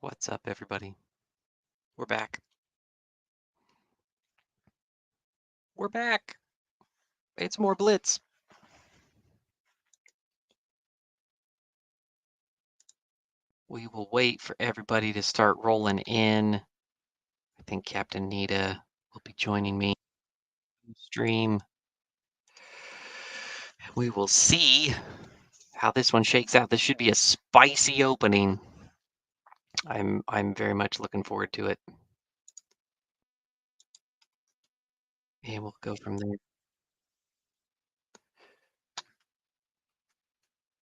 What's up, everybody? We're back. We're back. It's more Blitz. We will wait for everybody to start rolling in. I think Captain Nita will be joining me on stream. We will see how this one shakes out. This should be a spicy opening. I'm very much looking forward to it. And we'll go from there.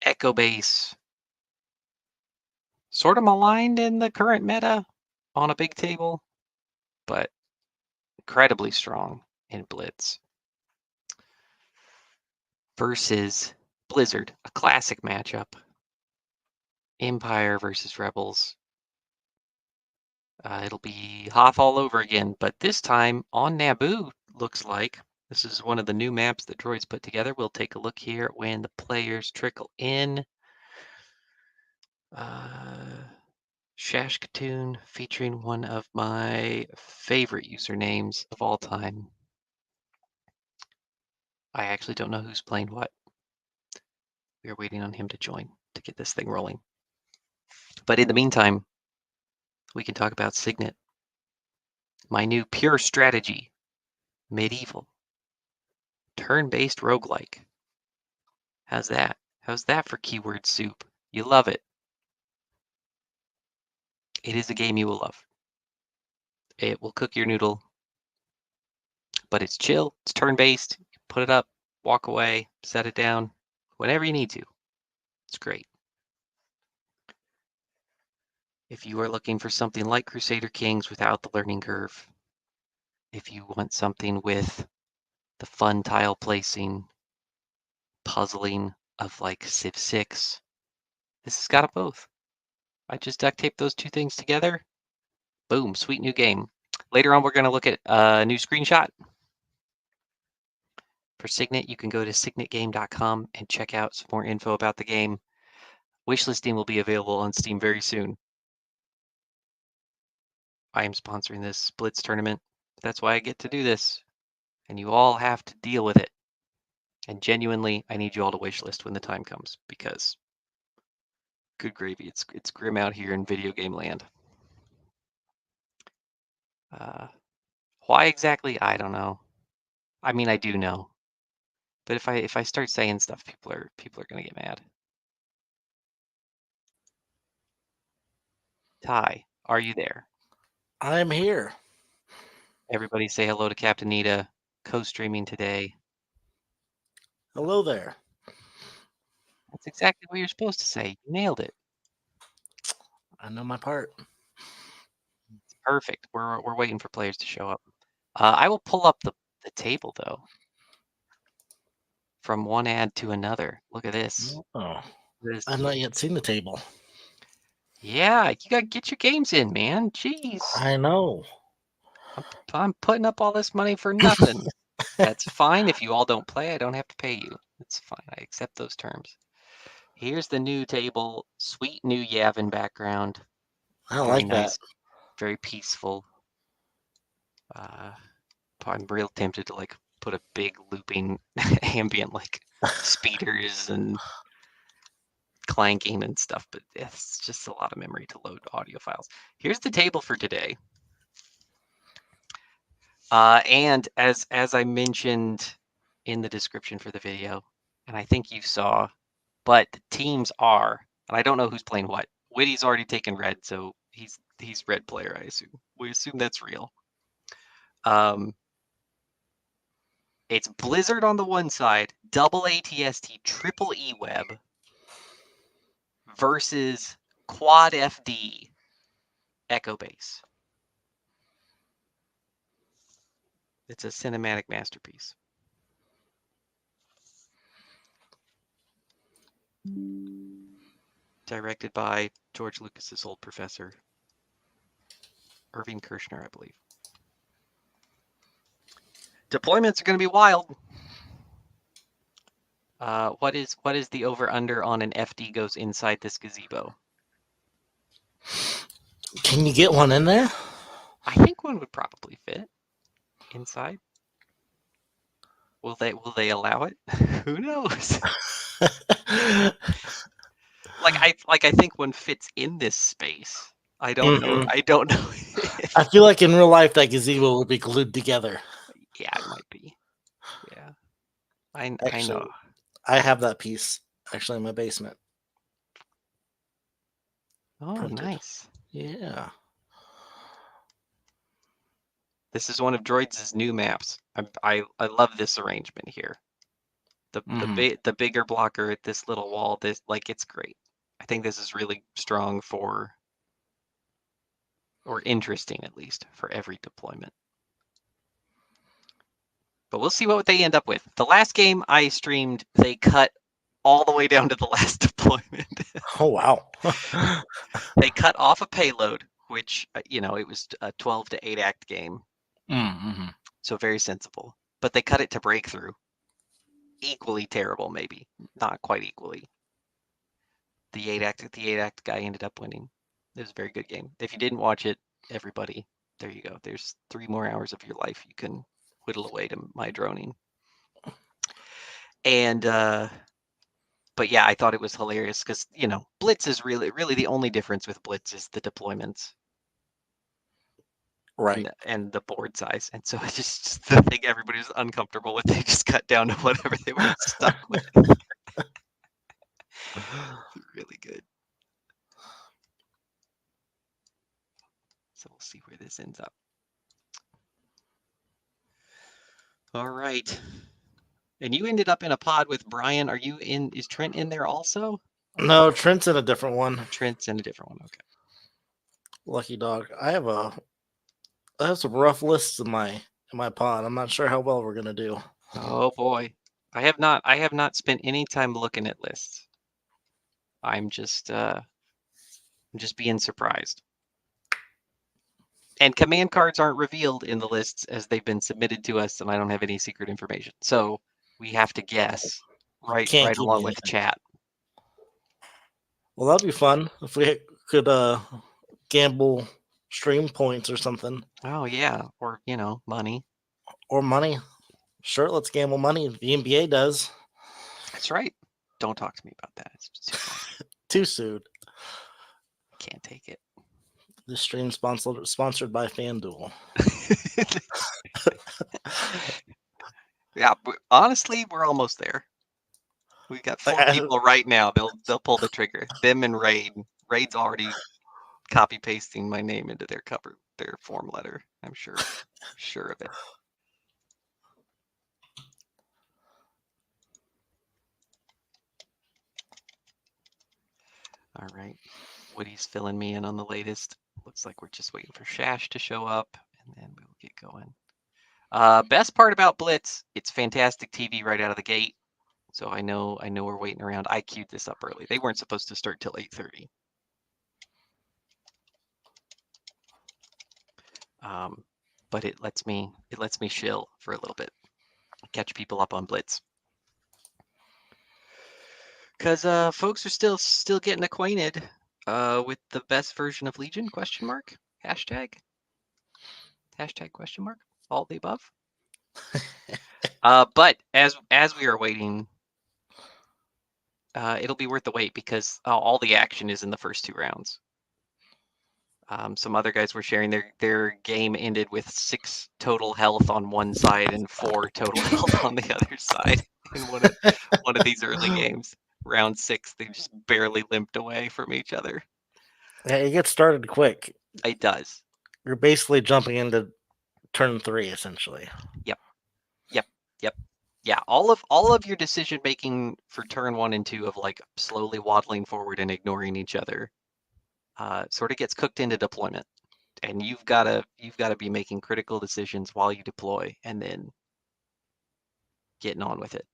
Echo Base. Sort of maligned in the current meta on a big table, but incredibly strong in Blitz. Versus Blizzard, a classic matchup. Empire versus Rebels. It'll be Hoth all over again, but this time on Naboo, looks like. This is one of the new maps that Droid's put together. We'll take a look here when the players trickle in. Shashcatoon featuring one of my favorite usernames of all time. I actually don't know who's playing what. We are waiting on him to join to get this thing rolling. But in the meantime, we can talk about Signet. My new pure strategy, medieval, turn-based roguelike. How's that? How's that for keyword soup? You love it. It is a game you will love. It will cook your noodle, but it's chill. It's turn-based. Put it up, walk away, set it down, whenever you need to. It's great. If you are looking for something like Crusader Kings without the learning curve, if you want something with the fun tile placing, puzzling of like Civ 6, this has got it both. I just duct tape those two things together. Boom, sweet new game. Later on, we're going to look at a new screenshot. For Signet, you can go to signetgame.com and check out some more info about the game. Wishlisting will be available on Steam very soon. I am sponsoring this Blitz tournament. That's why I get to do this. And you all have to deal with it. And genuinely, I need you all to wishlist when the time comes, because good gravy, it's grim out here in video game land. Why exactly? I don't know. I mean, I do know. But if I start saying stuff, people are gonna get mad. Ty, are you there? I'm here. Everybody say hello to Captain Nita, co-streaming today. Hello there. That's exactly what you're supposed to say. You nailed it. I know my part. It's perfect. We're waiting for players to show up. I will pull up the table though. From one ad to another. Look at this. Oh, This. I've not yet seen the table. Yeah, you gotta get your games in, man. Jeez. I know. I'm putting up all this money for nothing. That's fine. If you all don't play, I don't have to pay you. It's fine. I accept those terms. Here's the new table. Sweet new Yavin background. I Very like nice. that. Very peaceful. I'm real tempted to like put a big looping ambient like speeders and clanking and stuff, but it's just a lot of memory to load audio files. Here's the table for today. And as I mentioned in the description for the video, and I think you saw, but the teams are, and I don't know who's playing what. Witty's already taken red, so he's red player, I assume. We assume that's real. It's Blizzard on the one side, double ATST, triple eweb, versus quad FD Echo Base. It's a cinematic masterpiece. Directed by George Lucas's old professor, Irving Kershner, I believe. Deployments are going to be wild. What is the over-under on an FD goes inside this gazebo? Can you get one in there? I think one would probably fit inside. Will they allow it? Who knows? I think one fits in this space. I don't know. I don't know. I feel like in real life that gazebo would be glued together. Yeah, it might be. Yeah, I Actually, know. I have that piece actually in my basement. Oh, Printed. nice. Yeah. This is one of Droids' new maps. I love this arrangement here. The bigger blocker at this little wall. It's great. I think this is really strong for, or interesting at least, for every deployment. But we'll see what they end up with. The last game I streamed, they cut all the way down to the last deployment. Oh, wow. They cut off a payload, which, it was a 12 to 8 act game. So very sensible. But they cut it to breakthrough. Equally terrible, maybe. Not quite equally. The 8 act guy ended up winning. It was a very good game. If you didn't watch it, everybody, there you go. There's 3 more hours of your life you can whittle away to my droning. And but yeah, I thought it was hilarious because Blitz is really the only difference with Blitz is the deployments, Right. and the board size, and so it's just the thing everybody was uncomfortable with. They just cut down to whatever they were stuck with. Really good. So we'll see where this ends up. All right. And you ended up in a pod with Brian. Are you in? Is Trent in there also? No, Trent's in a different one. Trent's in a different one. Okay. Lucky dog. I have some rough lists in my pod. I'm not sure how well we're gonna do. Oh boy, I have not spent any time looking at lists. I'm just being surprised. And command cards aren't revealed in the lists as they've been submitted to us, and I don't have any secret information. So we have to guess right along with chat. Well, that'd be fun if we could gamble stream points or something. Oh yeah, or money. Or money. Sure, let's gamble money. The NBA does. That's right. Don't talk to me about that. It's too fun. Too soon. Can't take it. This stream sponsored by FanDuel. Yeah, honestly, we're almost there. We got 4 people right now. They'll pull the trigger. Them and Raid. Raid's already copy pasting my name into their form letter. I'm sure of it. All right. Woody's filling me in on the latest. Looks like we're just waiting for Shash to show up, and then we'll get going. Best part about Blitz, it's fantastic TV right out of the gate. So I know we're waiting around. I queued this up early. They weren't supposed to start till 8:30. But it lets me chill for a little bit, catch people up on Blitz. Because folks are still getting acquainted with the best version of Legion, ? Hashtag question mark, all the above. But as we are waiting, it'll be worth the wait because all the action is in the first 2 rounds. Some other guys were sharing their game ended with 6 total health on one side and 4 total health on the other side in one of these early games. Round 6, they just barely limped away from each other. Yeah, it gets started quick. It does. You're basically jumping into turn 3, essentially. Yep. Yeah, all of your decision making for turn 1 and 2 of slowly waddling forward and ignoring each other sort of gets cooked into deployment, and you've got to be making critical decisions while you deploy and then getting on with it.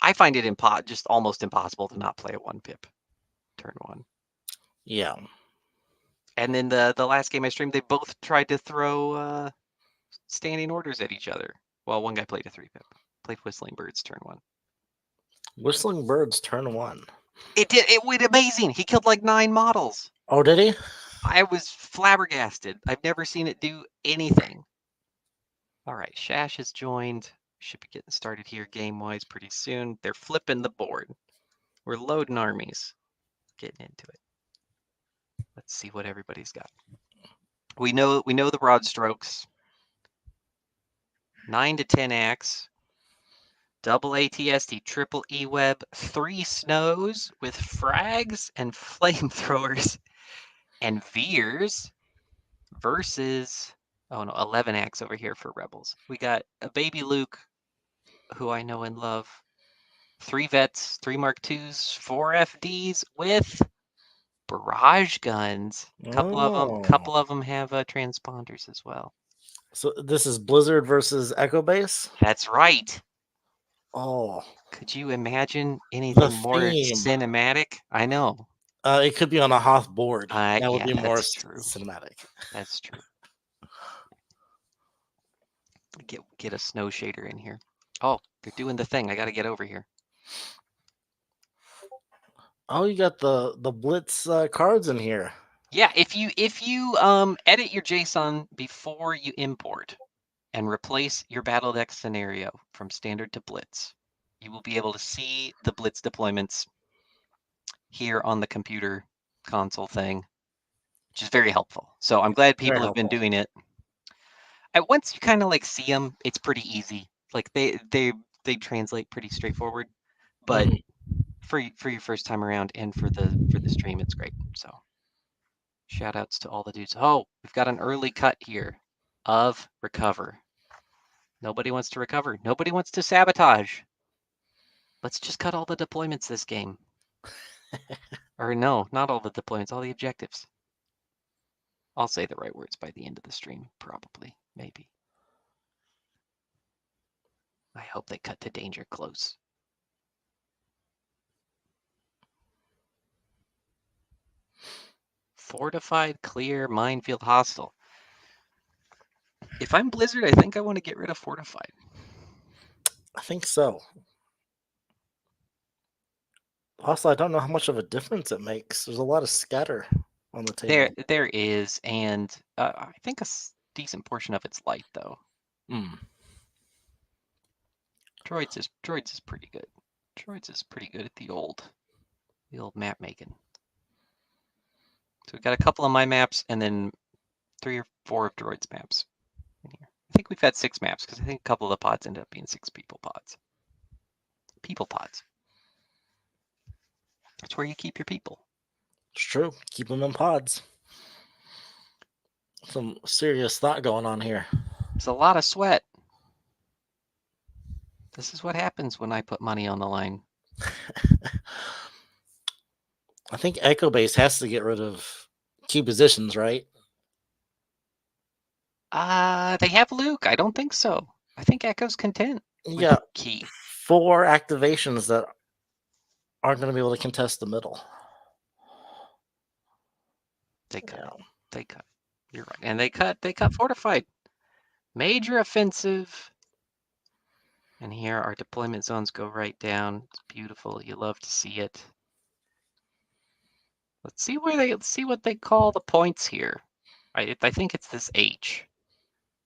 I find it just almost impossible to not play a 1-pip turn 1. Yeah. And then the last game I streamed, they both tried to throw standing orders at each other. Well, one guy played a 3-pip. Played Whistling Birds turn 1. Whistling Birds turn 1. It went amazing. He killed 9 models. Oh, did he? I was flabbergasted. I've never seen it do anything. All right, Shash has joined. Should be getting started here game-wise pretty soon. They're flipping the board. We're loading armies. Getting into it. Let's see what everybody's got. We know the broad strokes. 9 to 10 acts. Double ATST, triple eweb, 3 snows with frags and flamethrowers and veers versus 11 acts over here for rebels. We got a baby Luke, who I know and love. 3 vets, 3 Mark IIs, 4 FDs with barrage guns. Couple of them have transponders as well. So this is Blizzard versus Echo Base? That's right. Oh. Could you imagine anything more theme. cinematic? I know. It could be on a Hoth board. That would Yeah, be more that's true. cinematic. That's true. Get a snow shader in here. Oh, they're doing the thing. I got to get over here. Oh, you got the Blitz cards in here. Yeah, if you edit your JSON before you import and replace your battle deck scenario from standard to Blitz, you will be able to see the Blitz deployments here on the computer console thing, which is very helpful. So I'm glad people have been doing it. And once you kind of like see them, it's pretty easy. Like they translate pretty straightforward. But for your first time around and for the stream, it's great. So shout outs to all the dudes. Oh, we've got an early cut here of recover. Nobody wants to recover. Nobody wants to sabotage. Let's just cut all the deployments this game. Or no, not all the deployments, all the objectives. I'll say the right words by the end of the stream, probably, maybe. I hope they cut to danger close. Fortified, clear, minefield, hostile. If I'm Blizzard, I think I want to get rid of fortified. I think so. Also, I don't know how much of a difference it makes. There's a lot of scatter on the table. There is, and I think a decent portion of it's light, though. Droids is pretty good. Droids is pretty good at the old map making. So we've got a couple of my maps, and then 3 or 4 of Droids maps in here. I think we've had 6 maps, because I think a couple of the pods ended up being 6 people pods. People pods. That's where you keep your people. It's true. Keep them in pods. Some serious thought going on here. It's a lot of sweat. This is what happens when I put money on the line. I think Echo Base has to get rid of key positions, right? They have Luke. I don't think so. I think Echo's content with key. 4 activations that aren't going to be able to contest the middle. They cut. They cut. You're right. And they cut fortified. Major offensive. And here our deployment zones go right down. It's beautiful. You love to see it. Let's see what they call the points here. I think it's this H,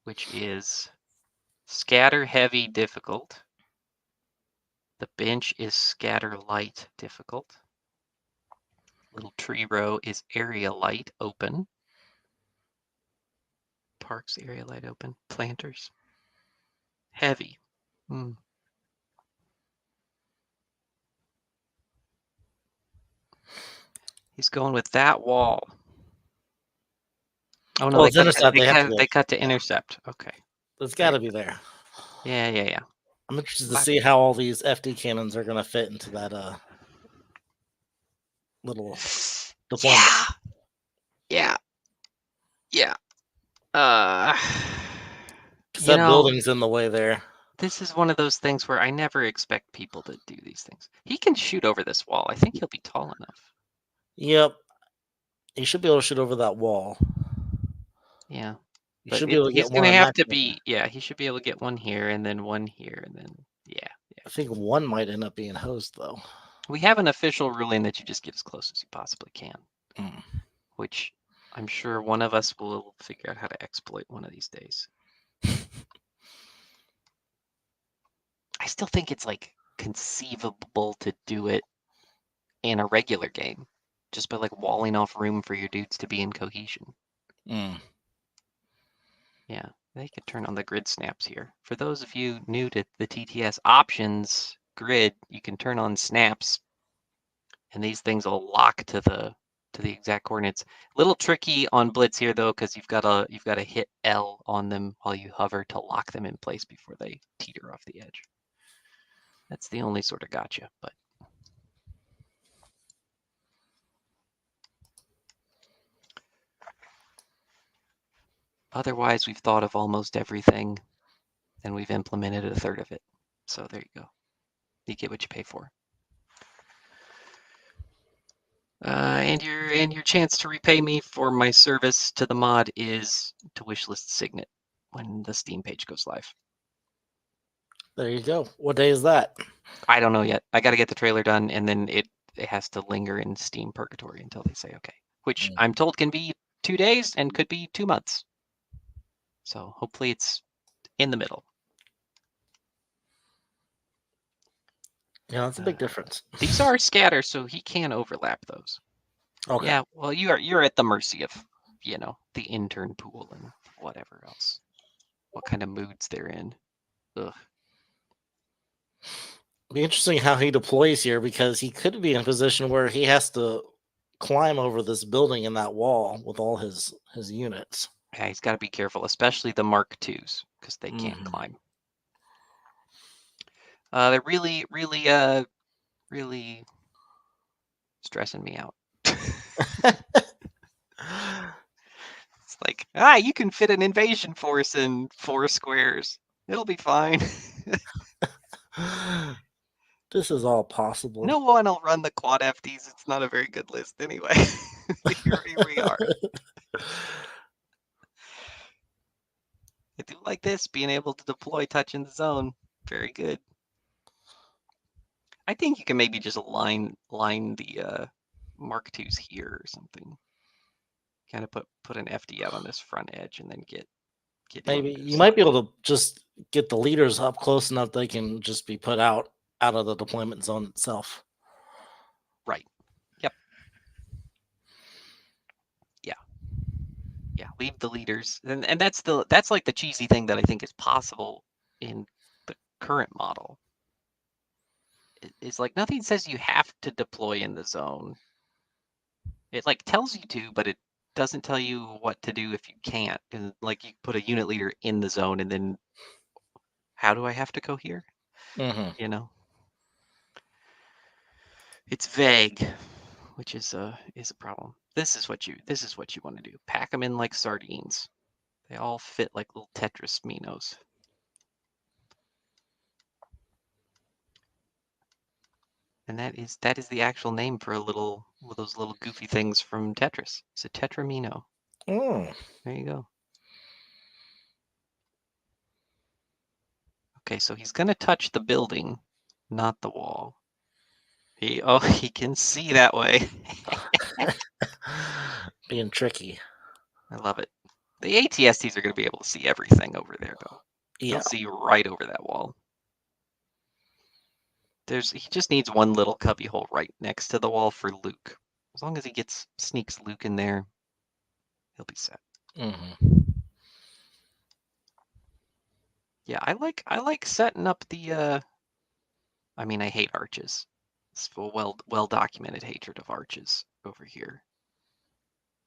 which is scatter heavy difficult. The bench is scatter light difficult. Little tree row is area light open. Parks area light open. Planters. Heavy. He's going with that wall. Oh no, they cut to intercept. Okay. It's got to be there. Yeah. I'm interested to see how all these FD cannons are going to fit into that little deployment. Yeah. That building's in the way there. This is one of those things where I never expect people to do these things. He can shoot over this wall. I think he'll be tall enough. Yep. He should be able to shoot over that wall. Yeah. He should be able to get one. He's going to have to be, he should be able to get one here and then one here and then, yeah. I think one might end up being hosed, though. We have an official ruling that you just get as close as you possibly can, which I'm sure one of us will figure out how to exploit one of these days. I still think it's like conceivable to do it in a regular game, just by like walling off room for your dudes to be in cohesion. Mm. Yeah, they could turn on the grid snaps here. For those of you new to the TTS options grid, you can turn on snaps, and these things will lock to the exact coordinates. Little tricky on Blitz here though, because you've got to hit L on them while you hover to lock them in place before they teeter off the edge. That's the only sort of gotcha, but otherwise we've thought of almost everything and we've implemented a third of it. So there you go. You get what you pay for. And your chance to repay me for my service to the mod is to wishlist Signet when the Steam page goes live. There you go. What day is that? I don't know yet. I got to get the trailer done, and then it has to linger in Steam purgatory until they say okay, which I'm told can be 2 days and could be 2 months. So hopefully it's in the middle. Yeah, that's a big difference. These are scatter, so he can overlap those. Okay. Yeah, well, you're at the mercy of, the intern pool and whatever else. What kind of moods they're in. Ugh. Be interesting how he deploys here, because he could be in a position where he has to climb over this building and that wall with all his units. Yeah, he's got to be careful, especially the Mark IIs, because they can't climb. They're really, really, really stressing me out. It's like, you can fit an invasion force in 4 squares. It'll be fine. This is all possible. No one will run the quad FDs. It's not a very good list anyway. Here we are. I do like this, being able to deploy touch in the zone. Very good. I think you can maybe just line the Mark IIs here or something. Kind of put an FD out on this front edge and then get Maybe you might be able to just get the leaders up close enough they can just be put out of the deployment zone itself. Right. Yep. Yeah, leave the leaders. And that's like the cheesy thing that I think is possible in the current model. It's like nothing says you have to deploy in the zone. It like tells you to, but it doesn't tell you what to do if you can't. And like you put a unit leader in the zone and then how do I have to go here? It's vague, which is a problem. This is what you want to do. Pack them in like sardines. They all fit like little Tetris Minos. And that is the actual name for those little goofy things from Tetris. It's a Tetramino. Oh. There you go. Okay, so he's gonna touch the building, not the wall. He can see that way. Being tricky. I love it. The ATSTs are gonna be able to see everything over there though. Yeah. They'll see right over that wall. He just needs one little cubby hole right next to the wall for Luke. As long as he sneaks Luke in there, he'll be set. Yeah, I like setting up the. I mean, I hate arches. It's a well documented hatred of arches over here.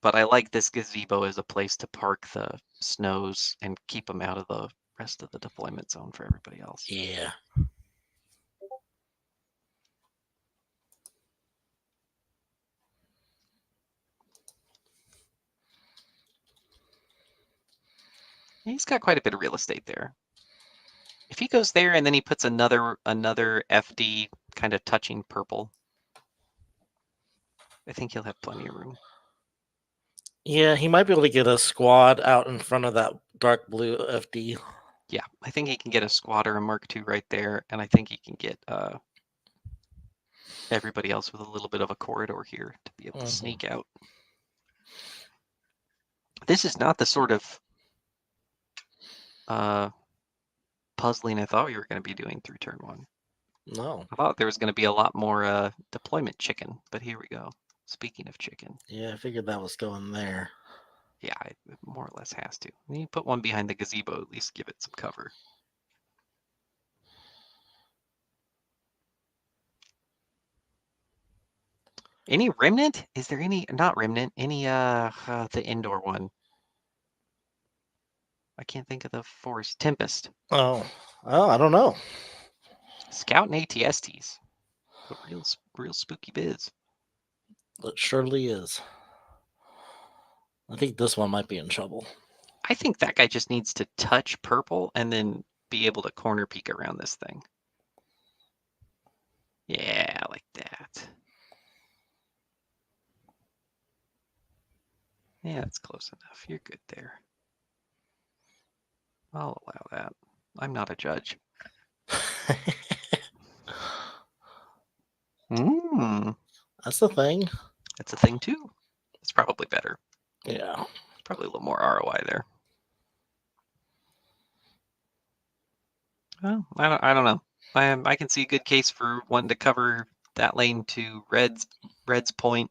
But I like this gazebo as a place to park the snows and keep them out of the rest of the deployment zone for everybody else. Yeah. He's got quite a bit of real estate there. If he goes there and then he puts another FD kind of touching purple, I think he'll have plenty of room. Yeah, he might be able to get a squad out in front of that dark blue FD. Yeah, I think he can get a squad or a Mark II right there, and I think he can get everybody else with a little bit of a corridor here to be able to sneak out. This is not the sort of puzzling I thought you were going to be doing through turn 1. No. I thought there was going to be a lot more deployment chicken, but here we go. Speaking of chicken. Yeah, I figured that was going there. Yeah, it more or less has to. You put one behind the gazebo, at least give it some cover. Any remnant? Is there any, not remnant, any, the indoor one? I can't think of the forest. Tempest. Oh, I don't know. Scout and ATSTs. A real spooky biz. It surely is. I think this one might be in trouble. I think that guy just needs to touch purple and then be able to corner peek around this thing. Yeah, like that. Yeah, that's close enough. You're good there. I'll allow that. I'm not a judge. That's the thing. That's a thing too. It's probably better. Yeah. Probably a little more ROI there. Well, I don't know. I can see a good case for wanting to cover that lane to red's point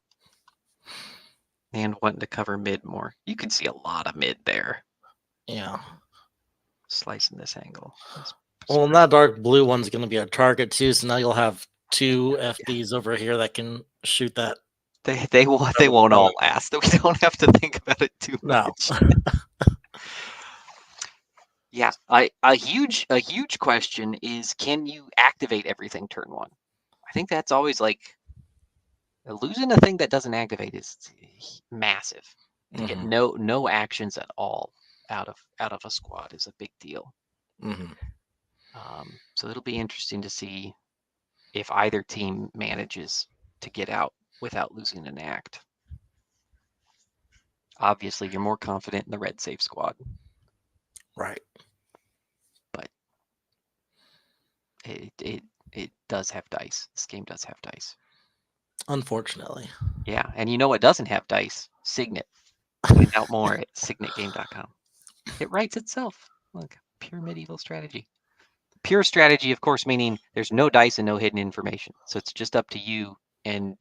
and wanting to cover mid more. You can see a lot of mid there. Yeah. Slicing this angle. Well, and that dark blue one's going to be a target too, so now you'll have two FDs over here that can shoot that. They won't all last. We don't have to think about it too much. Yeah, a huge question is, can you activate everything turn 1? I think that's always like losing a thing that doesn't activate is massive. To get no actions at all out of a squad is a big deal. So it'll be interesting to see if either team manages to get out without losing an act. Obviously, you're more confident in the red safe squad. Right. But it does have dice. This game does have dice. Unfortunately. Yeah, and you know what doesn't have dice? Signet. Find out more at signetgame.com. It writes itself. Look, pure medieval strategy. Pure strategy, of course, meaning there's no dice and no hidden information. So it's just up to you and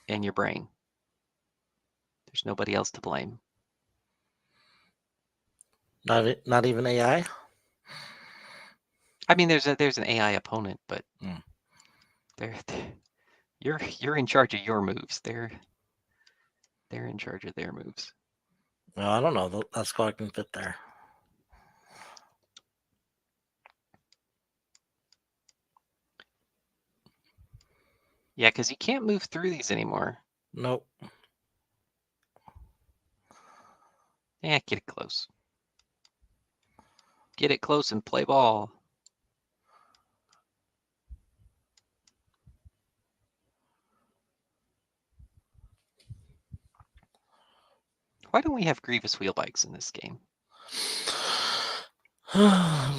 your brain. There's nobody else to blame. Not even AI? I mean, there's an AI opponent, but you're in charge of your moves. They're in charge of their moves. Well, I don't know. That squad can fit there. Yeah, because you can't move through these anymore. Nope. Yeah, get it close. Get it close and play ball. Why don't we have Grievous wheel bikes in this game?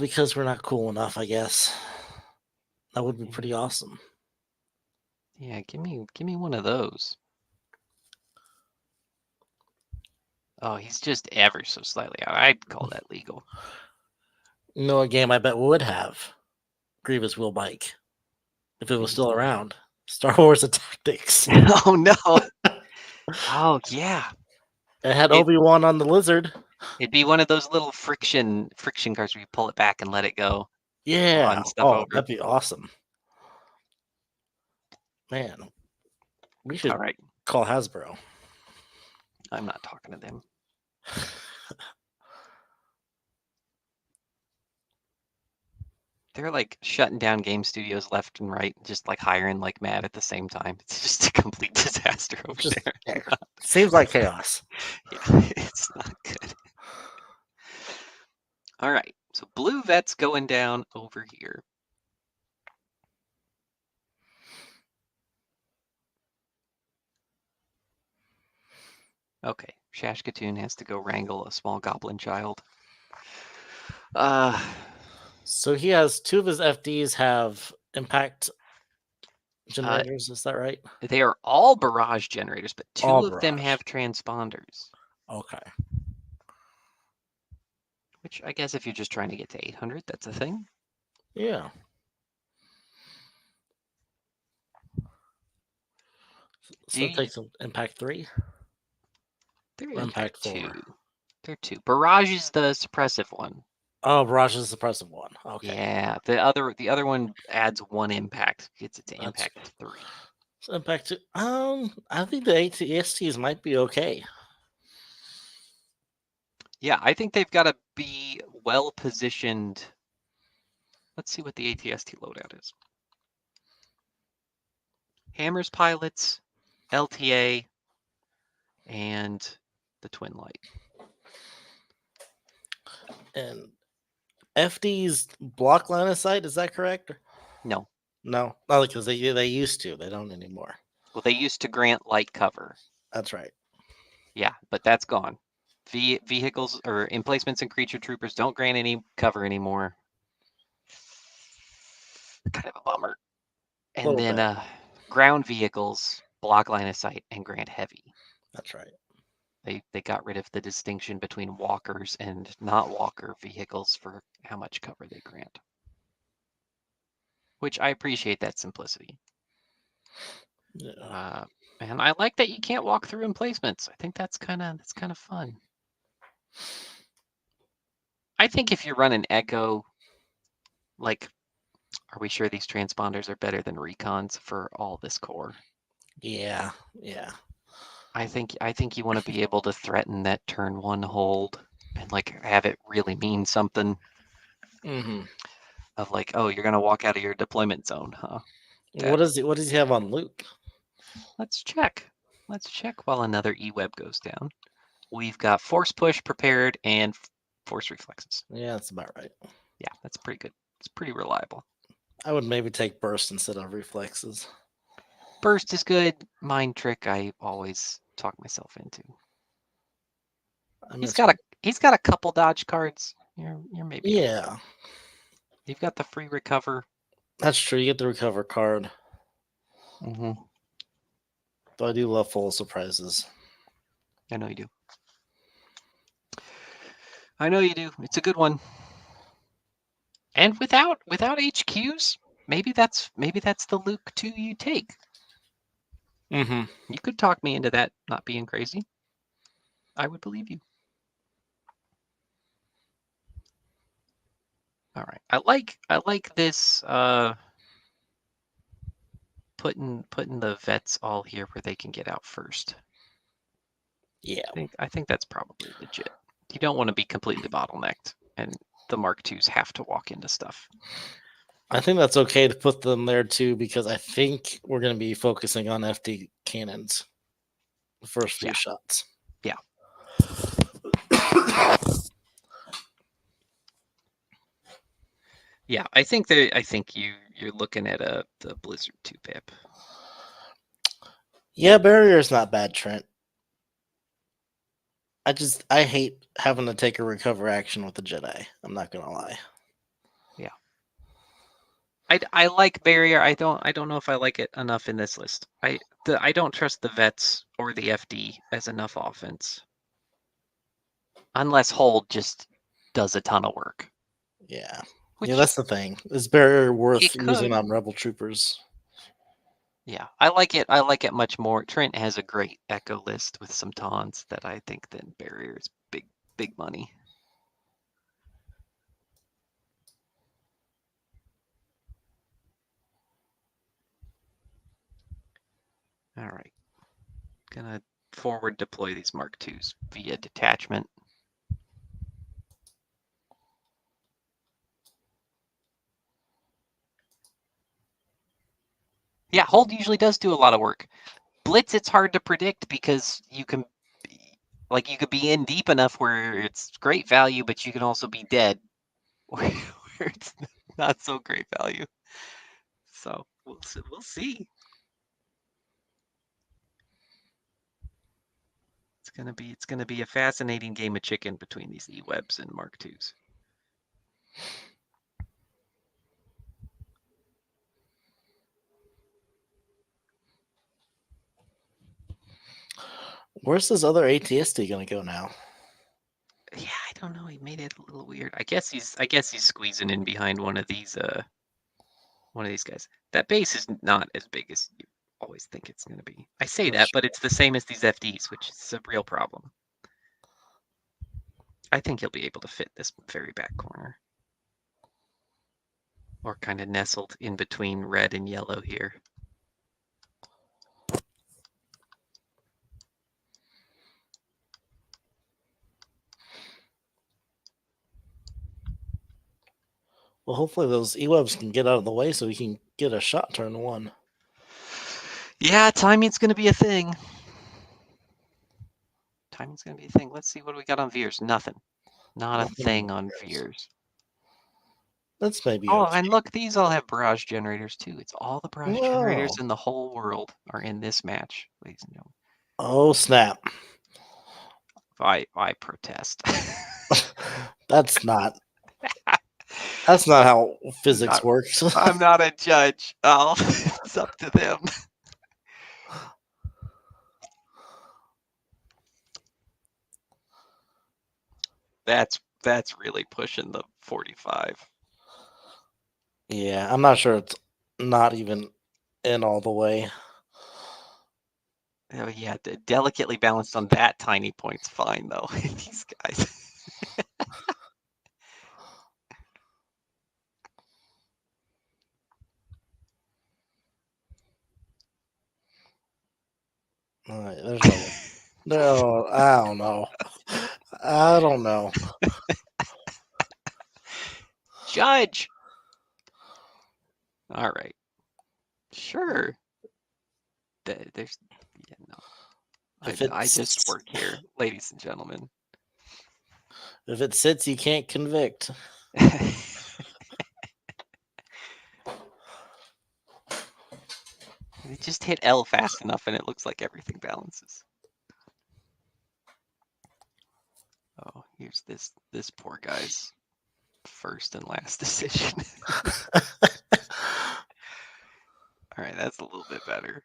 Because we're not cool enough, I guess. That would be pretty awesome. Yeah, give me one of those. Oh, he's just ever so slightly out. I'd call that legal. You know, a game I bet would have Grievous wheel bike if it was still around. Star Wars Tactics. Oh no. Oh yeah. It had Obi-Wan on the lizard. It'd be one of those little friction cars where you pull it back and let it go. Yeah. Oh, that'd be awesome. Man, we should call Hasbro. I'm not talking to them. They're like shutting down game studios left and right, just like hiring like mad at the same time. It's just a complete disaster over there. Seems like chaos. Yeah, it's not good. All right, so blue vet's going down over here. Okay, Shashcatoon has to go wrangle a small goblin child. So he has two of his FDs have impact generators, is that right? They are all barrage generators, but two of them have transponders. Okay. Which I guess if you're just trying to get to 800, that's a thing. Yeah. So it takes Impact 3? They're Or Impact 4? 2. They're 2. Barrage is the suppressive one. Oh, Barrage is the suppressive one. Okay. Yeah, the other one adds 1 impact, gets it to impact 3. So Impact 2. I think the ATSTs might be okay. Yeah, I think they've got to be well positioned. Let's see what the ATST loadout is. Hammers pilots, LTA, and the Twin Light. And FD's block line of sight, is that correct? No. No, not because they used to. They don't anymore. Well, they used to grant light cover. That's right. Yeah, but that's gone. Vehicles or emplacements and creature troopers don't grant any cover anymore. Kind of a bummer. And then ground vehicles block line of sight and grant heavy. That's right. They got rid of the distinction between walkers and not walker vehicles for how much cover they grant. Which I appreciate that simplicity. Yeah. And I like that you can't walk through emplacements. I think that's kind of fun. I think if you run an Echo, like, are we sure these transponders are better than recons for all this core? Yeah, yeah. I think you want to be able to threaten that turn 1 hold and like have it really mean something. Mm-hmm. Of like, oh, you're gonna walk out of your deployment zone, huh? What does he have on Luke? Let's check. Let's check while another eweb goes down. We've got force push prepared and force reflexes. Yeah, that's about right. Yeah, that's pretty good. It's pretty reliable. I would maybe take burst instead of reflexes. Burst is good. Mind trick, I always talk myself into. He's got a couple dodge cards. You're maybe yeah. Okay. You've got the free recover. That's true. You get the recover card. Mm-hmm. But I do love full surprises. I know you do. I know you do. It's a good one. And without HQs, maybe that's the Luke 2 you take. Mm-hmm. You could talk me into that not being crazy. I would believe you. All right. I like this putting the vets all here where they can get out first. Yeah. I think that's probably legit. You don't want to be completely bottlenecked and the Mark IIs have to walk into stuff. I think that's okay to put them there too, because I think we're going to be focusing on FD cannons the first few shots. Yeah. Yeah, I think you're looking at the Blizzard 2 pip. Yeah, barrier's not bad, Trent. I hate having to take a recover action with the Jedi. I'm not gonna lie. Yeah. I like barrier. I don't know if I like it enough in this list. I don't trust the vets or the FD as enough offense. Unless hold just does a ton of work. Yeah. Yeah, that's the thing. Is barrier worth using on rebel troopers? Yeah, I like it much more. Trent has a great Echo list with some taunts that I think then barrier is big money. All right. Gonna forward deploy these Mark IIs via detachment. Yeah, hold usually does do a lot of work. Blitz, it's hard to predict because you could be in deep enough where it's great value, but you can also be dead where it's not so great value. So we'll see. It's gonna be a fascinating game of chicken between these ewebs and Mark IIs. Where's this other ATSD gonna go now? Yeah, don't know. He made it a little weird. I guess he's squeezing in behind one of these guys. That base is not as big as you always think it's going to be. I say that, but it's the same as these FDs, which is a real problem. I think he'll be able to fit this very back corner. Or kind of nestled in between red and yellow here. Well, hopefully those ewebs can get out of the way so we can get a shot turn 1. Yeah, timing's going to be a thing. Timing's going to be a thing. Let's see what we got on Veers. Nothing. Not a thing on Veers. That's maybe Oh, okay. and look, these all have barrage generators too. It's all the barrage generators in the whole world are in this match, ladies and gentlemen. Oh, snap. I protest. That's not how physics works. I'm not a judge. It's up to them. That's really pushing the 45. Yeah, I'm not sure it's not even in all the way. Oh yeah, delicately balanced on that tiny point's fine though. These guys. All right, there's no. I don't know. I don't know. Judge. All right. Sure. There's no. I just work here, ladies and gentlemen. If it sits, you can't convict. They just hit L fast enough and it looks like everything balances. Oh, here's this poor guy's first and last decision. All right, that's a little bit better.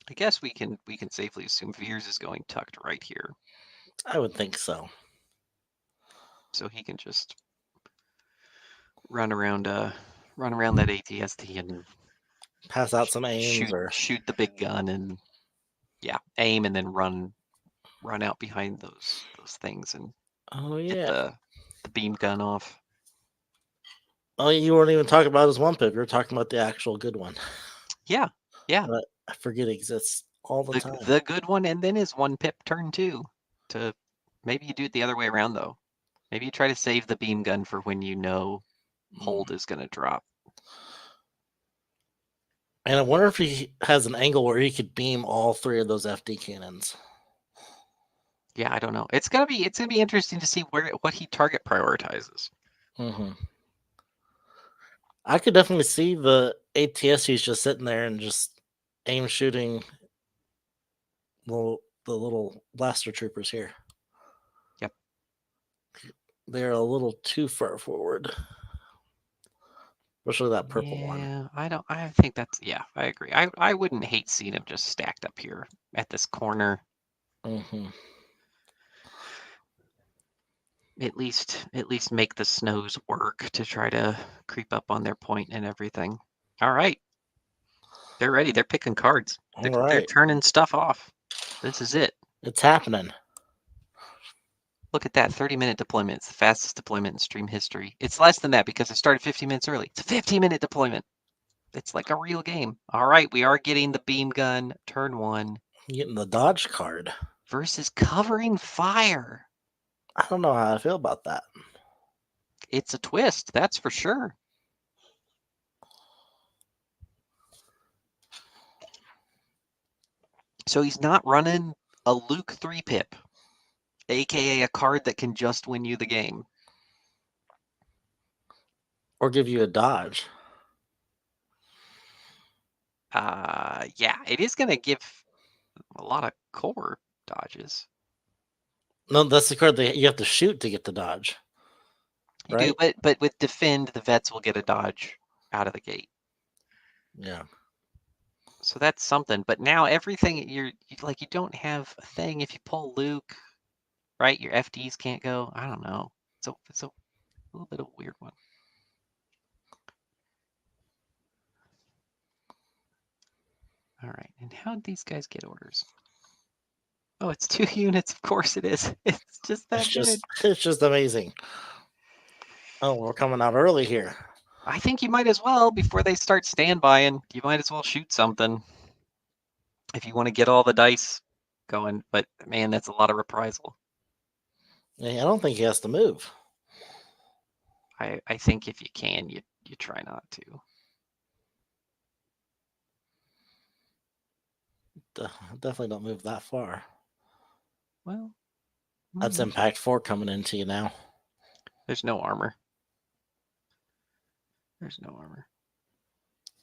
I guess we can safely assume Veers is going tucked right here. I would think so. So he can just run around that ATST and pass out some aims shoot the big gun and aim and then run out behind those things and get the beam gun off. Oh, you weren't even talking about his one pip. You were talking about the actual good one. Yeah. But I forget it exists all the time. The good one, and then his one pip turn 2. To maybe you do it the other way around though. Maybe you try to save the beam gun for when you know hold is going to drop. And I wonder if he has an angle where he could beam all 3 of those FD cannons. Yeah, I don't know. It's gonna be interesting to see what he target prioritizes. I could definitely see the ATSTs just sitting there and just aim shooting the little blaster troopers here. Yep. They're a little too far forward. Especially that purple one. Yeah, I think that's, I agree. I wouldn't hate seeing him just stacked up here at this corner. At least make the snows work to try to creep up on their point and everything. All right. They're ready. They're picking cards. They're turning stuff off. This is it. It's happening. Look at that 30-minute deployment. It's the fastest deployment in stream history. It's less than that because it started 15 minutes early. It's a 15-minute deployment. It's like a real game. All right, we are getting the beam gun, turn 1. Getting the dodge card. Versus covering fire. I don't know how I feel about that. It's a twist, that's for sure. So he's not running a Luke 3 pip, aka a card that can just win you the game. Or give you a dodge. Yeah, it is going to give a lot of core dodges. No, that's the card that you have to shoot to get the dodge. You do, right? but with defend, the vets will get a dodge out of the gate. Yeah. So that's something. But now everything you don't have a thing. If you pull Luke, right, your FDs can't go. I don't know. It's a little bit of a weird one. All right, and how did these guys get orders? Oh, it's 2 units. Of course it is. It's just that good. It's just amazing. Oh, we're coming out early here. I think you might as well, before they start standbying, you might as well shoot something if you want to get all the dice going. But man, that's a lot of reprisal. Yeah, I don't think he has to move. I think if you can, you try not to. Definitely don't move that far. Well, That's Impact 4 coming into you now. there's no armor. There's no armor.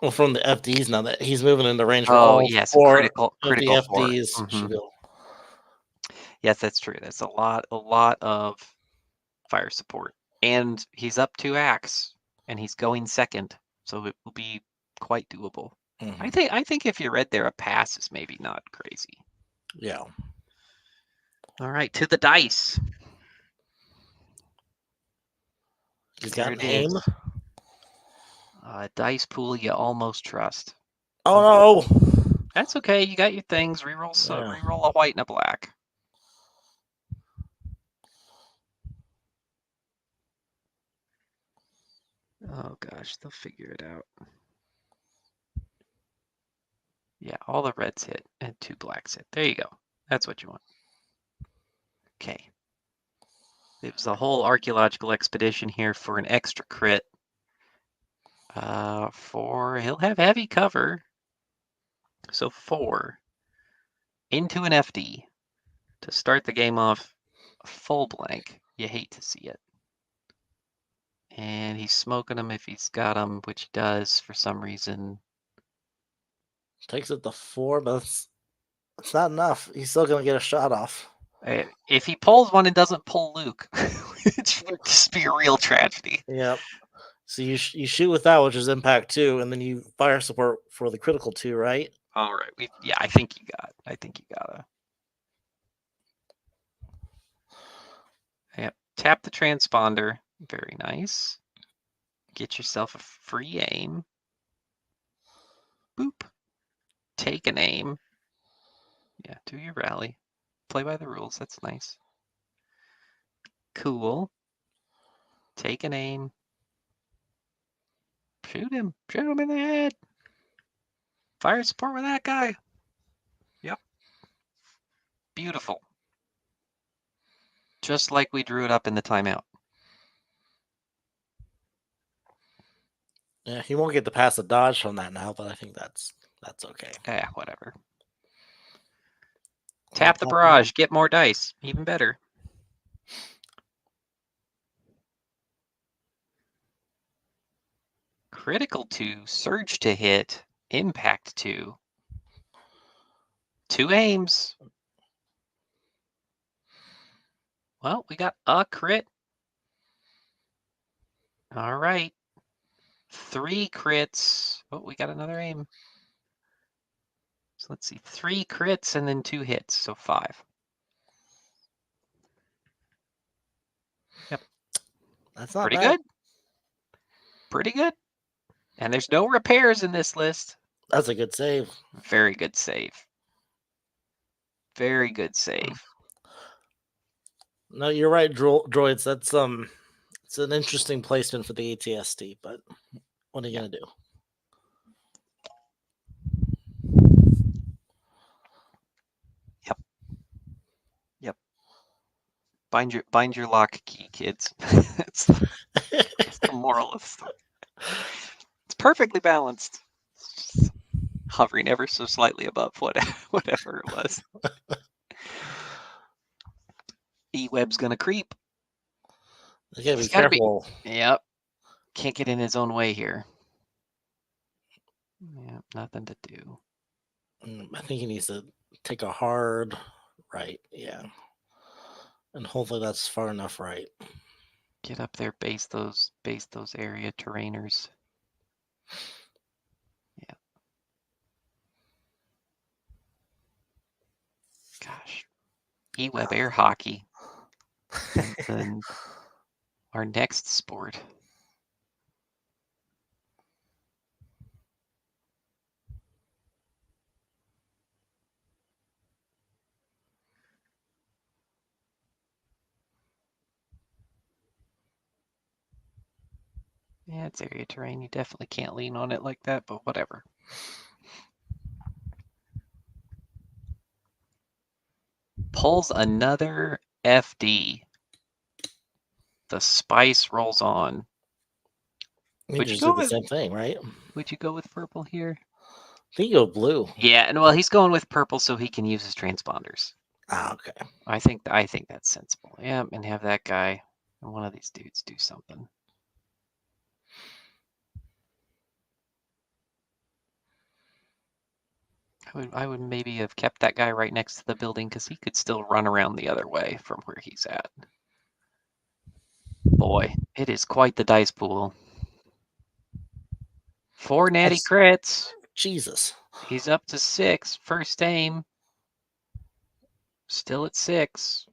Well, from the FDs now that he's moving into range for Oh, all yeah, so 4 of the critical 4. FDs should go. Yes, that's true. That's a lot of fire support. And he's up 2 acts, and he's going second, so it will be quite doable. Mhm. I think if you're right there, a pass is maybe not crazy. Yeah. All right, to the dice. He's There got it an aim. is. Dice pool you almost trust. Oh no! That's okay. You got your things. Reroll a white and a black. Oh gosh, they'll figure it out. Yeah, all the reds hit and 2 blacks hit. There you go. That's what you want. Okay. It was a whole archaeological expedition here for an extra crit. He'll have heavy cover. So 4 into an FD to start the game off full blank. You hate to see it. And he's smoking them if he's got them, which he does for some reason. Takes it to 4, but it's not enough. He's still gonna get a shot off. If he pulls one and doesn't pull Luke, it would just be a real tragedy. Yep. So you shoot with that, which is Impact 2, and then you fire support for the critical 2, right? All right. I think you gotta. Yep. Tap the transponder. Very nice. Get yourself a free aim. Boop. Take an aim. Yeah, do your rally. Play by the rules. That's nice. Cool. Take an aim. Shoot him. Shoot him in the head. Fire support with that guy. Yep. Beautiful. Just like we drew it up in the timeout. Yeah, he won't get the pass of dodge from that now, but I think that's okay. Yeah, whatever. Tap the barrage. Get more dice. Even better. Critical 2, surge to hit, impact 2. 2 aims. Well, we got a crit. All right. 3 crits. Oh, we got another aim. So let's see. 3 crits and then 2 hits, so 5. Yep. That's not pretty bad. good. Pretty good. And there's no repairs in this list. That's a good save. Very good save. Very good save. No, you're right, droids. That's it's an interesting placement for the ATST, but what are you gonna do? Yep. Bind your lock key, kids. That's the moral of the story. It's perfectly balanced. It's just hovering ever so slightly above whatever it was. Eweb's gonna creep. You gotta be careful. Yep. Can't get in his own way here. Yeah, nothing to do. I think he needs to take a hard right. Yeah. And hopefully that's far enough right. Get up there, base those area terrainers. Yeah. Gosh. Eweb air hockey. And then our next sport. Yeah, it's area terrain. You definitely can't lean on it like that, but whatever. Pulls another FD. The spice rolls on. You just did the same thing, right? Would you go with purple here? I think you go blue. Yeah, and well, he's going with purple so he can use his transponders. Ah, okay. I think that's sensible. Yeah, and have that guy and one of these dudes do something. I would maybe have kept that guy right next to the building because he could still run around the other way from where he's at. Boy, it is quite the dice pool. 4 natty crits. Jesus. He's up to 6. First aim. Still at 6.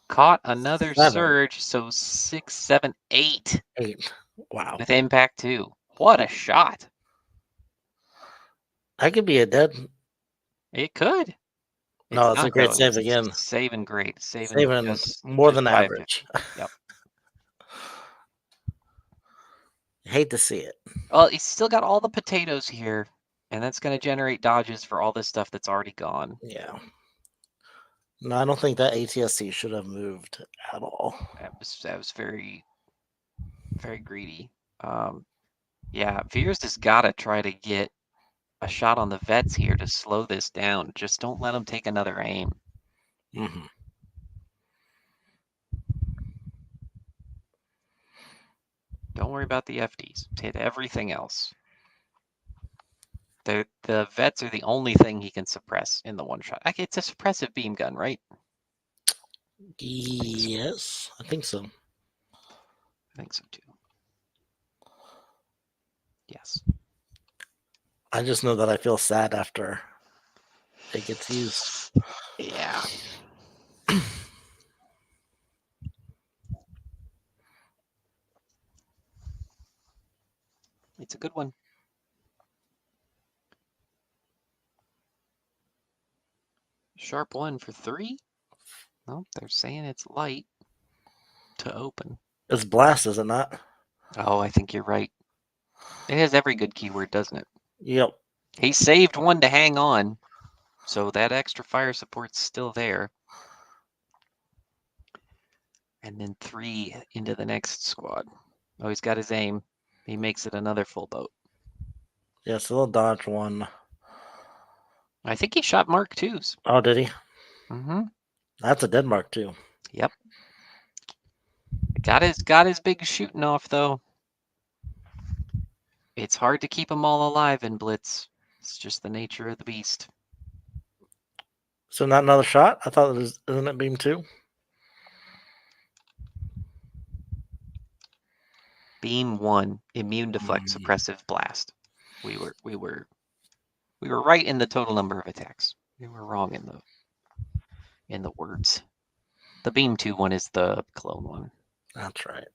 Caught another 7. surge, so 6, 7, 8. 8. Wow. With impact 2. What a shot. I could be a dead. It could. No, it's a great save again. Saving great. Saving more than just average. Yep. Hate to see it. Well, he's still got all the potatoes here, and that's going to generate dodges for all this stuff that's already gone. Yeah. No, I don't think that ATSC should have moved at all. That was very, very greedy. Yeah, Veers has got to try to get a shot on the vets here to slow this down. Just don't let him take another aim. Mm-hmm. Don't worry about the FDs. Hit everything else. The vets are the only thing he can suppress in the one shot. It's a suppressive beam gun, right? Yes, I think so. I think so too. Yes. I just know that I feel sad after it gets used. Yeah. It's a good one. Sharp 1 for 3? No, they're saying it's light to open. It's blast, is it not? Oh, I think you're right. It has every good keyword, doesn't it? Yep. He saved 1 to hang on, so that extra fire support's still there. And then 3 into the next squad. Oh, he's got his aim. He makes it another full boat. Yeah, so they'll dodge 1. I think he shot Mark 2s. Oh, did he? Mm-hmm. That's a dead Mark 2. Yep. Got his big shooting off, though. It's hard to keep them all alive in Blitz. It's just the nature of the beast. So not another shot? I thought it was, isn't it beam 2? Beam 1, immune deflect, suppressive blast. We were right in the total number of attacks. We were wrong in the words. The beam 2 one is the clone one. That's right.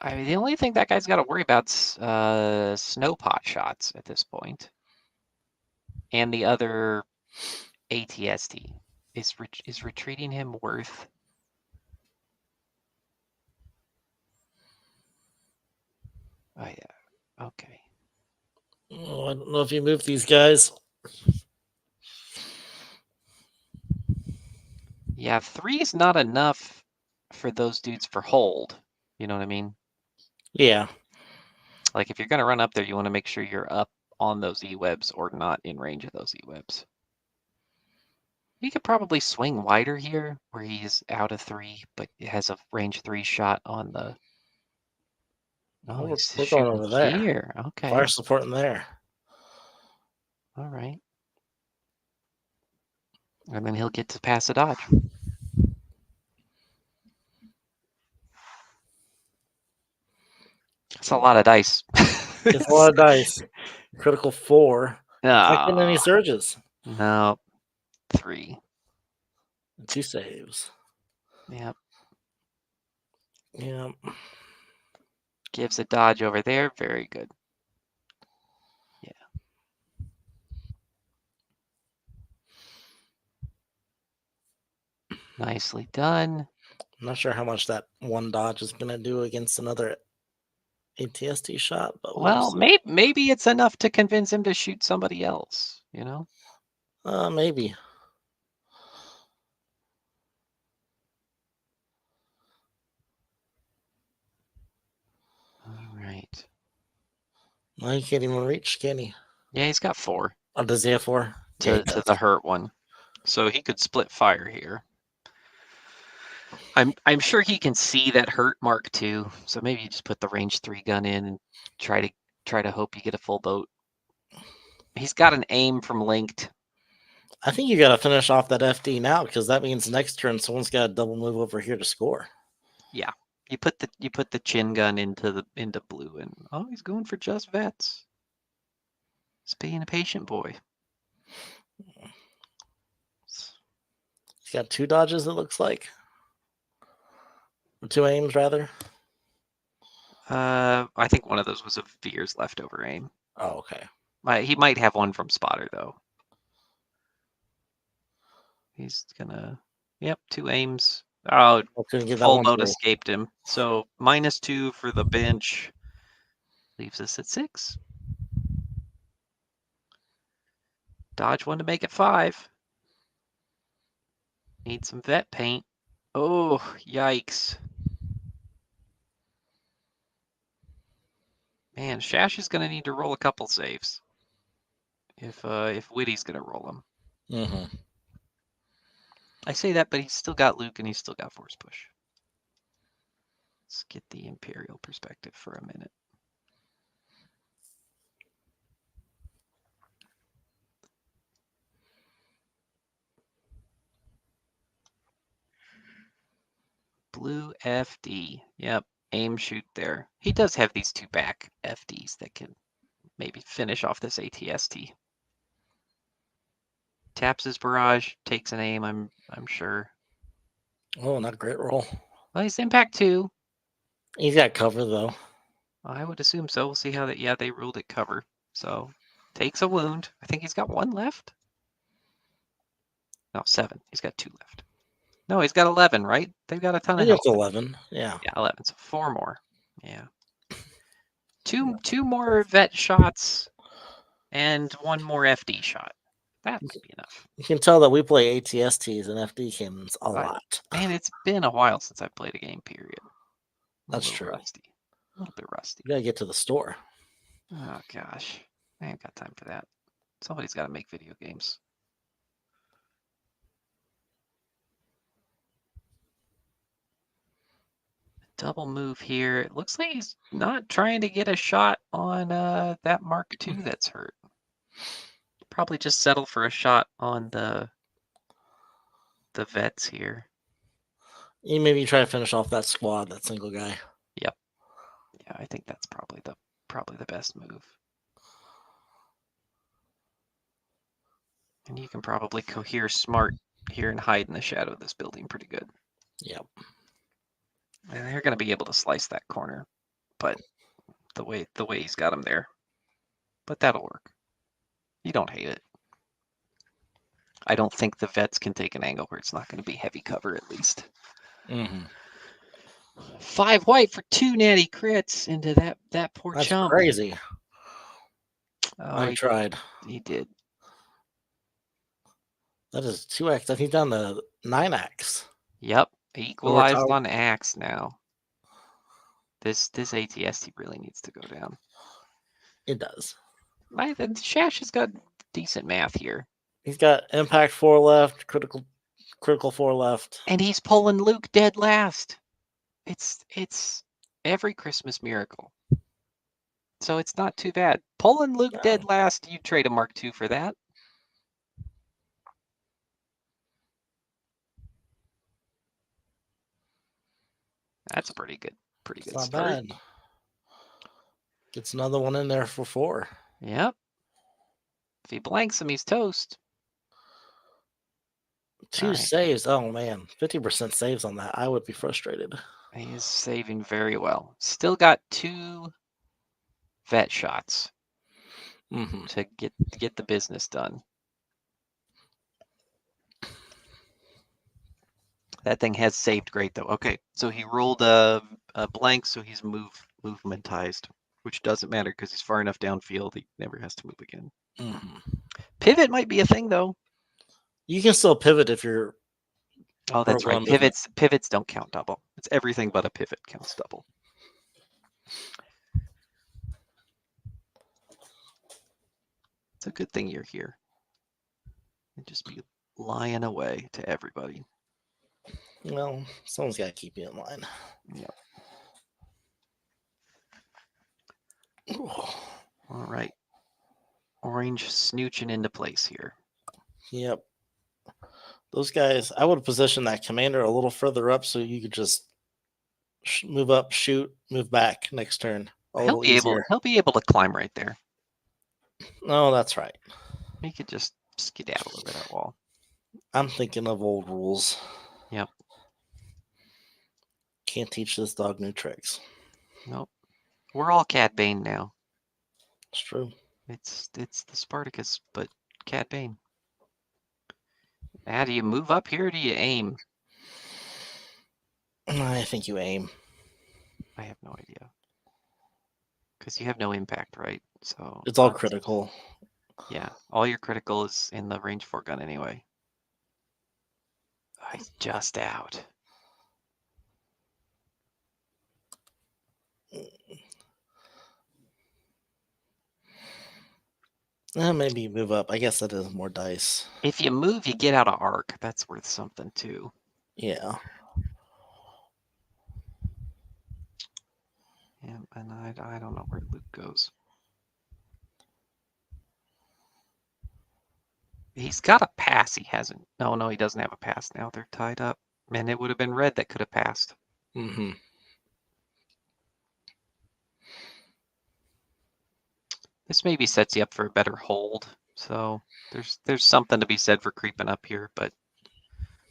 I mean, the only thing that guy's got to worry about's snow pot shots at this point, and the other ATST. Is retreating him worth? Oh yeah. Okay. Oh, I don't know if you move these guys. Yeah, 3 is not enough for those dudes for hold. You know what I mean? Yeah. Like if you're gonna run up there, you want to make sure you're up on those ewebs or not in range of those ewebs. He could probably swing wider here, where he's out of 3, but it has a range 3 shot on the. Oh, he's we're going over there. here. Okay. Fire support in there. All right. And then he'll get to pass a dodge. It's a lot of dice. It's a lot of dice. Critical 4. Not getting any Ah, surges. no. 3. 2 saves. Yep. Yeah. Gives a dodge over there. Very good. Yeah. Nicely done. I'm not sure how much that one dodge is going to do against another ATST shot, but Well, maybe it's enough to convince him to shoot somebody else, you know? Maybe. All right. Well, he can't even reach, can he? Yeah, he's got 4 Oh, does he have 4? Yeah, he to does. the hurt one. So he could split fire here. I'm sure he can see that hurt mark too. So maybe you just put the range 3 gun in and try to hope you get a full boat. He's got an aim from linked. I think you got to finish off that FD now because that means next turn someone's got to double move over here to score. Yeah. You put the chin gun into blue, and oh, he's going for just vets. He's being a patient boy. He's got 2 dodges, it looks like. Or 2 aims, rather. I think one of those was a Veer's leftover aim. Oh, okay. He might have one from spotter though. He's gonna. Yep, 2 aims. Oh, Couldn't get that full one boat through. escaped him. So -2 for the bench. Leaves us at 6. Dodge 1 to make it 5. Need some vet paint. Oh, yikes. Man, Shash is going to need to roll a couple saves if Witty's going to roll them. Mm-hmm. I say that, but he's still got Luke and he's still got Force Push. Let's get the Imperial perspective for a minute. Blue FD. Yep, aim shoot there. He does have these 2 back FDs that can maybe finish off this ATST. Taps his barrage, takes an aim, I'm sure. Oh, not a great roll. Well, he's impact 2. He's got cover, though. I would assume so. We'll see how that. Yeah, they ruled it cover. So takes a wound. I think he's got 1 left. No, 7. He's got 2 left. No, he's got 11, right? They've got a ton I of think health. it's 11. Yeah. Yeah, 11. So 4 more. Yeah. Two more vet shots and 1 more FD shot. That might be enough. You can tell that we play ATSTs and FD cannons a lot. Man, it's been a while since I played a game, period. That's true. Rusty. A little bit rusty. You gotta get to the store. Oh, gosh. I ain't got time for that. Somebody's got to make video games. Double move here. It looks like he's not trying to get a shot on that Mark II that's hurt. Probably just settle for a shot on the vets here. You maybe try to finish off that squad, that single guy. Yep. Yeah, I think that's probably the best move. And you can probably cohere smart here and hide in the shadow of this building pretty good. Yep. And they're going to be able to slice that corner, but the way he's got him there. But that'll work. You don't hate it. I don't think the vets can take an angle where it's not going to be heavy cover at least. Mm-hmm. 5 white for 2 natty crits into that poor That's chump. crazy. Oh, I tried. He did. That is 2x. I think down to 9x. Yep. Equalized on axe now. This ATST really needs to go down. It does. Shash has got decent math here. He's got impact 4 left, critical 4 left. And he's pulling Luke dead last. It's every Christmas miracle. So it's not too bad. Pulling Luke dead last, you trade a Mark II for that. That's a pretty good It's not start. bad. Gets another one in there for 4. Yep. If he blanks him, he's toast. 2 right. saves. Oh man, 50% saves on that. I would be frustrated. He is saving very well. Still got 2 vet shots Mm-hmm. to get the business done. That thing has saved great though. Okay, so he rolled a blank, so he's movementized, which doesn't matter because he's far enough downfield. He never has to move again. Mm-hmm. Pivot might be a thing though. You can still pivot if you're. Oh, that's right. Pivots don't count double. It's everything but a pivot counts double. It's a good thing you're here. And just be lying away to everybody. Well, someone's got to keep you in line. Yep. All right. Orange snooching into place here. Yep. Those guys, I would position that commander a little further up so you could just move up, shoot, move back next turn. He'll be able to climb right there. Oh, that's right. He could just skedaddle over that wall. I'm thinking of old rules. Yep. Can't teach this dog new tricks. Nope. We're all Cad Bane now. It's true. It's the Spartacus, but Cad Bane. Now, do you move up here or do you aim? I think you aim. I have no idea. Because you have no impact, right? So it's all critical. Yeah, all your critical is in the range 4 gun anyway. Oh, he's just out. Maybe you move up. I guess that is more dice. If you move, you get out of arc. That's worth something too. Yeah. Yeah, and I don't know where Luke goes. He's got a pass. He hasn't. No, he doesn't have a pass now. They're tied up. And it would have been red that could have passed. Mm-hmm. This maybe sets you up for a better hold. So there's something to be said for creeping up here, but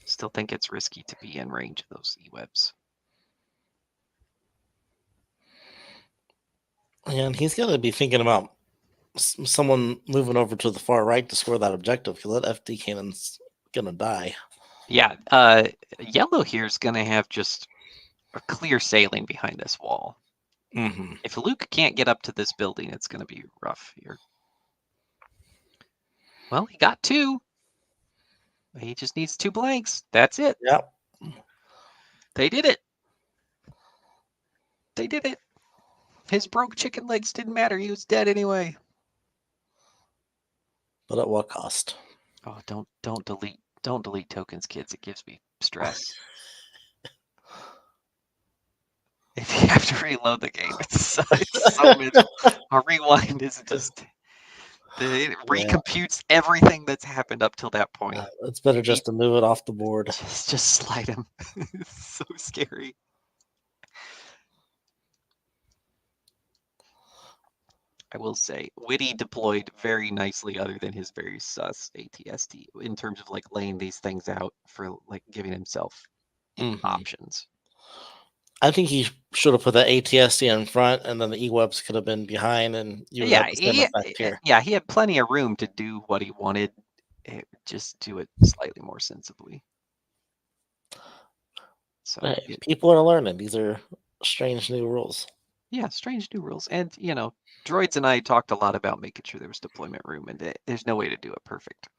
still think it's risky to be in range of those ewebs. And he's got to be thinking about someone moving over to the far right to score that objective because that FD cannon's gonna die. Yeah, yellow here is gonna have just a clear sailing behind this wall. Mm-hmm. If Luke can't get up to this building, it's gonna be rough here. Well, he got 2. He just needs 2 blanks. That's it. Yep. They did it. They did it. His broke chicken legs didn't matter. He was dead anyway. But at what cost? Oh, don't delete tokens, kids. It gives me stress. If you have to reload the game, it's so miserable. A rewind is just it recomputes everything that's happened up till that point. It's better just to move it off the board. Just slide him. It's so scary. I will say, Witty deployed very nicely, other than his very sus ATST, in terms of like laying these things out for like giving himself options. I think he should have put that ATST in front, and then the ewebs could have been behind, and you would have the same effect here. Yeah, he had plenty of room to do what he wanted. Just do it slightly more sensibly. So hey, people are learning. These are strange new rules. Yeah, strange new rules. And, you know, Droids and I talked a lot about making sure there was deployment room, and there's no way to do it perfect.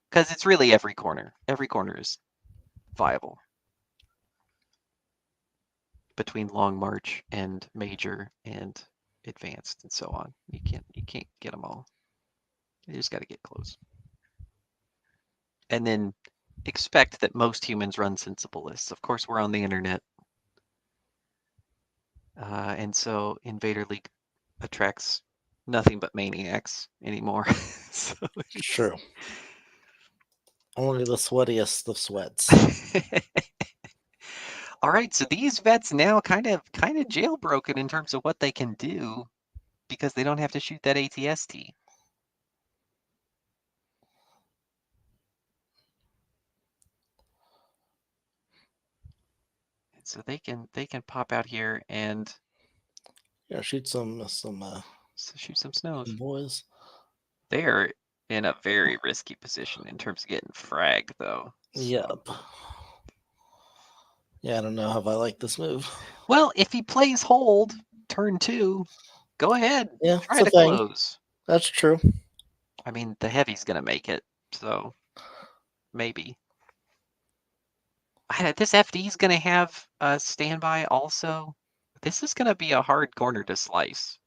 Because it's really every corner. Every corner is viable. Between Long March and Major and Advanced and so on. You can't get them all. You just got to get close. And then expect that most humans run sensible lists. Of course, we're on the internet. And so Invader League attracts nothing but maniacs anymore. So True. Only the sweatiest of sweats. All right, so these vets now kind of jailbroken in terms of what they can do because they don't have to shoot that ATST. So they can pop out here and shoot some shoot some snows. boys. They're in a very risky position in terms of getting fragged, though. So. Yep. Yeah, I don't know if I like this move. Well, if he plays hold turn 2, go ahead. Yeah, Try to close. That's true. I mean, the heavy's gonna make it, so maybe. This FD's gonna have a standby also. This is gonna be a hard corner to slice.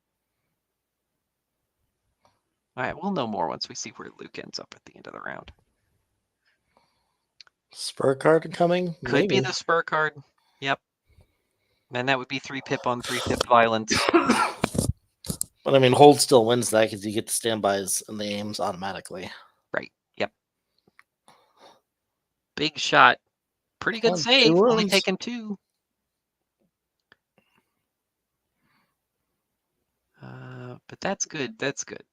All right, we'll know more once we see where Luke ends up at the end of the round. Spur card coming? Could be the spur card. Yep. And that would be 3-pip on 3-pip violence. But I mean, hold still wins that because you get the standbys and the aims automatically. Right. Yep. Big shot. Pretty good save. Only taking 2. But that's good. That's good.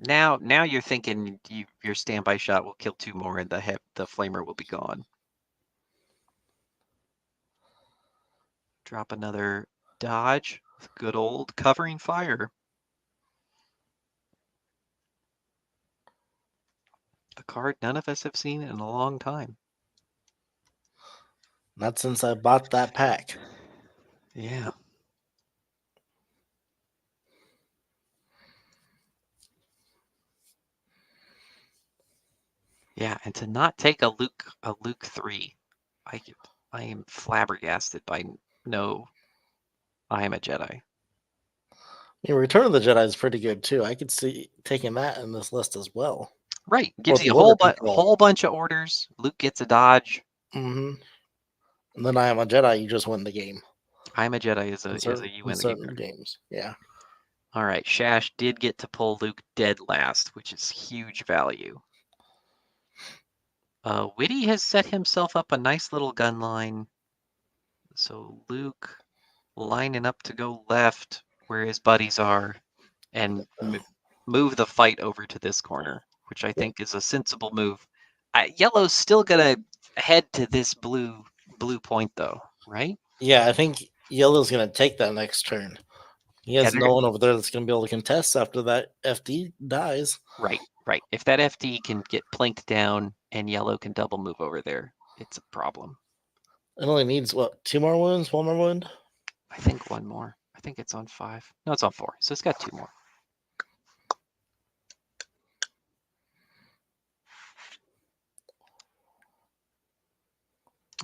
Now you're thinking your standby shot will kill 2 more and the flamer will be gone. Drop another dodge with good old covering fire. A card none of us have seen in a long time. Not since I bought that pack. Yeah. Yeah, and to not take a Luke 3, I am flabbergasted by no. I am a Jedi. Yeah, Return of the Jedi is pretty good too. I could see taking that in this list as well. Right, gives you a whole bunch of orders. Luke gets a dodge. Mm-hmm. And then I am a Jedi. You just win the game. I am a Jedi is a you win the game. Games. Yeah. All right, Shash did get to pull Luke dead last, which is huge value. Witty has set himself up a nice little gun line. So Luke lining up to go left where his buddies are and move the fight over to this corner, which I think is a sensible move. Yellow's still gonna head to this blue point though, right? Yeah, I think Yellow's gonna take that next turn. He has no one over there that's gonna be able to contest after that FD dies. Right. If that FD can get plinked down and Yellow can double move over there, it's a problem. It only needs what, 2 more wounds, 1 more wound? I think 1 more. I think it's on 5. No, it's on 4. So it's got 2 more.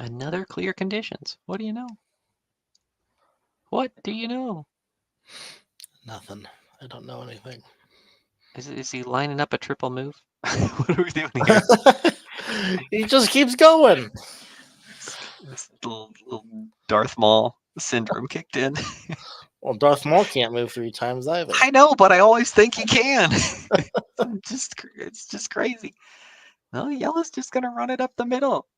Another clear conditions. What do you know? What do you know? Nothing. I don't know anything. Is he lining up a triple move? What are we doing here? He just keeps going. This little Darth Maul syndrome kicked in. Well, Darth Maul can't move 3 times either. I know, but I always think he can. It's just crazy. No, Yellow's just gonna run it up the middle.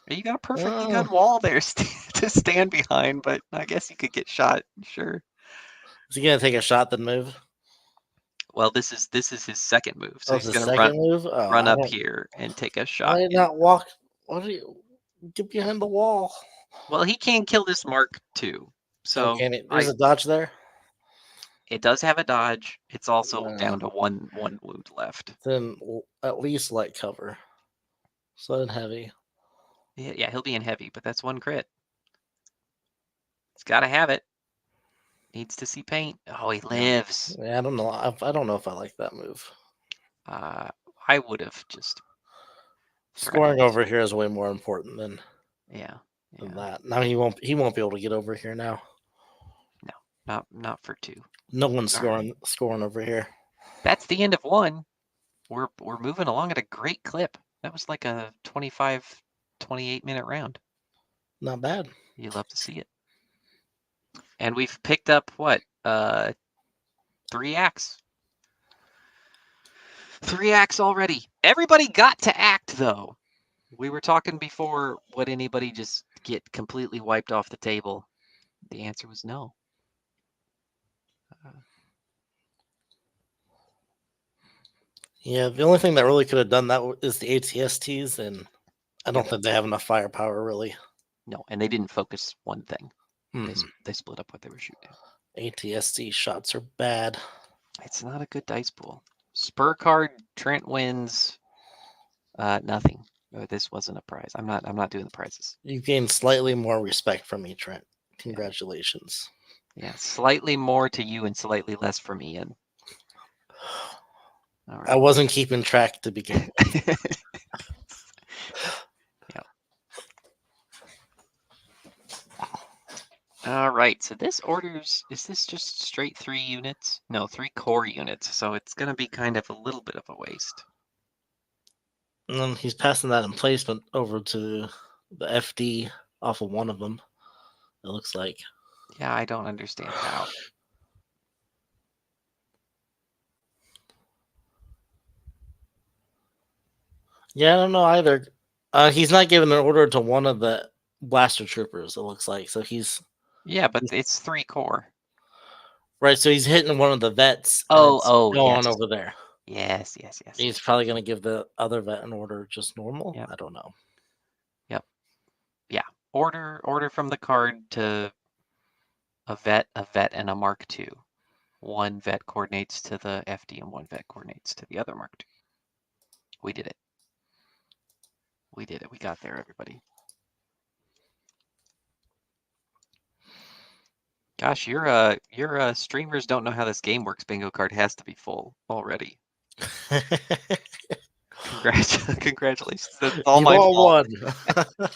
You got a perfectly good wall there to stand behind, but I guess you could get shot. Sure. Is he gonna take a shot then move? Well, this is his second move, so he's gonna run up here and take a shot. Why not walk? Why do you get behind the wall? Well, he can't kill this Mark II. So there's a dodge there. It does have a dodge. It's also down to one wound left. Then at least light cover. So then heavy. Yeah, he'll be in heavy, but that's 1 crit. He's got to have it. Needs to see paint. Oh, he lives. Yeah, I don't know. I don't know if I like that move. I would have just. Scoring over here is way more important than that. Now he won't be able to get over here now. No, not for 2. No one's scoring over here. That's the end of 1. We're moving along at a great clip. That was like a 25, 28-minute round. Not bad. You love to see it. And we've picked up what? 3 acts. 3 acts already. Everybody got to act though. We were talking before, would anybody just get completely wiped off the table? The answer was no. Yeah, the only thing that really could have done that is the ATSTs, and I don't Yep. think they have enough firepower, really. No, and they didn't focus one thing. Mhm. They split up what they were shooting. ATST shots are bad. It's not a good dice pool. Spur card, Trent wins. Nothing. This wasn't a prize. I'm not doing the prizes. You gained slightly more respect from me, Trent. Congratulations. Yeah, slightly more to you and slightly less from Ian. All I right. wasn't keeping track to begin with. Yeah. All right. So this is this just straight 3 units? No, 3 core units. So it's going to be kind of a little bit of a waste. And then he's passing that emplacement over to the FD off of one of them. It looks like. Yeah, I don't understand how. Yeah, I don't know either. He's not giving an order to one of the blaster troopers. It looks like so he's Yeah, but it's 3 core. right. So he's hitting one of the vets, and it's Yes. going over there. Yes. He's probably going to give the other vet an order just normal. Yep. I don't know. Yep. Yeah. Order from the card to a vet, and a Mark II. One vet coordinates to the FD and one vet coordinates to the other Mark II. We did it. We did it. We got there, everybody. Gosh, your streamers don't know how this game works. Bingo card has to be full already. Congratulations. That's all my fault. Won.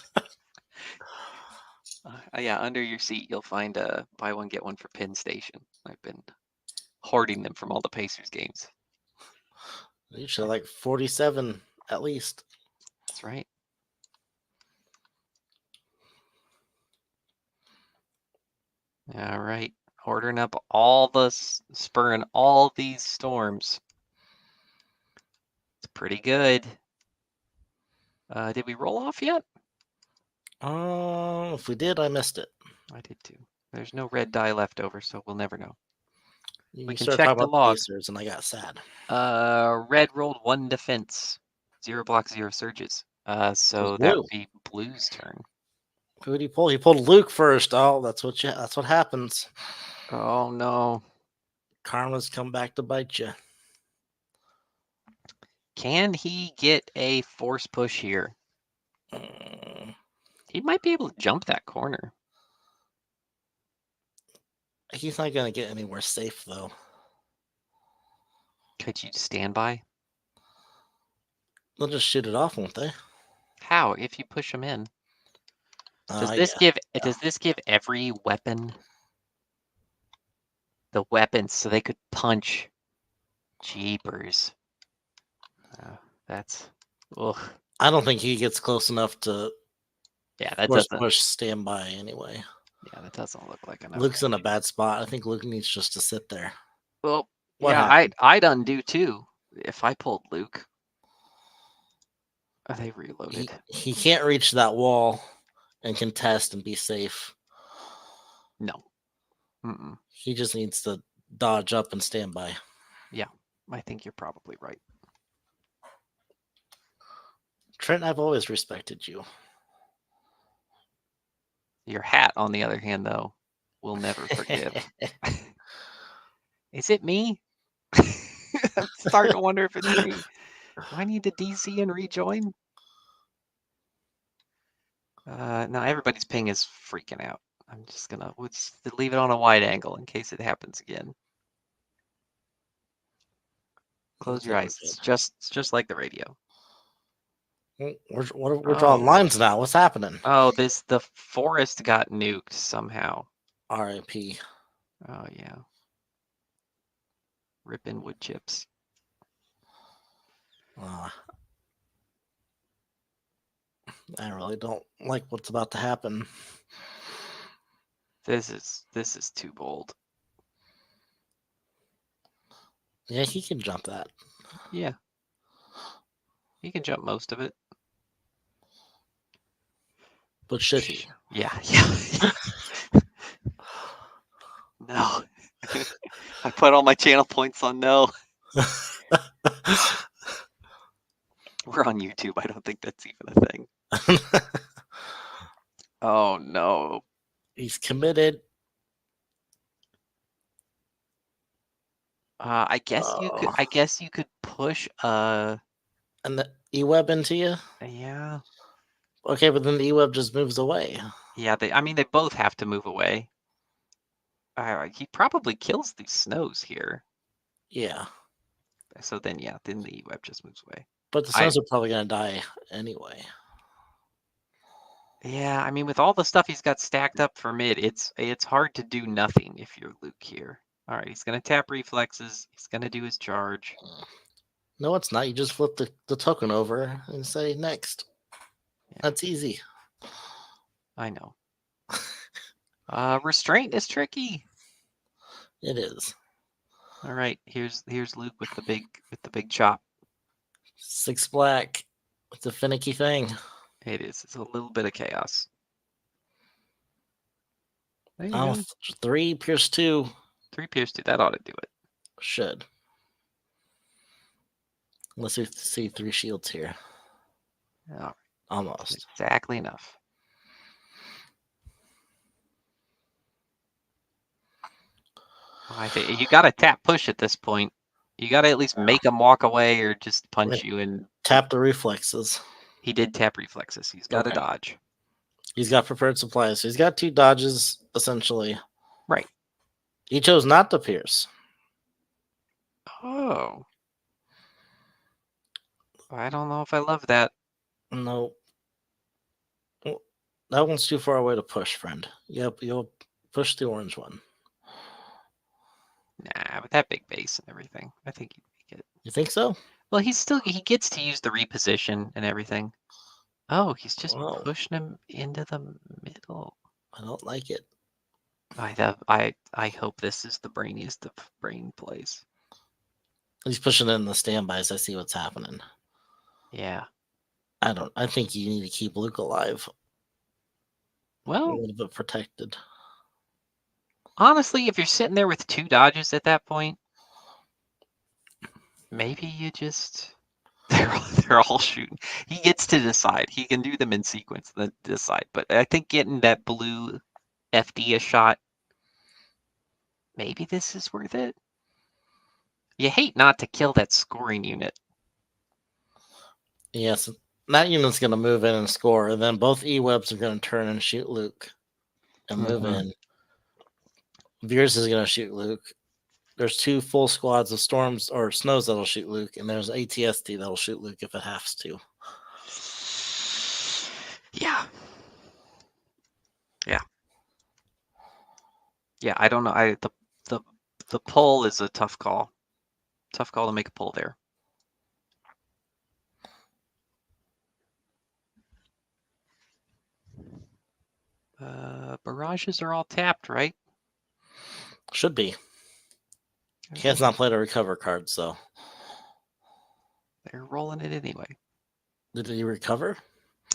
Yeah, under your seat you'll find a buy one get one for Penn Station. I've been hoarding them from all the Pacers games. You should like 47 at least. That's right. All right, ordering up all the spurring all these storms. It's pretty good. Did we roll off yet? If we did, I missed it. I did too. There's no red die left over, so we'll never know. We can started check talking the about log. Pacers, and I got sad. Red rolled 1 defense, 0 blocks, 0 surges. So that would be Blue's turn. Who did he pull? He pulled Luke first. Oh, that's what happens. Oh no. Karma's come back to bite you. Can he get a force push here? He might be able to jump that corner. He's not going to get anywhere safe, though. Could you stand by? They'll just shoot it off, won't they? How? If you push him in. Does this give every weapon the weapons so they could punch? Jeepers. That's ugh. I don't think he gets close enough to that force doesn't push standby anyway. Yeah, that doesn't look like enough. Luke's in a bad spot. I think Luke needs just to sit there. Well, What yeah, happened? I'd undo too if I pulled Luke. Are they reloaded? He can't reach that wall and contest and be safe. No. Mm-mm. He just needs to dodge up and stand by. Yeah, I think you're probably right. Trent, I've always respected you. Your hat, on the other hand, though, will never forgive. Is it me? I'm starting to wonder if it's me. Do I need to DC and rejoin? No, everybody's ping is freaking out. I'm just gonna let's leave it on a wide angle in case it happens again. Close your eyes. It's just like the radio. We're drawing lines now. What's happening? Oh, the forest got nuked somehow. R.I.P. Oh yeah. Ripping wood chips. I really don't like what's about to happen. This is too bold. Yeah, he can jump that. Yeah. He can jump most of it. But should he? Yeah. No. I put all my channel points on no. We're on YouTube. I don't think that's even a thing. Oh no. He's committed. I guess you could push And the eweb into you? yeah. Okay, but then the eweb just moves away. Yeah, they both have to move away. He probably kills these snows here. Yeah. So then the eweb just moves away. But the snows are probably gonna die anyway. Yeah, I mean, with all the stuff he's got stacked up for mid, it's hard to do nothing if you're Luke here. All right, he's gonna tap reflexes. He's gonna do his charge. No, it's not. You just flip the token over and say next. Yeah. That's easy. I know. Restraint is tricky. It is. All right, here's Luke with the big chop. 6 black. It's a finicky thing. It is. It's a little bit of chaos. There you go. 3 pierce 2. 3 pierce 2. That ought to do it. Should. Let's see 3 shields here. Yeah. Almost. Exactly enough. Well, I think you got to tap push at this point. You got to at least make him walk away or just punch you and tap the reflexes. He did tap reflexes. He's got a dodge. He's got prepared supplies. So he's got 2 dodges, essentially. Right. He chose not to pierce. Oh. I don't know if I love that. No. Well, that one's too far away to push, friend. Yep, you'll push the orange one. Nah, with that big base and everything, I think he'd make it. You think so? Well, he gets to use the reposition and everything. Oh, he's just pushing him into the middle. I don't like it. I hope this is the brainiest of brain plays. He's pushing in the standbys. I see what's happening. Yeah. I think you need to keep Luke alive. Well, a little bit protected. Honestly, if you're sitting there with 2 dodges at that point, maybe you just they're all shooting. He gets to decide. He can do them in sequence, then decide. But I think getting that blue FD a shot, maybe this is worth it. You hate not to kill that scoring unit. Yes, that unit's going to move in and score, and then both E-webs are going to turn and shoot Luke and move in. Veers is going to shoot Luke. There's 2 full squads of storms or snows that'll shoot Luke, and there's ATST that'll shoot Luke if it has to. Yeah. Yeah, I don't know. The pull is a tough call. Tough call to make a pull there. Barrages are all tapped, right? Should be. He has not played a recover card, so they're rolling it anyway. Did he recover?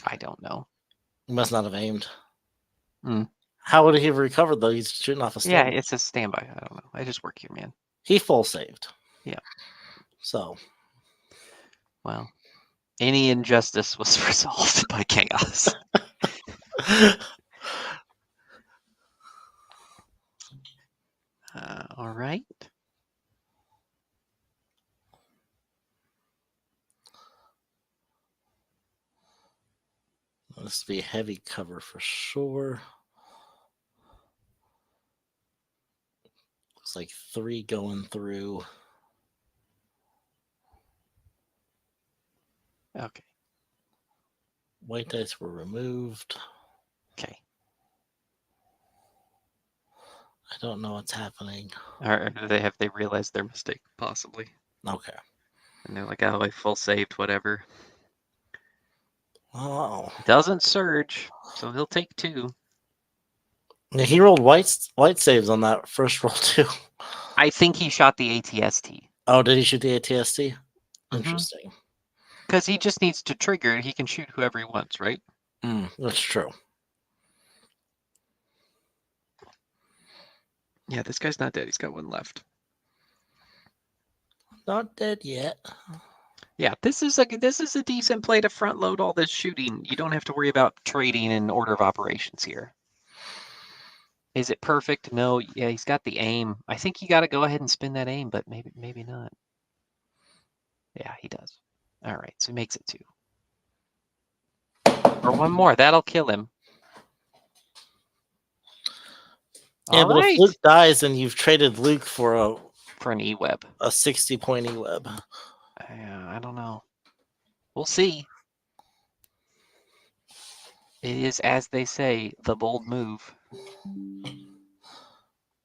I don't know. He must not have aimed. How would he have recovered, though? He's shooting off a standby. Yeah, it's a standby. I don't know. I just work here, man. He full saved. Yeah. So. Well, any injustice was resolved by chaos. All right. This will be a heavy cover for sure. Looks like 3 going through. Okay. White dice were removed. Okay. I don't know what's happening. Or have they realized their mistake? Possibly. Okay. And they're like, oh, I full saved, whatever. Oh. Doesn't surge, so he'll take 2. Yeah, he rolled white saves on that first roll too. I think he shot the ATST. Oh, did he shoot the ATST? Interesting. Because he just needs to trigger. He can shoot whoever he wants, right? That's true. Yeah, this guy's not dead. He's got one left. Not dead yet. Yeah, this is a decent play to front load all this shooting. You don't have to worry about trading in order of operations here. Is it perfect? No. Yeah, he's got the aim. I think you got to go ahead and spin that aim, but maybe not. Yeah, he does. All right, so he makes it 2. Or one more. That'll kill him. Yeah, All but if right. Luke dies, then you've traded Luke for an eweb. a 60-point eweb. I don't know. We'll see. It is, as they say, the bold move.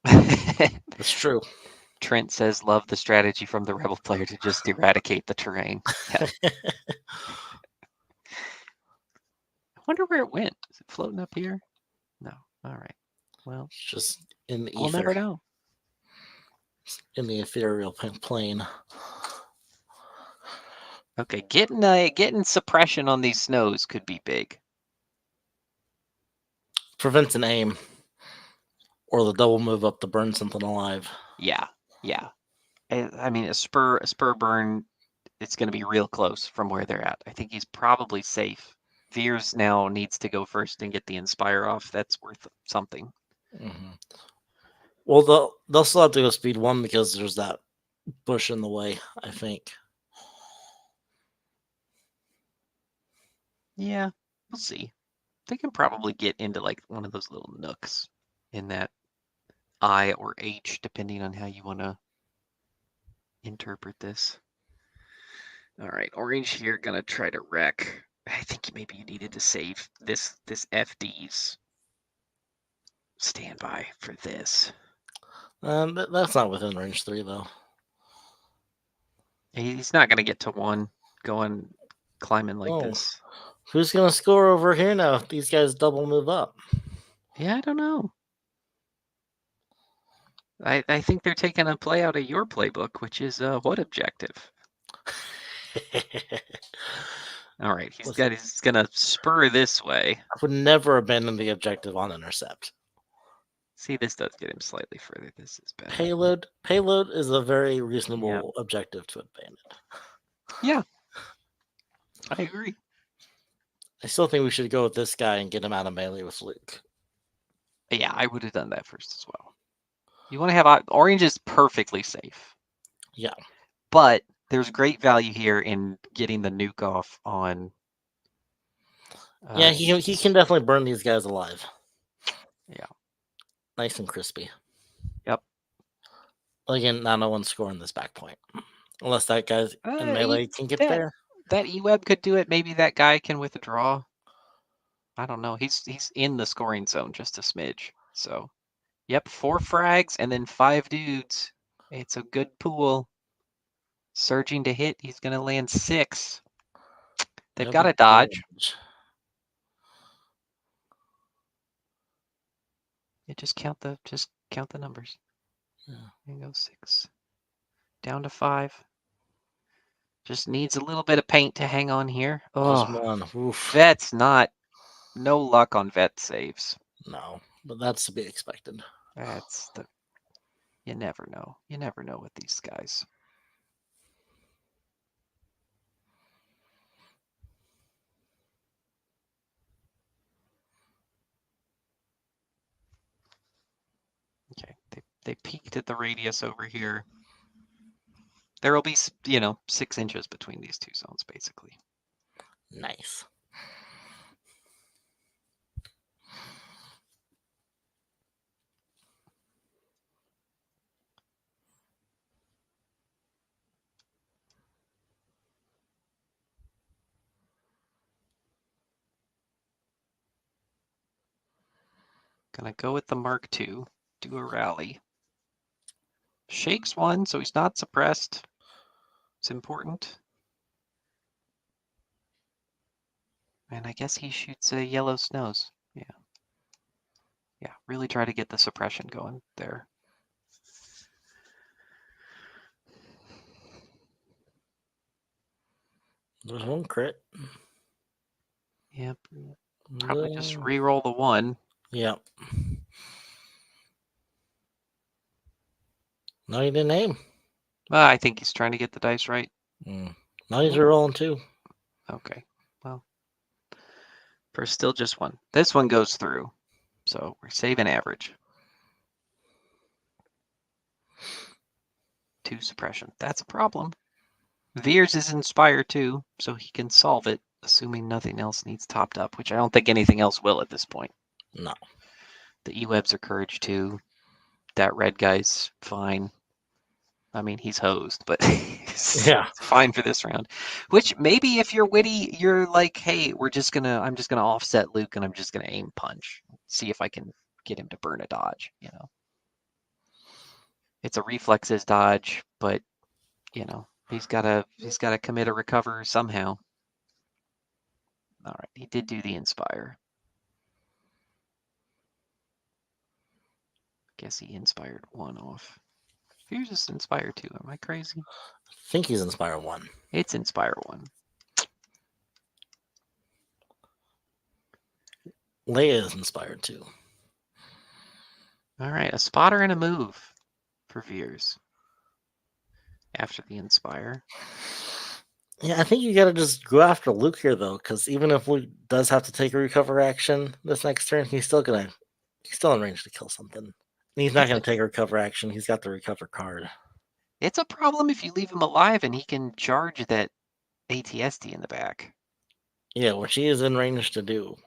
That's true. Trent says, love the strategy from the rebel player to just eradicate the terrain. Yeah. I wonder where it went. Is it floating up here? No. All right. Well, It's just in the ether. we'll never know. In the ethereal plane. Okay, getting suppression on these snows could be big. Prevents an aim. Or the double move up to burn something alive. Yeah. I mean, a spur burn, it's going to be real close from where they're at. I think he's probably safe. Veers now needs to go first and get the Inspire off. That's worth something. Mm-hmm. Well, they'll still have to go speed 1 because there's that bush in the way, I think. Yeah, we'll see. They can probably get into like one of those little nooks in that I or H, depending on how you want to interpret this. All right, orange here gonna try to wreck. I think maybe you needed to save this FD's standby for this. That's not within range 3 though. He's not gonna get to 1 going climbing like this. Who's gonna score over here now if these guys double move up? Yeah, I don't know. I think they're taking a play out of your playbook, which is what objective? All right, he's gonna spur this way. I would never abandon the objective on intercept. See, this does get him slightly further. This is bad. Payload is a very reasonable objective to abandon. Yeah, I agree. I still think we should go with this guy and get him out of melee with Luke. Yeah, I would have done that first as well. You want to have orange is perfectly safe. Yeah. But there's great value here in getting the nuke off on. Yeah, he can definitely burn these guys alive. Yeah. Nice and crispy. Yep. Again, now no one's scoring this back point. Unless that guy's in melee can get there. That eweb could do it. Maybe that guy can withdraw. I don't know. He's in the scoring zone just a smidge. So, yep, 4 frags and then 5 dudes. It's a good pool. Surging to hit. He's going to land 6. They've got to dodge. Yeah, just count the numbers. Yeah. There you go, 6. Down to 5. Just needs a little bit of paint to hang on here. Oh, just one. Oof. Vet's no luck on vet saves. No, but that's to be expected. You never know. You never know with these guys. Okay, they peaked at the radius over here. There will be, 6 inches between these 2 zones, basically. Nice. Gonna go with the Mark II, do a rally. Shakes 1, so he's not suppressed. It's important. And I guess he shoots yellow snows. Yeah. Yeah, really try to get the suppression going there. There's 1 crit. Yep. Probably just re-roll the 1. Yep. No, you didn't aim. Well, I think he's trying to get the dice right. No, he's rolling too. Okay. Well, for still just one. This one goes through. So we're saving average. 2 suppression. That's a problem. Veers is Inspire too, so he can solve it, assuming nothing else needs topped up, which I don't think anything else will at this point. No. The ewebs are Courage too. That red guy's fine. I mean, he's hosed, but he's fine for this round. Which maybe if you're witty, you're like, hey, I'm just gonna offset Luke and I'm just gonna aim punch. See if I can get him to burn a dodge, It's a reflexes dodge, but he's gotta commit a recover somehow. All right, he did do the Inspire. Guess he inspired 1 off. Here's just Inspire 2. Am I crazy? I think he's Inspire 1. It's Inspire 1. Leia is Inspired 2. All right, a spotter and a move for Veers after the Inspire. Yeah, I think you got to just go after Luke here, though, because even if Luke does have to take a recover action this next turn, he's still in range to kill something. And he's not going to take a recover action. He's got the recover card. It's a problem if you leave him alive and he can charge that ATSD in the back. Yeah, which he is in range to do.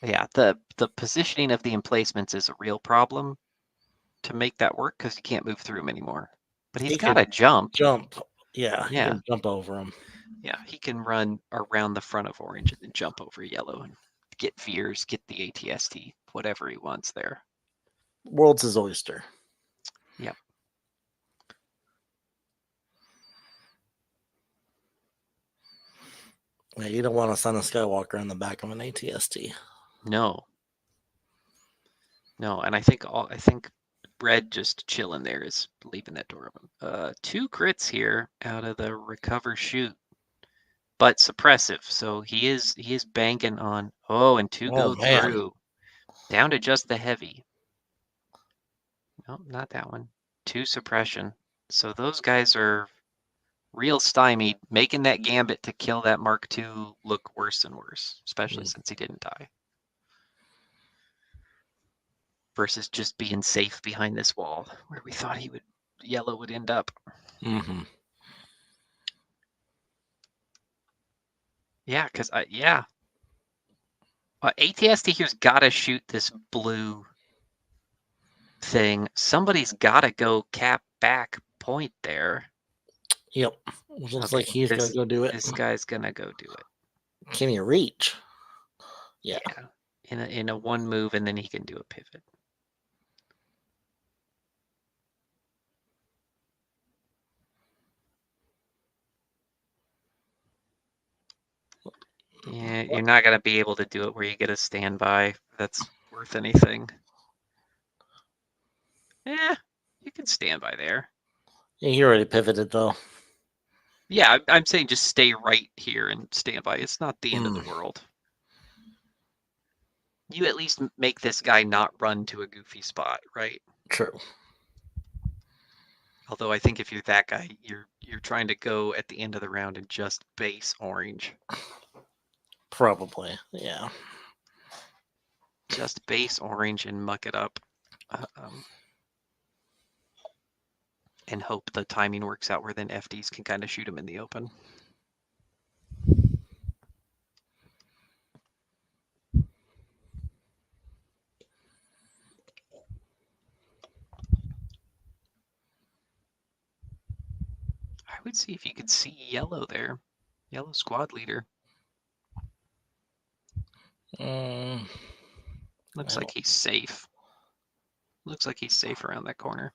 Yeah, the positioning of the emplacements is a real problem to make that work because you can't move through him anymore. But he's got to jump. Yeah, he can jump over him. Yeah, he can run around the front of orange and then jump over yellow and get Veers, get the ATST, whatever he wants there. World's his oyster. Yep. Yeah, you don't want to send a Skywalker in the back of an ATST. No. No, and I think Red just chilling there is leaving that door open. 2 crits here out of the recover shoot, but suppressive. So he is banking on. Oh, and 2 go through, down to just the heavy. No, not that one. 2 suppression. So those guys are real stymied, making that gambit to kill that Mark II look worse and worse, especially since he didn't die. Versus just being safe behind this wall where we thought yellow would end up. Mm-hmm. Yeah, because ATST here's got to shoot this blue thing. Somebody's got to go cap back point there. Yep. Looks like he's going to go do it. This guy's going to go do it. Can he reach? Yeah. In a 1 move, and then he can do a pivot. Yeah, you're not going to be able to do it where you get a standby that's worth anything. Yeah, you can stand by there. Yeah, he already pivoted, though. Yeah, I'm saying just stay right here and stand by. It's not the end of the world. You at least make this guy not run to a goofy spot, right? True. Although I think if you're that guy, you're trying to go at the end of the round and just base orange. Probably, yeah. Just base orange and muck it up. And hope the timing works out where then FDs can kind of shoot him in the open. I would see if you could see yellow there. Yellow squad leader. Looks like he's safe. Looks like he's safe around that corner.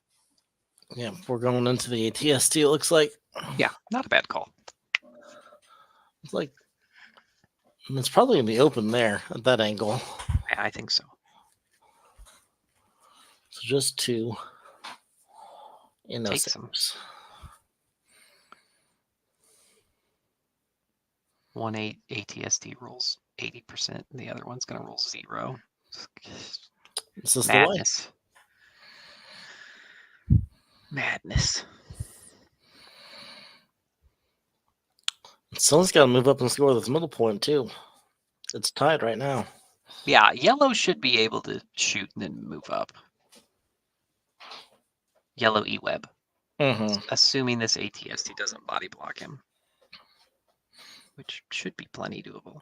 Yeah, we're going into the ATST, it looks like. Yeah, not a bad call. It's like, it's probably in the open there at that angle. Yeah, I think so. So just 2. In those Takes him. 1 ATST rolls 80%, and the other one's going to roll 0. This is madness. Madness. Someone's got to move up and score this middle point, too. It's tied right now. Yeah, yellow should be able to shoot and then move up. Yellow eweb. Assuming this ATST doesn't body block him. Which should be plenty doable.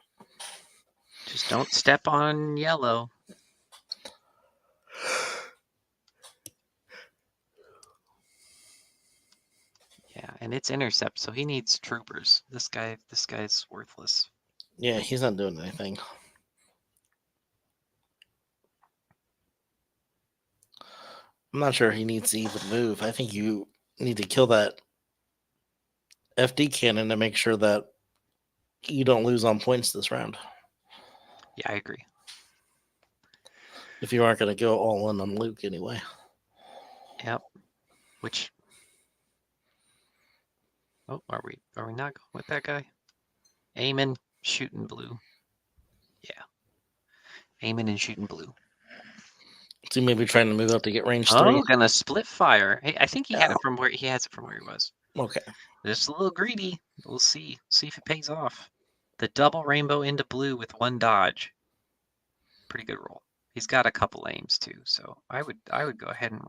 Just don't step on yellow. Yeah, and it's intercept, so he needs troopers. This guy's worthless. Yeah, he's not doing anything. I'm not sure he needs to even move. I think you need to kill that FD cannon to make sure that you don't lose on points this round. Yeah, I agree. If you aren't going to go all in on Luke anyway. Yep. Which... Oh, are we not going with that guy? Aiming, shooting blue. Yeah. Aiming and shooting blue. So maybe trying to move up to get range 3. Oh, gonna split fire. Hey, I think he had it from where he was. Okay. Just a little greedy. We'll see. See if it pays off. The double rainbow into blue with one dodge. Pretty good roll. He's got a couple aims too, so I would go ahead and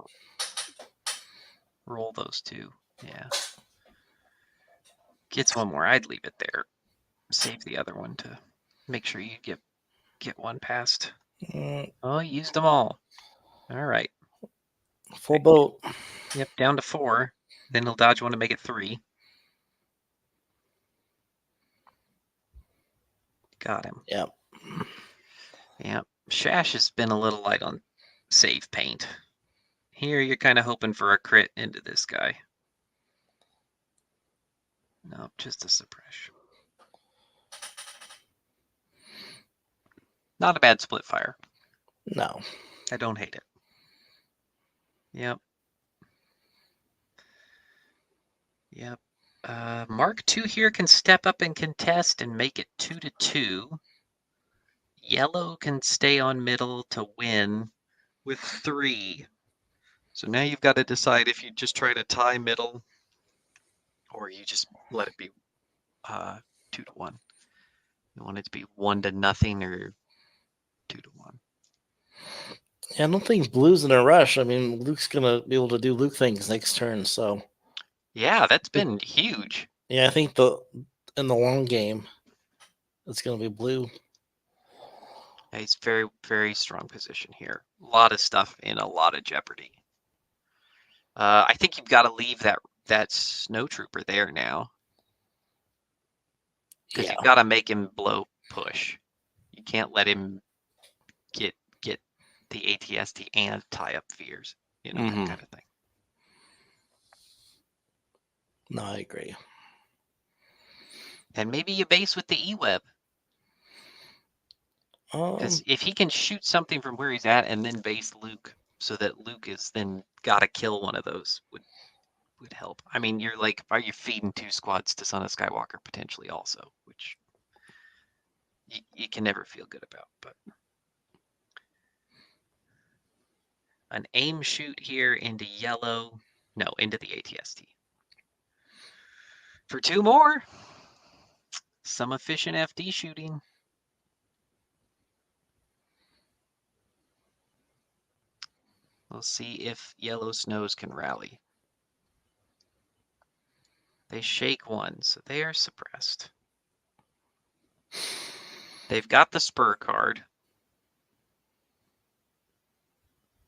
roll those two. Yeah. Gets one more. I'd leave it there. Save the other one to make sure you get one past. Oh, he used them all. All right. Full boat. Yep, down to 4. Then he'll dodge one to make it 3. Got him. Yep. Yep. Shash has been a little light on save paint. Here you're kind of hoping for a crit into this guy. Nope, just a suppress. Not a bad split fire. No. I don't hate it. Yep. Yep. Mark 2 here can step up and contest and make it 2-2. Yellow can stay on middle to win with 3. So now you've got to decide if you just try to tie middle or you just let it be 2-1. You want it to be 1-0 or 2-1. Yeah, I don't think blue's in a rush. I mean, Luke's gonna be able to do Luke things next turn, so yeah, that's been huge. Yeah, I think in the long game, it's gonna be blue. Yeah, he's very, very strong position here. A lot of stuff in a lot of jeopardy. I think you've got to leave that snow trooper there now. Because you've got to make him blow push. You can't let him get the ATST and tie up fears. That kind of thing. No, I agree. And maybe you base with the eweb. Because if he can shoot something from where he's at and then base Luke so that Luke is then got to kill one of those would help. I mean, are you feeding 2 squads to Son of Skywalker potentially also, which you can never feel good about. But an aim shoot here into yellow, no, into the ATST. For 2 more, some efficient FD shooting. We'll see if yellow snows can rally. They shake 1, so they are suppressed. They've got the spur card.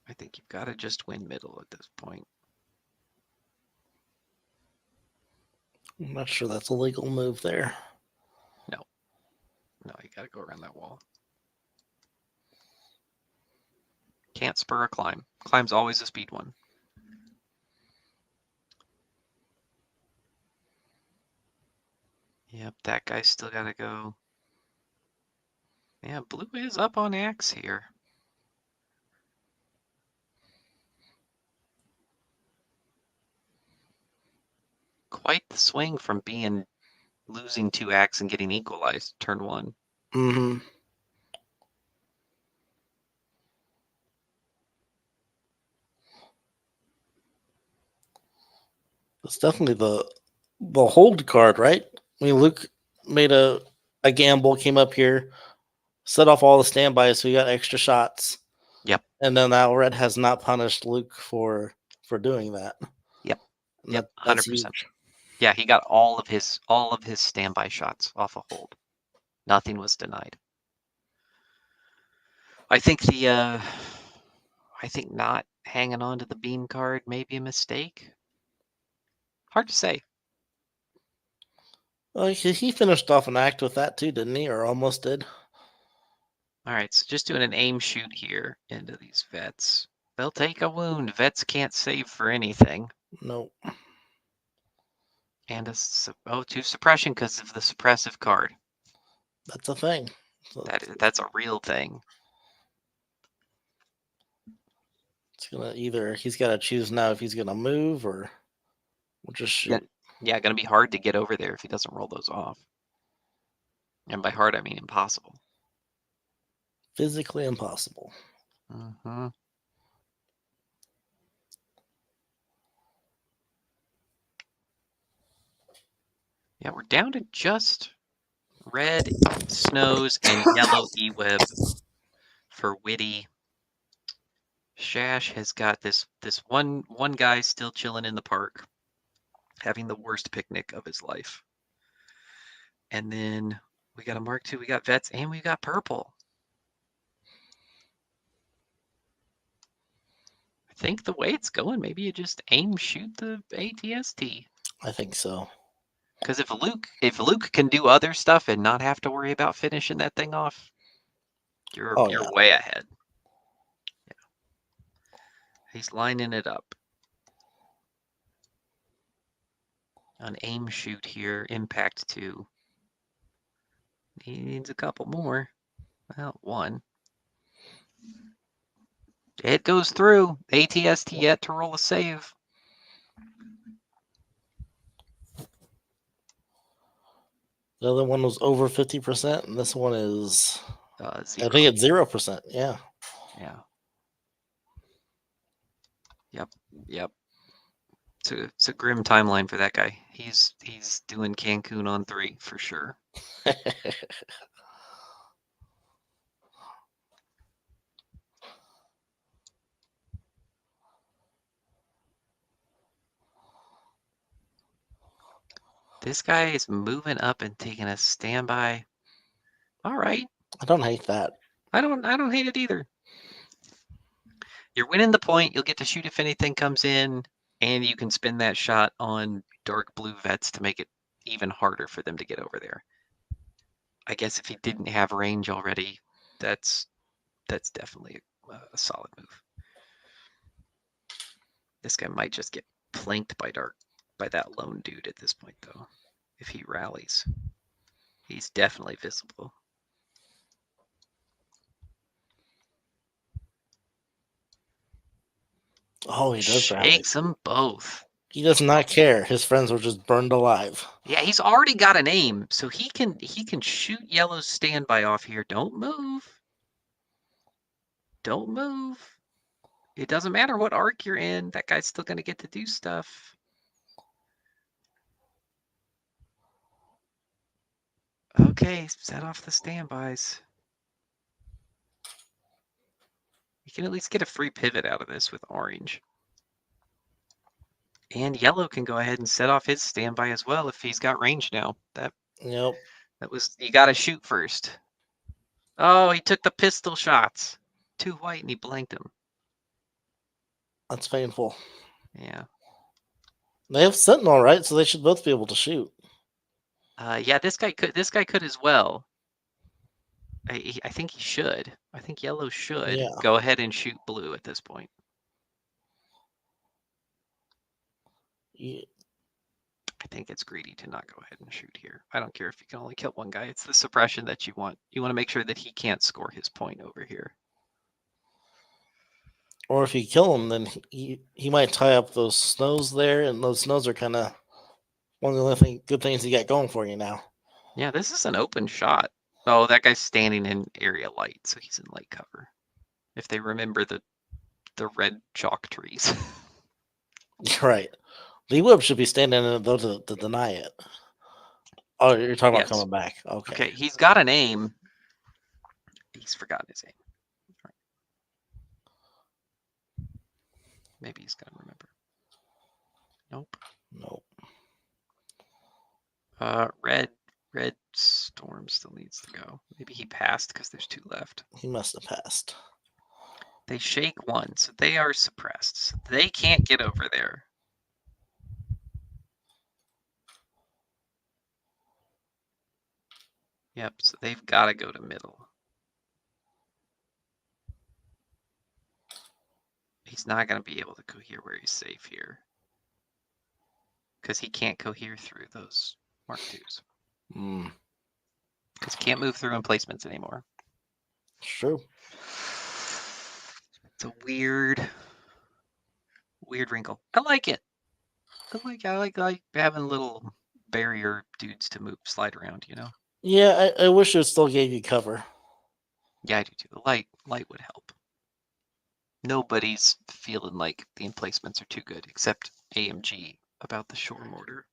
I think you've got to just win middle at this point. I'm not sure that's a legal move there. No, you got to go around that wall. Can't spur a climb. Climb's always a speed one. Yep, that guy's still got to go. Yeah, blue is up on axe here. Quite the swing from losing 2 axe and getting equalized turn 1. It's definitely the hold card, right? I mean, Luke made a gamble, came up here, set off all the standbys, so he got extra shots. Yep. And then now Red has not punished Luke for doing that. Yep. And Yep. that's 100%. huge. Yeah, he got all of his standby shots off a hold. Nothing was denied. I think not hanging on to the beam card may be a mistake. Hard to say. Well, he finished off an act with that too, didn't he? Or almost did. All right, so just doing an aim shoot here into these vets. They'll take a wound. Vets can't save for anything. Nope. And two suppression because of the suppressive card. That's a thing. So That's a real thing. it's gonna he's got to choose now if he's gonna move or just shoot. Yeah, gonna be hard to get over there if he doesn't roll those off. And by hard, I mean impossible. Physically impossible. Mm-hmm. Yeah, we're down to just red snows and yellow eweb for Witty. Shash has got this one guy still chilling in the park, having the worst picnic of his life. And then we got a Mark II, we got vets, and we got purple. I think the way it's going, maybe you just aim shoot the ATST. I think so. Because if Luke can do other stuff and not have to worry about finishing that thing off, you're way ahead. Yeah. He's lining it up. An aim shoot here, impact 2. He needs a couple more. Well, 1. It goes through. ATST yet to roll a save. The other one was over 50%, and this one is 0. I think it's 0%. Yeah. Yeah. Yep. It's a grim timeline for that guy. He's doing Cancun on 3 for sure. This guy is moving up and taking a standby. All right. I don't hate that. I don't hate it either. You're winning the point. You'll get to shoot if anything comes in, and you can spin that shot on dark blue vets to make it even harder for them to get over there. I guess if he didn't have range already, that's definitely a solid move. This guy might just get planked by that lone dude at this point, though. If he rallies, he's definitely visible. Oh, he does rally. Shakes them both. He does not care. His friends were just burned alive. Yeah, he's already got an aim, so he can shoot yellow's standby off here. Don't move. Don't move. It doesn't matter what arc you're in. That guy's still going to get to do stuff. Okay, set off the standbys. You can at least get a free pivot out of this with orange. And yellow can go ahead and set off his standby as well if he's got range now. Yep. You got to shoot first. Oh, he took the pistol shots. 2 white and he blanked him. That's painful. Yeah. They have Sentinel, right? So they should both be able to shoot. Yeah, this guy could as well. I think he should. I think yellow should go ahead and shoot blue at this point. Yeah. I think it's greedy to not go ahead and shoot here. I don't care if you can only kill one guy. It's the suppression that you want. You want to make sure that he can't score his point over here. Or if you kill him, then he might tie up those snows there, and those snows are kind of one of the only good things you got going for you now. Yeah, this is an open shot. Oh, that guy's standing in area light, so he's in light cover. If they remember the red chalk trees. Right. The eweb should be standing in it though to deny it. Oh, you're talking about Yes. coming back. Okay. Okay, he's got an aim. He's forgotten his aim. Maybe he's gonna remember. Nope. Nope. Red Storm still needs to go. Maybe he passed because there's 2 left. He must have passed. They shake 1, so they are suppressed. So they can't get over there. Yep, so they've got to go to middle. He's not going to be able to cohere where he's safe here. Because he can't cohere through those Mark IIs. Because he can't move through emplacements anymore. True. It's a weird wrinkle. I like it. I like having little barrier dudes to slide around, you know? Yeah, I wish it still gave you cover. Yeah, I do too. The light would help. Nobody's feeling like the emplacements are too good, except AMG about the shore mortar,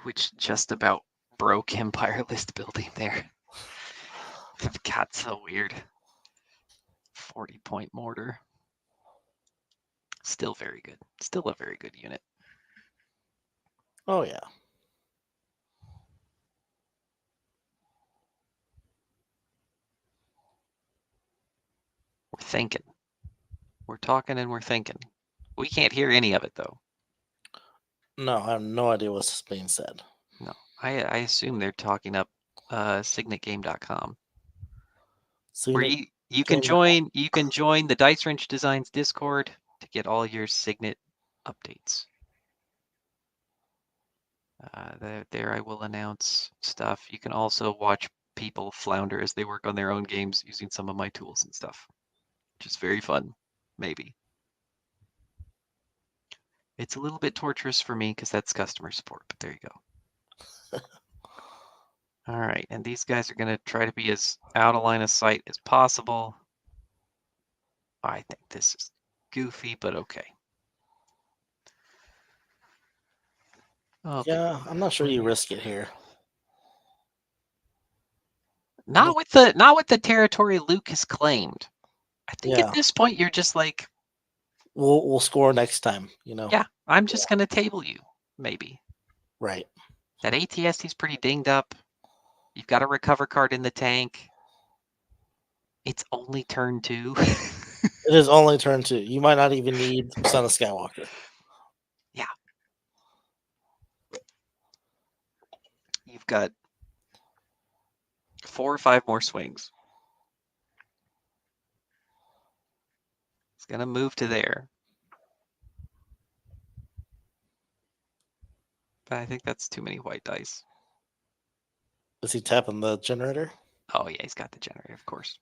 which just about broke Empire list building there. It got so weird. 40-point mortar. Still very good. Still a very good unit. Oh, yeah. We're thinking. We're talking and we're thinking. We can't hear any of it, though. No, I have no idea what's being said. No, I assume they're talking up signetgame.com. Where you can join the Dice Wrench Designs Discord to get all your Signet updates. There I will announce stuff. You can also watch people flounder as they work on their own games using some of my tools and stuff, which is very fun, maybe. It's a little bit torturous for me because that's customer support, but there you go. All right, and these guys are going to try to be as out of line of sight as possible. I think this is goofy, but okay. Yeah, I'm not sure you risk it here. Not with the territory Luke has claimed. I think at this point you're just like, we'll score next time, you know. Yeah, I'm just gonna table you, maybe. Right. That ATST's pretty dinged up. You've got a recover card in the tank. It's only turn 2. It is only turn 2. You might not even need Son of Skywalker. Yeah. You've got 4 or 5 more swings. It's gonna move to there. But I think that's too many white dice. Is he tapping the generator? Oh yeah, he's got the generator, of course.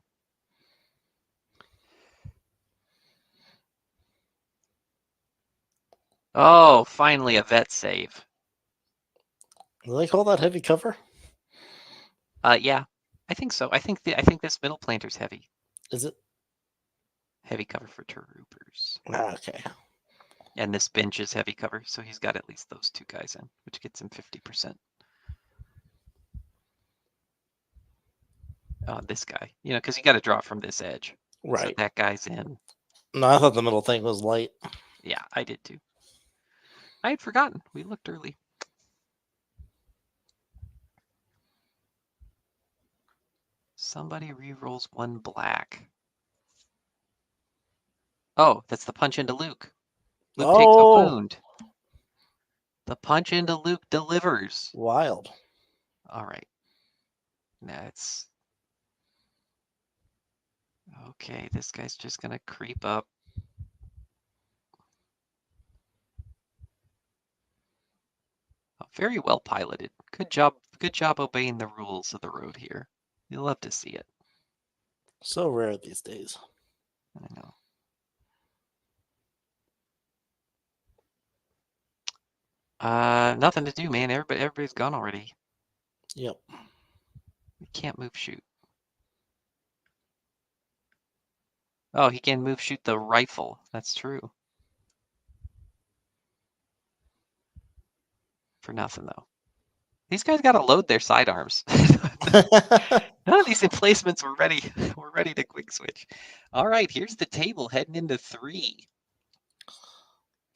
Oh, finally a vet save. Do they call that heavy cover? Yeah, I think so. I think this middle planter's heavy. Is it? Heavy cover for troopers. Okay. And this bench is heavy cover, so he's got at least those 2 guys in, which gets him 50%. This guy, because you got to draw from this edge. Right. So that guy's in. No, I thought the middle thing was light. Yeah, I did too. I had forgotten. We looked early. Somebody re-rolls 1 black. Oh, that's the punch into Luke. Luke takes a wound. The punch into Luke delivers. Wild. All right. That's okay. This guy's just gonna creep up. Oh, very well piloted. Good job. Good job obeying the rules of the road here. You'll love to see it. So rare these days. I know. Nothing to do, man. Everybody's gone already. Yep. You can't move shoot. Oh, he can move shoot the rifle. That's true. for nothing, though. These guys got to load their sidearms. None of these emplacements were ready. We're ready to quick switch. All right, here's the table heading into 3.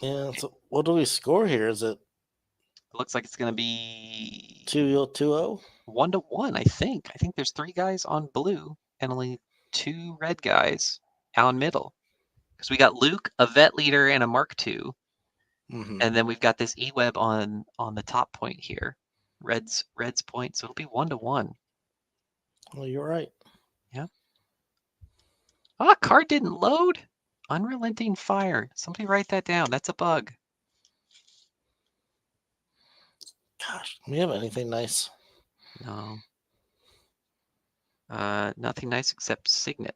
Yeah, so what do we score here? Is it It looks like it's going to be 2-0? 1-1, I think. I think there's 3 guys on blue and only 2 red guys out middle. Because we got Luke, a vet leader, and a Mark II. Mm-hmm. And then we've got this eweb on the top point here. Red's point, so it'll be 1-1. Well, you're right. Yeah. Ah, card didn't load. Unrelenting fire. Somebody write that down. That's a bug. Gosh, do we have anything nice? No. Nothing nice except Signet,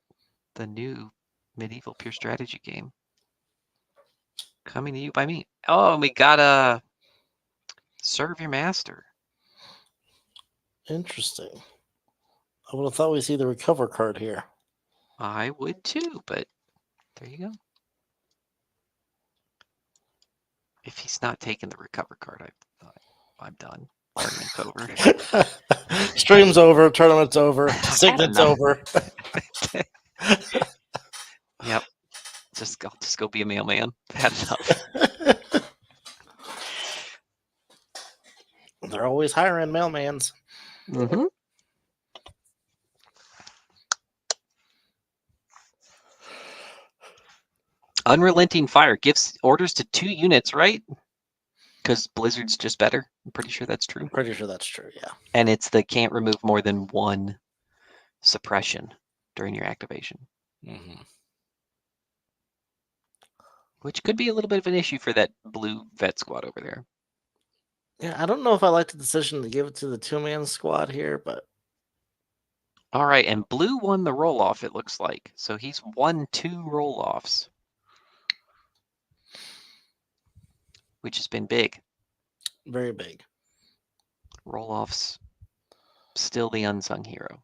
the new medieval pure strategy game. Coming to you by me. Oh, and we got a Serve Your Master. Interesting. I would have thought we'd see the recover card here. I would too, but there you go. If he's not taking the recover card, I'm done. Tournament's over. Stream's over. Tournament's over. Signet's over. Yep. Just go be a mailman. Had enough. They're always hiring mailmans. Mm-hmm. Unrelenting Fire gives orders to 2 units, right? Because Blizzard's just better. I'm pretty sure that's true. Pretty sure that's true, yeah. And it's the can't remove more than 1 suppression during your activation. Mm-hmm. Which could be a little bit of an issue for that blue vet squad over there. Yeah, I don't know if I like the decision to give it to the 2-man squad here, but... All right, and blue won the roll-off, it looks like. So he's won 2 roll-offs. Which has been big. Very big. Roll-offs, still the unsung hero.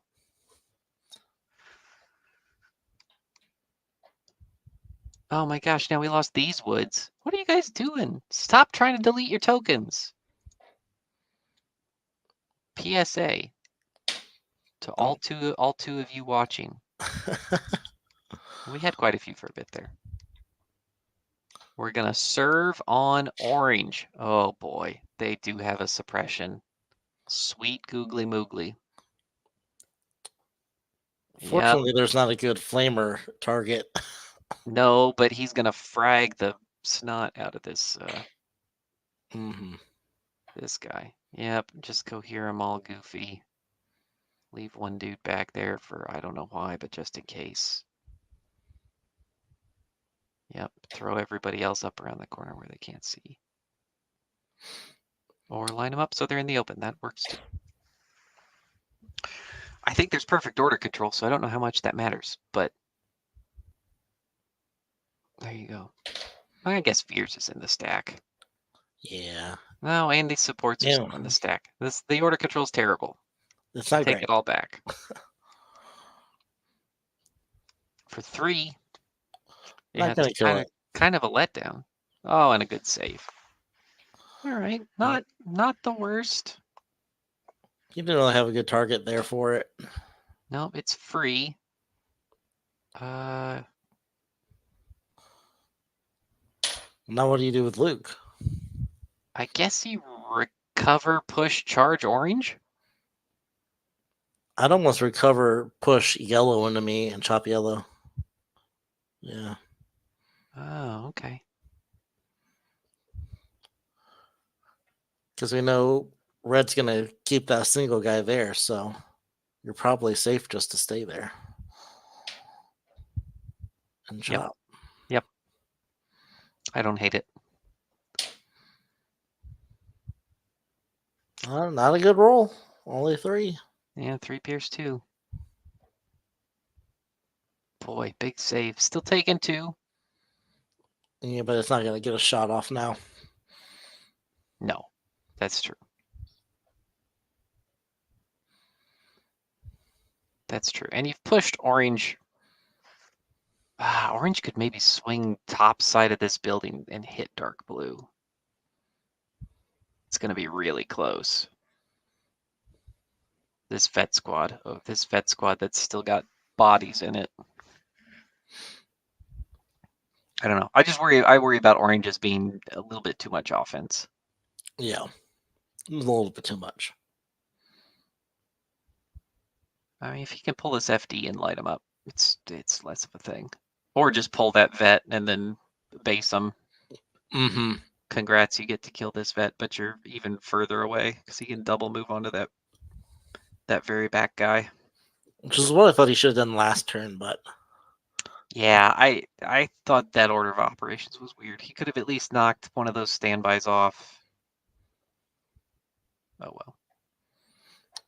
Oh my gosh, now we lost these woods. What are you guys doing? Stop trying to delete your tokens. PSA to all two of you watching. We had quite a few for a bit there. We're going to serve on orange. Oh boy, they do have a suppression. Sweet googly moogly. Fortunately, there's not a good flamer target. No, but he's going to frag the snot out of this this guy. Yep, just go hear him all goofy. Leave one dude back there for I don't know why, but just in case. Yep, throw everybody else up around the corner where they can't see. Or line them up so they're in the open. That works too. I think there's perfect order control, so I don't know how much that matters, but there you go. I guess Veers is in the stack. Yeah. No, and these supports are still in the stack. The order control is terrible. It's not Take great. it all back. For 3. Not gonna kill it. Kind of a letdown. Oh, and a good save. All right, not the worst. You didn't really have a good target there for it. No, it's free. Now what do you do with Luke? I guess you recover, push, charge orange. I'd almost recover, push yellow into me and chop yellow. Yeah. Oh, okay. Because we know red's going to keep that single guy there, so you're probably safe just to stay there. And chop. Yep. I don't hate it. Not a good roll. Only 3. Yeah, 3 pierce 2. Boy, big save. Still taking 2. Yeah, but it's not going to get a shot off now. No, that's true. That's true. And you've pushed orange. Orange could maybe swing top side of this building and hit dark blue. going to be really close. This vet squad. Oh, this vet squad that's still got bodies in it. I don't know. I worry about oranges being a little bit too much offense. Yeah. A little bit too much. I mean, if he can pull this FD and light him up, it's less of a thing. Or just pull that vet and then base him. Mm-hmm. Congrats, you get to kill this vet, but you're even further away because he can double move onto that very back guy. Which is what I thought he should have done last turn, but yeah, I thought that order of operations was weird. He could have at least knocked one of those standbys off. Oh well.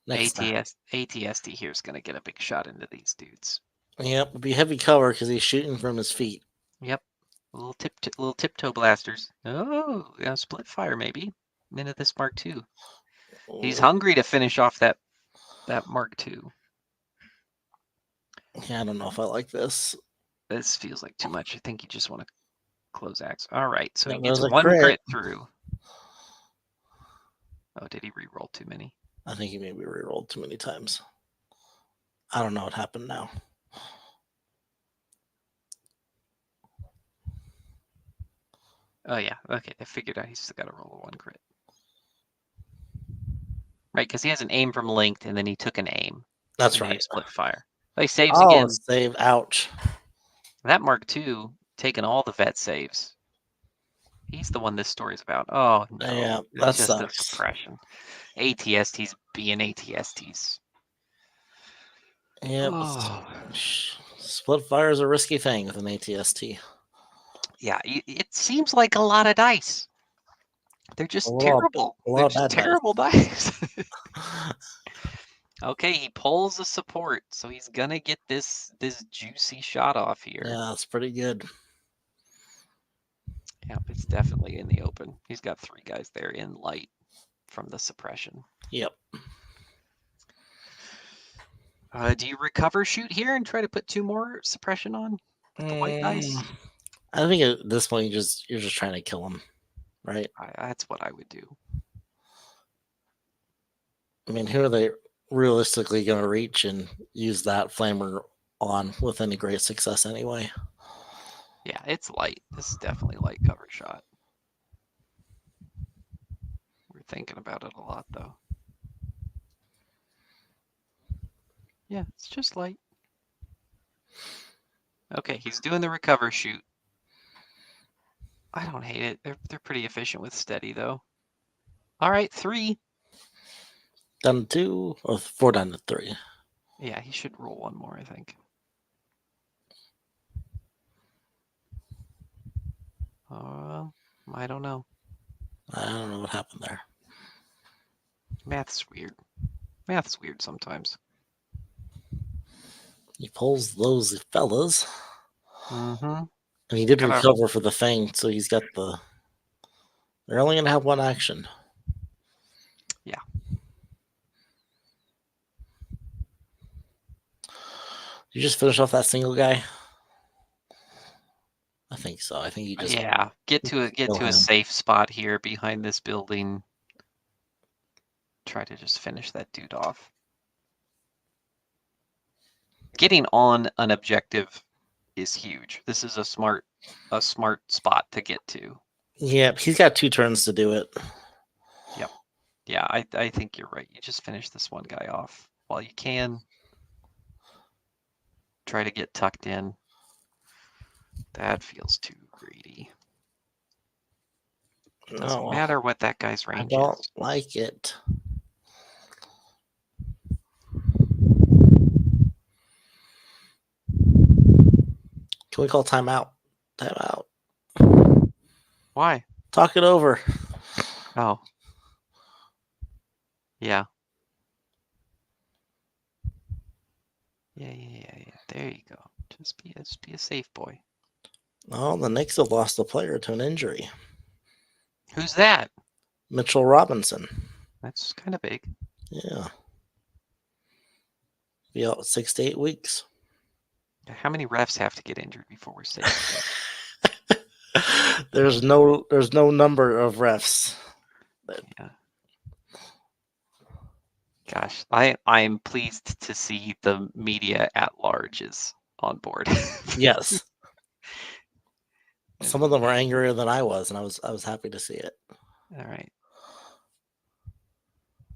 ATST here is going to get a big shot into these dudes. Yep, it'll be heavy cover because he's shooting from his feet. Yep. Little tiptoe blasters. Oh, yeah, split fire maybe into this Mark II. He's hungry to finish off that Mark II. Yeah, I don't know if I like this. This feels like too much. I think you just want to close axe. All right, so he That gets was a one crit. crit through. Oh, did he re-roll too many? I think he maybe re-rolled too many times. I don't know what happened now. Oh yeah, okay. I figured out he's still got to roll a 1 crit. Right, because he has an aim from linked, and then he took an aim. That's and right. Split fire. He saves Oh, again. save! Ouch. That Mark II taking all the vet saves. He's the one this story's about. Oh no, Yeah, that just sucks. a suppression. ATST's being ATST's. Yep. Oh. Split fire is a risky thing with an ATST. Yeah, it seems like a lot of dice. They're just terrible. They're just terrible dice. Okay, he pulls a support, so he's gonna get this juicy shot off here. Yeah, that's pretty good. Yeah, it's definitely in the open. He's got 3 guys there in light from the suppression. Yep. Do you recover shoot here and try to put 2 more suppression on the white dice? I think at this point you're just trying to kill him, right? That's what I would do. I mean, who are they realistically going to reach and use that flamer on with any great success anyway? Yeah, it's light. This is definitely light cover shot. We're thinking about it a lot, though. Yeah, it's just light. Okay, he's doing the recover shoot. I don't hate it. They're pretty efficient with steady, though. All right, 3. Down to 2 or 4 down to 3. Yeah, he should roll 1 more, I think. I don't know. I don't know what happened there. Math's weird. Math's weird sometimes. He pulls those fellas. Mm-hmm. And he did recover for the thing, so he's got the... They're only going to have 1 action. Yeah. You just finish off that single guy? I think so. I think you just... Yeah, get to a safe spot here behind this building. Try to just finish that dude off. Getting on an objective is huge. This is a smart spot to get to. Yep, he's got 2 turns to do it. Yep. Yeah, I think you're right. You just finish this one guy off while you can. Try to get tucked in. That feels too greedy. It doesn't matter what that guy's range is. I don't like it. Can we call timeout? Timeout. Why? Talk it over. Oh. Yeah. Yeah. There you go. Just be a safe boy. Oh, the Knicks have lost a player to an injury. Who's that? Mitchell Robinson. That's kind of big. Yeah. Be out 6 to 8 weeks. How many refs have to get injured before we're safe? There's no number of refs. Yeah. Gosh, I'm pleased to see the media at large is on board. Yes. Some of them were angrier than I was, and I was happy to see it. All right.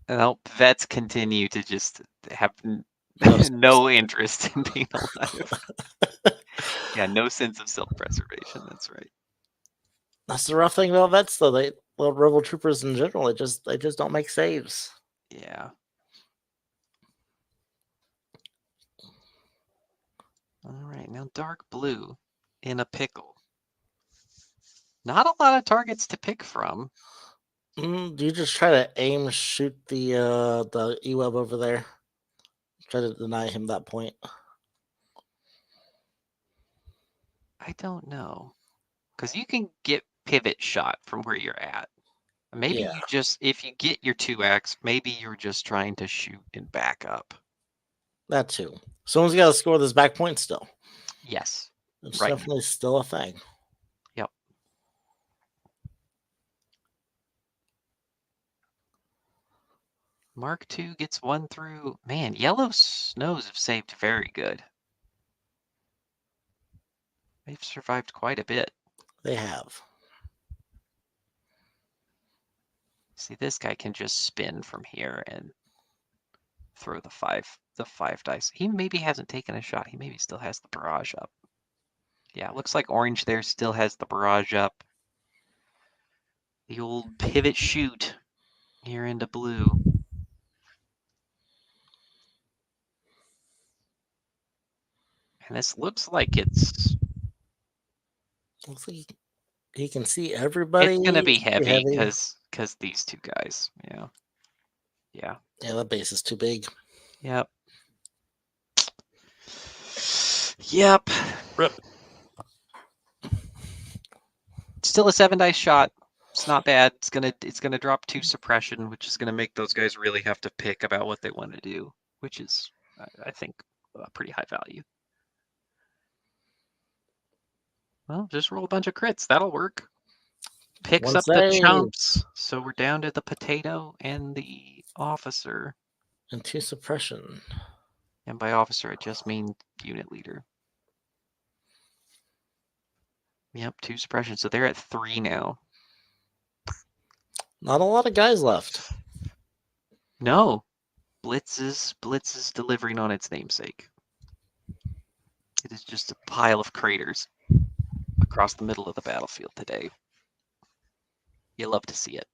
Well, vets continue to just have no interest in being alive. Yeah, no sense of self-preservation. That's right. That's the rough thing about vets, though. Well, rebel troopers in general, they just don't make saves. Yeah. All right, now dark blue in a pickle. Not a lot of targets to pick from. Do you just try to aim shoot the eweb over there? Try to deny him that point. I don't know. Because you can get pivot shot from where you're at. Maybe you just, if you get your 2x, maybe you're just trying to shoot and back up. That too. Someone's got to score this back point still. Yes. It's definitely still a thing. Yep. Mark II gets one through. Man, yellow snows have saved very good. They've survived quite a bit. They have. See, this guy can just spin from here and throw the five dice. He maybe hasn't taken a shot. He maybe still has the barrage up. Yeah, looks like orange there still has the barrage up. The old pivot shoot here into blue. And this looks like it's... Looks like he can see everybody. It's going to be heavy because these two guys. Yeah. Yeah. Yeah, that base is too big. Yep. Yep. Rip. Still a 7-dice shot. It's not bad. It's gonna drop 2 suppression, which is gonna make those guys really have to pick about what they want to do, which is, I think, a pretty high value. Well, just roll a bunch of crits. That'll work. Picks up the chumps. So we're down to the potato and the officer. And 2 suppression. And by officer, I just mean unit leader. Yep, 2 suppression. So they're at 3 now. Not a lot of guys left. No. Blitz is delivering on its namesake. It is just a pile of craters across the middle of the battlefield today. You love to see it.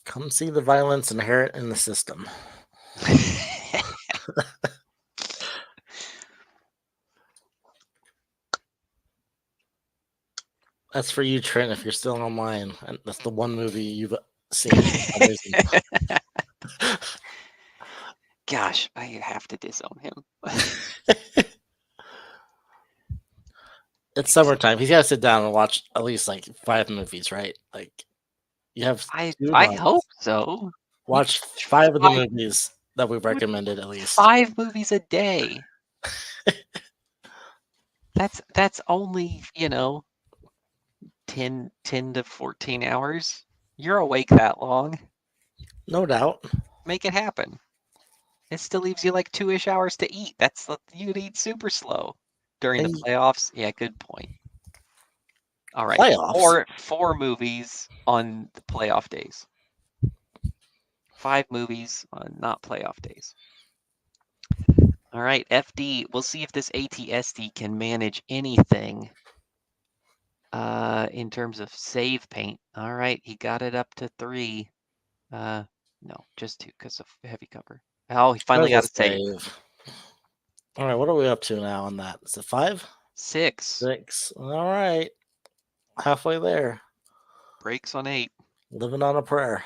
Come see the violence inherent in the system. That's for you, Trent, if you're still online. And that's the one movie you've seen. Gosh, I have to disown him. It's summertime. He's got to sit down and watch at least like 5 movies, right? Like, you have. I hope so. Watch 5 of the movies that we've recommended at least. 5 movies a day. That's only, 10 to 14 hours. You're awake that long. No doubt. Make it happen. It still leaves you like 2-ish hours to eat. You'd eat super slow during the playoffs. Yeah, good point. All right. Playoffs? 4 movies on the playoff days. 5 movies on not playoff days. All right, FD. We'll see if this ATSD can manage anything in terms of save paint. All right, he got it up to 3. No, just 2 because of heavy cover. Oh, he finally got a save. All right, what are we up to now on that? Is it 5? 6. 6. All right. Halfway there. Breaks on 8. Living on a prayer.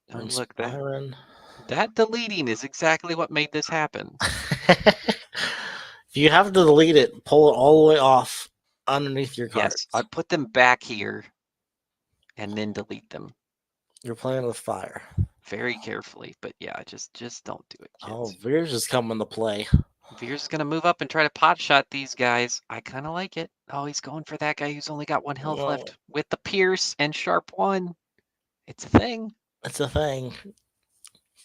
And look, that deleting is exactly what made this happen. If you have to delete it, pull it all the way off underneath your cards. Yes, I'd put them back here and then delete them. You're playing with fire. Very carefully, but yeah, just don't do it, kids. Oh, Veers is coming to play. Veers is going to move up and try to pot shot these guys. I kind of like it. Oh, he's going for that guy who's only got 1 health left with the Pierce and Sharp 1. It's a thing. It's a thing.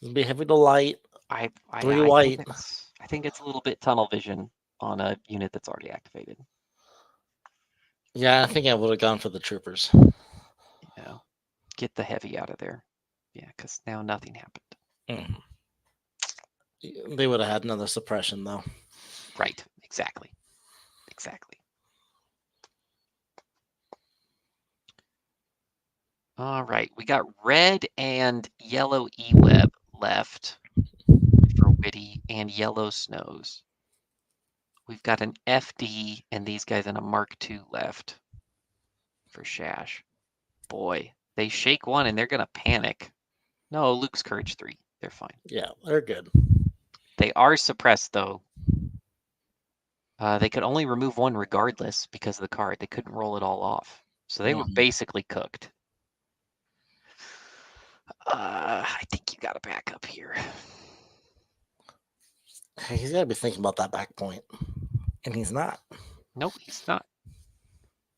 It'll be heavy to light. I 3 white. think it's a little bit tunnel vision on a unit that's already activated. Yeah, I think I would have gone for the troopers. You know, get the heavy out of there. Yeah, because now nothing happened. They would have had another suppression, though. Right. Exactly. All right. We got red and yellow eweb left for Witty and yellow snows. We've got an FD and these guys in a Mark II left for Shash. Boy, they shake one and they're going to panic. No, Luke's Courage 3. They're fine. Yeah, they're good. They are suppressed, though. They could only remove one regardless because of the card. They couldn't roll it all off. So they were basically cooked. I think you got to back up here. He's got to be thinking about that back point. And he's not. Nope, he's not.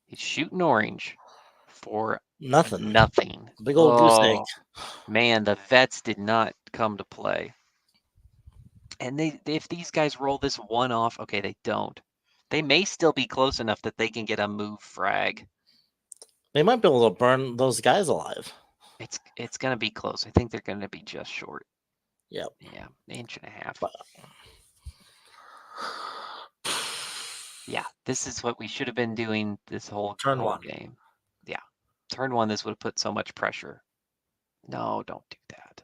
He's shooting orange for Nothing. Big old goose egg. Man, the vets did not come to play. And if these guys roll this one off, okay, they don't. They may still be close enough that they can get a move frag. They might be able to burn those guys alive. It's going to be close. I think they're going to be just short. Yep. Yeah, 1.5 inches. But... yeah, this is what we should have been doing this whole game. Yeah. Turn 1, this would have put so much pressure. No, don't do that.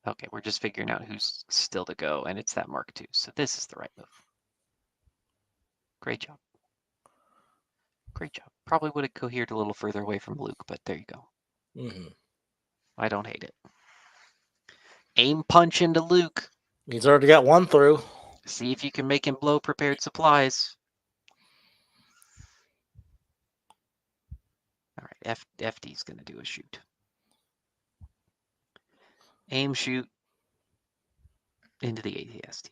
Okay, we're just figuring out who's still to go, and it's that Mark II. So this is the right move. Great job. Great job. Probably would have cohered a little further away from Luke, but there you go. I don't hate it. Aim punch into Luke. He's already got one through. See if you can make him blow prepared supplies. All right, FD's going to do a shoot. Aim shoot into the ATST.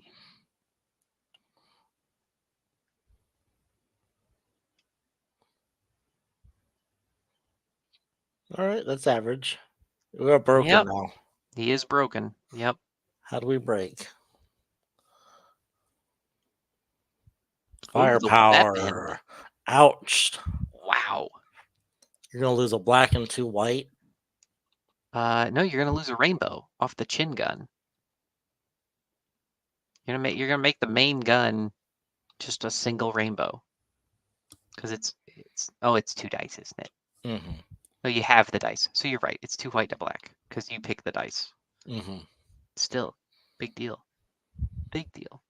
All right, that's average. We are broken now. He is broken. Yep. How do we break? Firepower. Ouch. Wow. You're going to lose a black and 2 white? No, you're going to lose a rainbow off the chin gun. You're gonna make the main gun just a single rainbow. Because it's 2 dice, isn't it? No, you have the dice. So you're right. It's 2 white to black because you pick the dice. Still, big deal. Big deal.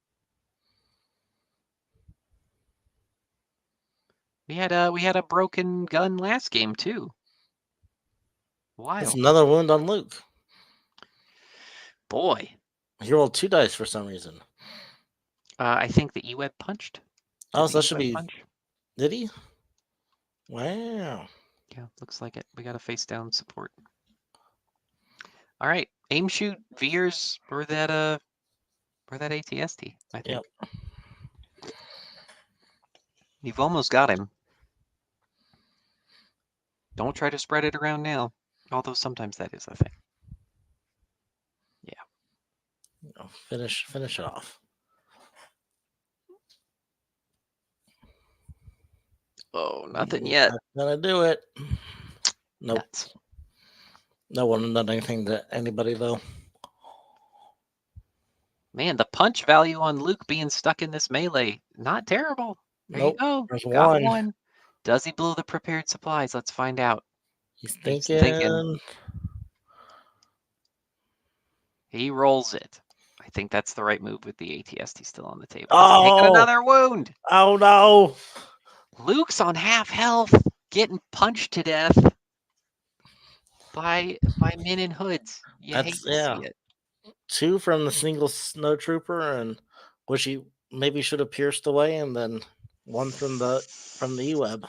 We had a broken gun last game too. Wild. That's another wound on Luke. Boy. He rolled 2 dice for some reason. I think the eweb punched. Oh, so that should be... Did he? Wow. Yeah, looks like it. We got a face down support. All right, aim shoot veers for that ATST, I think. Yep. You've almost got him. Don't try to spread it around now, although sometimes that is a thing. Yeah. Finish it off. Oh, nothing yet. Not gonna do it. Nope. Nuts. No one has done anything to anybody though. Man, the punch value on Luke being stuck in this melee, not terrible. There you go. There's Got one. Does he blow the prepared supplies? Let's find out. He's thinking. He rolls it. I think that's the right move with the ATST still on the table. Oh! He's taking another wound. Oh no! Luke's on half health, getting punched to death by men in hoods. You hate to see it. 2 from the single snow trooper, and which he maybe should have pierced away, and then 1 from the eweb.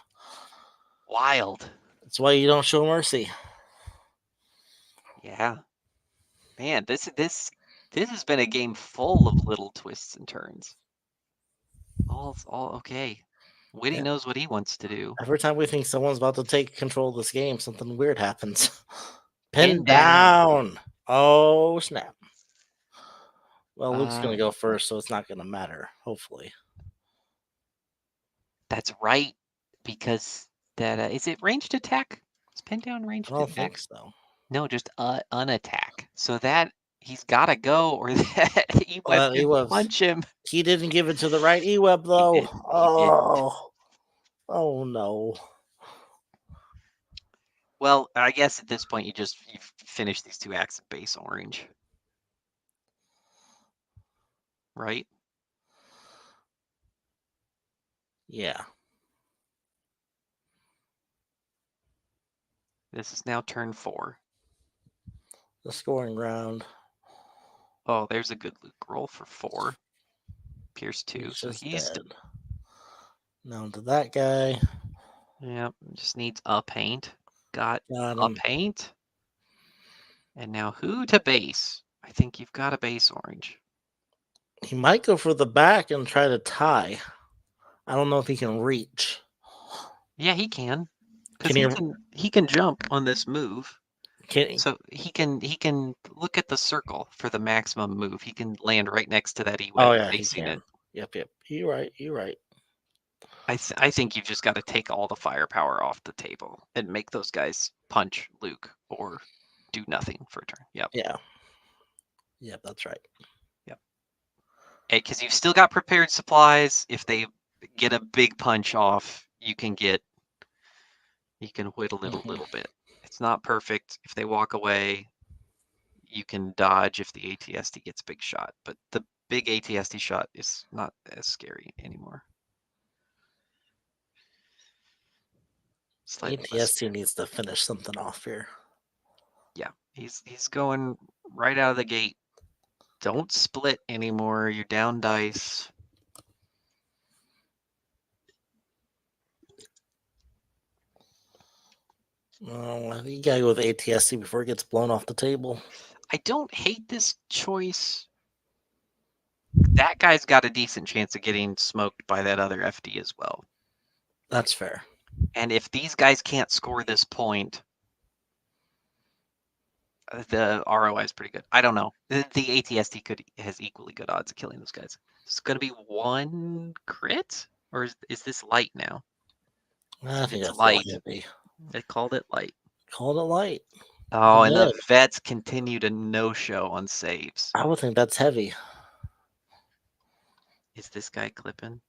Wild. That's why you don't show mercy. Yeah. Man, this has been a game full of little twists and turns. All okay. Witty Yeah. knows what he wants to do. Every time we think someone's about to take control of this game, something weird happens. Pin Pin down. down. Oh, snap. Well, Luke's going to go Uh, first, so it's not going to matter, hopefully. That's right, because that is it ranged attack? Is pin down I ranged don't attack? think so. No, just unattack. So that he's got to go, or that eweb can punch him. He didn't give it to the right eweb, though. He didn't. Oh no. Well, I guess at this point you've finished these 2 acts of base orange, right? Yeah. This is now turn 4. The scoring round. Oh, there's a good Luke roll for 4. Pierce 2, He's so just he's dead. Now to that guy. yeah, just needs a paint. Got Got a him. paint. And now who to base? I think you've got a base orange. He might go for the back and try to tie. I don't know if he can reach. Yeah, he can. Because Can he can jump on this move. Can So he can look at the circle for the maximum move. He can land right next to that eweb Oh yeah, he facing can. it. Yep. You're right. You're right. I think you've just got to take all the firepower off the table and make those guys punch Luke or do nothing for a turn. Yep. Yeah. Yep, that's right. Yep. Because you've still got prepared supplies. If they get a big punch off, you can whittle it a little bit. It's not perfect. If they walk away, you can dodge if the ATST gets a big shot, but the big ATST shot is not as scary anymore. ATST needs to finish something off here. Yeah, he's going right out of the gate. Don't split anymore. You're down dice. Oh, you gotta go with ATST before it gets blown off the table. I don't hate this choice. That guy's got a decent chance of getting smoked by that other FD as well. That's fair. And if these guys can't score this point, the ROI is pretty good. I don't know. The ATST has equally good odds of killing those guys. It's going to be 1 crit? Or is this light now? I think It's that's light. Heavy. They called it light. Called it light. Oh, and the vets continue to no-show on saves. I would think that's heavy. Is this guy clipping?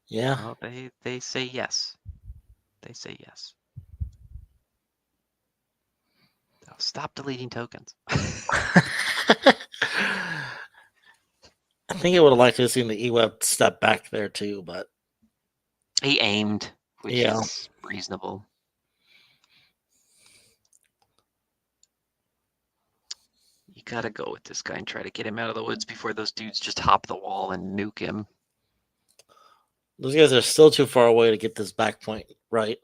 Yeah. Oh, they say yes. They say yes. Oh, stop deleting tokens. I think it would have liked to have seen the eweb step back there too, but he aimed, which is reasonable. You gotta go with this guy and try to get him out of the woods before those dudes just hop the wall and nuke him. Those guys are still too far away to get this back point right.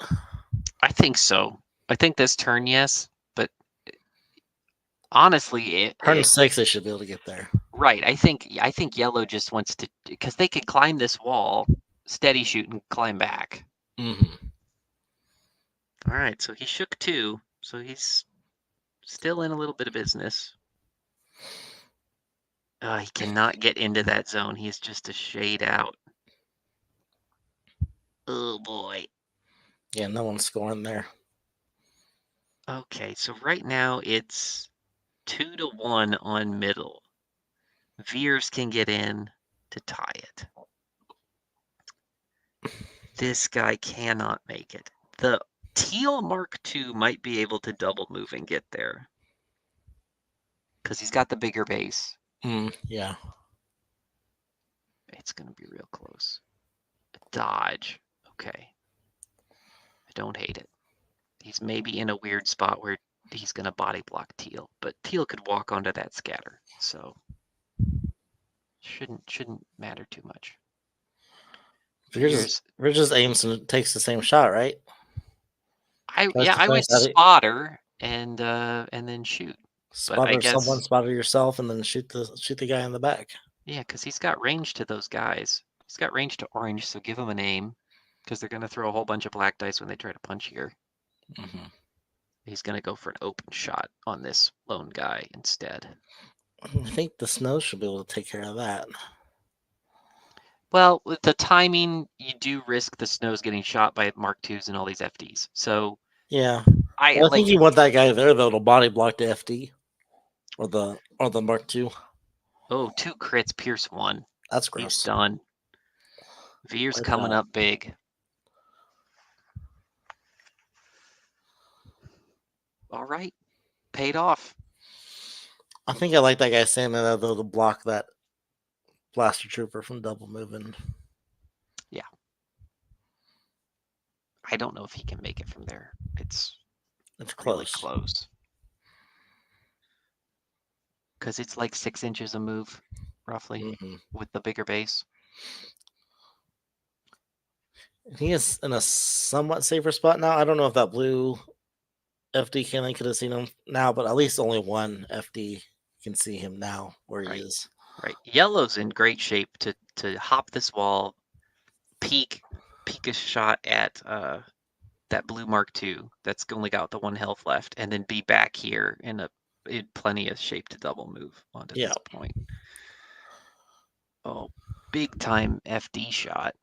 I think so. I think this turn, yes, but honestly, turn 6 they should be able to get there. Right. I think yellow just wants to, because they could climb this wall, steady shoot, and climb back. Mm-hmm. All right. So he shook 2. So he's still in a little bit of business. He cannot get into that zone. He's just a shade out. Oh boy. Yeah, no one's scoring there. Okay, so right now it's 2-1 on middle. Veers can get in to tie it. This guy cannot make it. The teal Mark II might be able to double move and get there, because he's got the bigger base. Yeah. It's going to be real close. Dodge. Okay. I don't hate it. He's maybe in a weird spot where he's going to body block teal, but teal could walk onto that scatter, so shouldn't matter too much. Veers just aims and takes the same shot, right? I went spotter and then shoot. Spotter someone, spotter yourself, and then shoot the guy in the back. Yeah, because he's got range to those guys. He's got range to orange, so give him a name, because they're going to throw a whole bunch of black dice when they try to punch here. He's going to go for an open shot on this lone guy instead. I think the snow should be able to take care of that. Well, with the timing, you do risk the snows getting shot by Mark IIs and all these FDs. So yeah, I well, I think you want that guy there though to body block the FD or the Mark II. Oh, 2 crits, Pierce 1. That's He's gross. done. Veer's Right coming now. up big. All right, paid off. I think I like that guy standing there though to block that blaster trooper from double moving. Yeah. I don't know if he can make it from there. It's really close. Because it's like 6 inches a move, roughly, with the bigger base. He is in a somewhat safer spot now. I don't know if that blue FD cannon could have seen him now, but at least only one FD can see him now where he is. Right. Yellow's in great shape to hop this wall, peek a shot at that blue Mark II that's only got the 1 health left, and then be back here in plenty of shape to double move onto this point. Oh, big time FD shot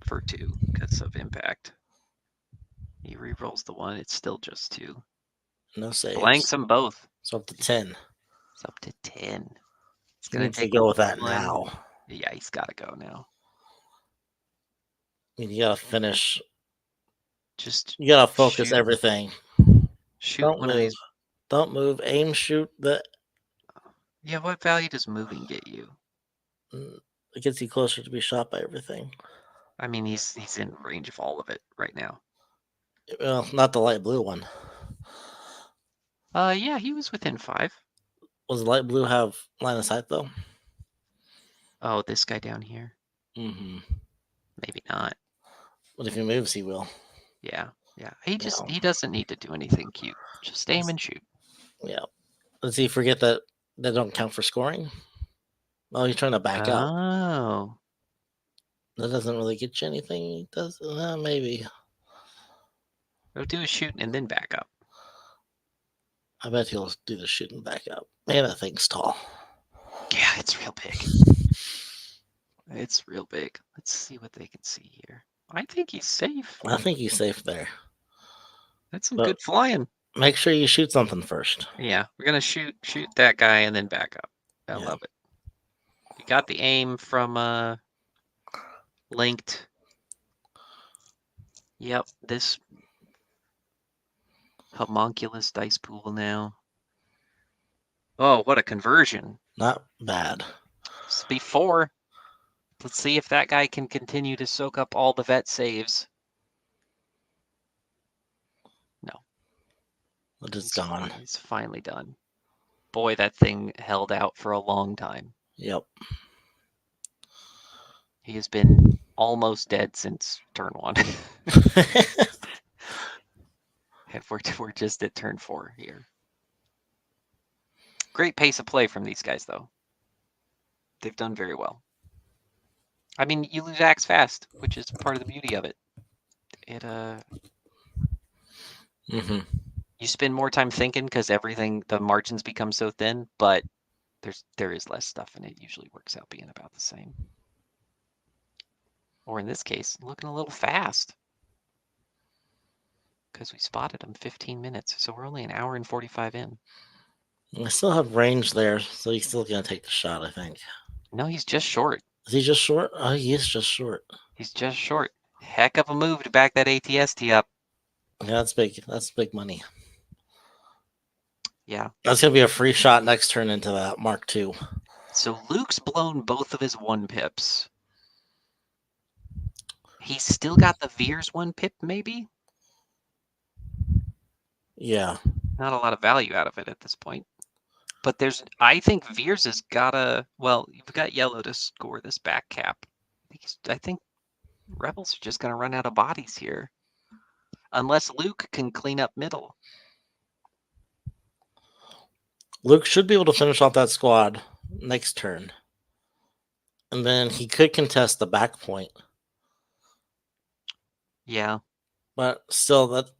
for 2 because of impact. He rerolls the 1. It's still just 2. No saves. Blanks them both. It's up to 10. It's up to 10. It's going to go with that now. Yeah, he's got to go now. I mean, you got to finish. You got to focus everything. Shoot Don't one move. of these. Don't move. Aim, shoot. Yeah, what value does moving get you? It gets you closer to be shot by everything. I mean, he's in range of all of it right now. Well, not the light blue one. Yeah, he was within 5. Was light blue have line of sight though? Oh, this guy down here. Maybe not. But if he moves, he will. Yeah. He doesn't need to do anything cute. Just aim and shoot. Yeah. Does he forget that they don't count for scoring? Oh, he's trying to back up. Oh. That doesn't really get you anything. He does. Maybe. He'll do a shoot and then back up. I bet he'll do the shoot and back up. Man, that thing's tall. Yeah, it's real big. It's real big. Let's see what they can see here. I think he's safe. I think he's safe there. That's some good flying. Make sure you shoot something first. Yeah, we're gonna shoot that guy and then back up. I love it. You got the aim from linked. Yep, this homunculus dice pool now. Oh, what a conversion. Not bad. It's before. Let's see if that guy can continue to soak up all the vet saves. No. But it's gone. It's finally done. Boy, that thing held out for a long time. Yep. He has been almost dead since turn 1. We're just at turn 4 here. Great pace of play from these guys, though. They've done very well. I mean, you lose axe fast, which is part of the beauty of it. You spend more time thinking because the margins become so thin, but there is less stuff, and it usually works out being about the same. Or in this case, looking a little fast. Because we spotted him 15 minutes, so we're only an hour and 45 in. I still have range there, so he's still going to take the shot, I think. No, he's just short. Is he just short? Oh, he is just short. He's just short. Heck of a move to back that ATST up. Yeah, that's big. That's big money. Yeah. That's going to be a free shot next turn into that Mark II. So Luke's blown both of his 1 pips. He's still got the Veers 1 pip, maybe? Yeah. Not a lot of value out of it at this point. But I think Veers has got you've got Yellow to score this back cap. I think Rebels are just going to run out of bodies here. Unless Luke can clean up middle. Luke should be able to finish off that squad next turn. And then he could contest the back point. Yeah. But still, that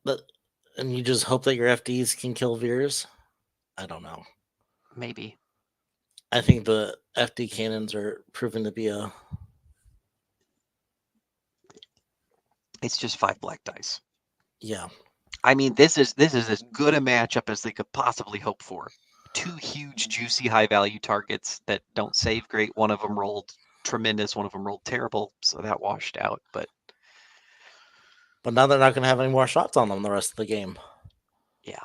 and you just hope that your FDs can kill Veers. I don't know. Maybe. I think the FD cannons are proven to be a. It's just 5 black dice. Yeah. I mean, this is as good a matchup as they could possibly hope for. 2 huge, juicy, high-value targets that don't save great. One of them rolled tremendous, one of them rolled terrible, so that washed out. But now they're not going to have any more shots on them the rest of the game. yeah.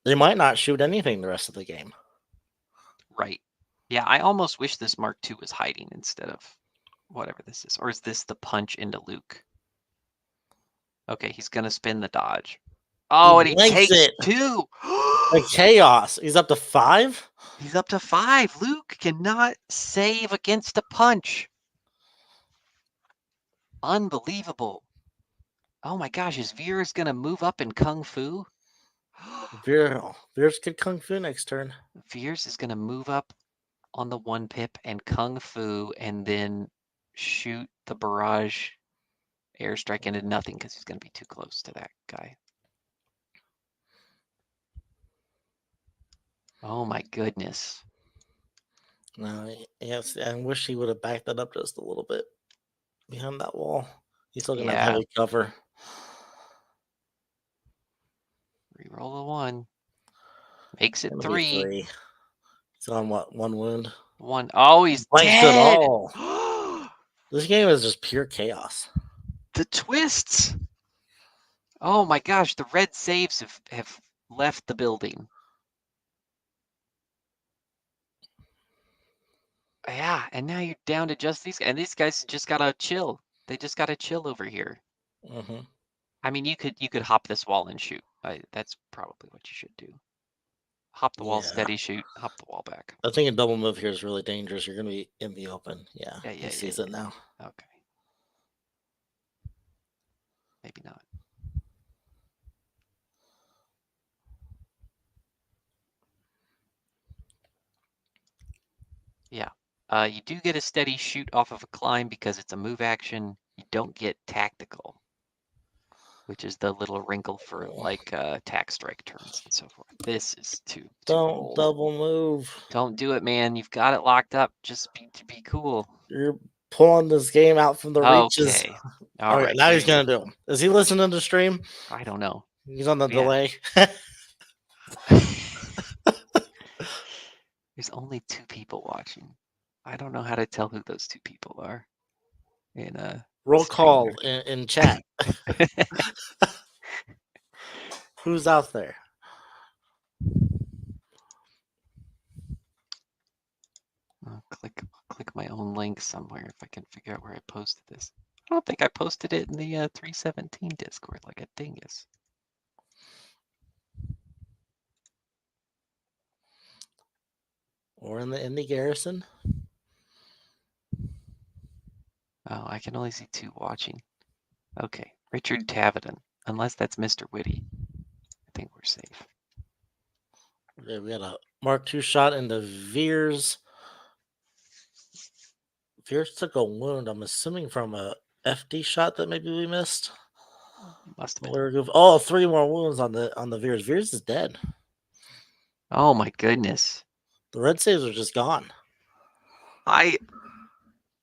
They might not shoot anything the rest of the game. Right. Yeah, I almost wish this Mark II was hiding instead of whatever this is. Or is this the punch into Luke? Okay, he's going to spin the dodge. Oh, and he takes 2. The chaos. He's up to 5? He's up to 5. Luke cannot save against a punch. Unbelievable. Oh my gosh, is Veers going to move up in Kung Fu? Veers could Kung Fu next turn. Veers is going to move up on the 1 pip and Kung Fu and then shoot the barrage airstrike into nothing because he's going to be too close to that guy. Oh my goodness. No, yes, I wish he would have backed that up just a little bit behind that wall. He's still going to have heavy cover. Reroll a 1. Makes it 3. He's on what? 1 wound? 1. Oh, he's dead. This game is just pure chaos. The twists. Oh my gosh, the red saves have left the building. Yeah, and now you're down to just these, and these guys just gotta chill. They just gotta chill over here. Mm-hmm. I mean, you could hop this wall and shoot. That's probably what you should do. Hop the wall, steady shoot, hop the wall back. I think a double move here is really dangerous. You're going to be in the open. Yeah, he sees it now. Okay. Maybe not. Yeah. You do get a steady shoot off of a climb because it's a move action. You don't get tactical, which is the little wrinkle for like attack strike turns and so forth. This is too Don't double move. Don't do it, man. You've got it locked up. Just be cool. You're pulling this game out from the reaches. Okay. All right. Now he's going to do it. Is he listening to stream? I don't know. He's on the delay. There's only 2 people watching. I don't know how to tell who those 2 people are. In roll call in chat. Who's out there? I'll click my own link somewhere if I can figure out where I posted this. I don't think I posted it in the 317 Discord like a dingus. Or in the garrison. Oh, I can only see 2 watching. Okay, Richard Tavidan. Unless that's Mr-Witty. I think we're safe. Okay, we got a Mark II shot into Veers. Veers took a wound, I'm assuming from a FD shot that maybe we missed. Must have been. Oh, 3 more wounds on the Veers. Veers is dead. Oh my goodness. The red saves are just gone.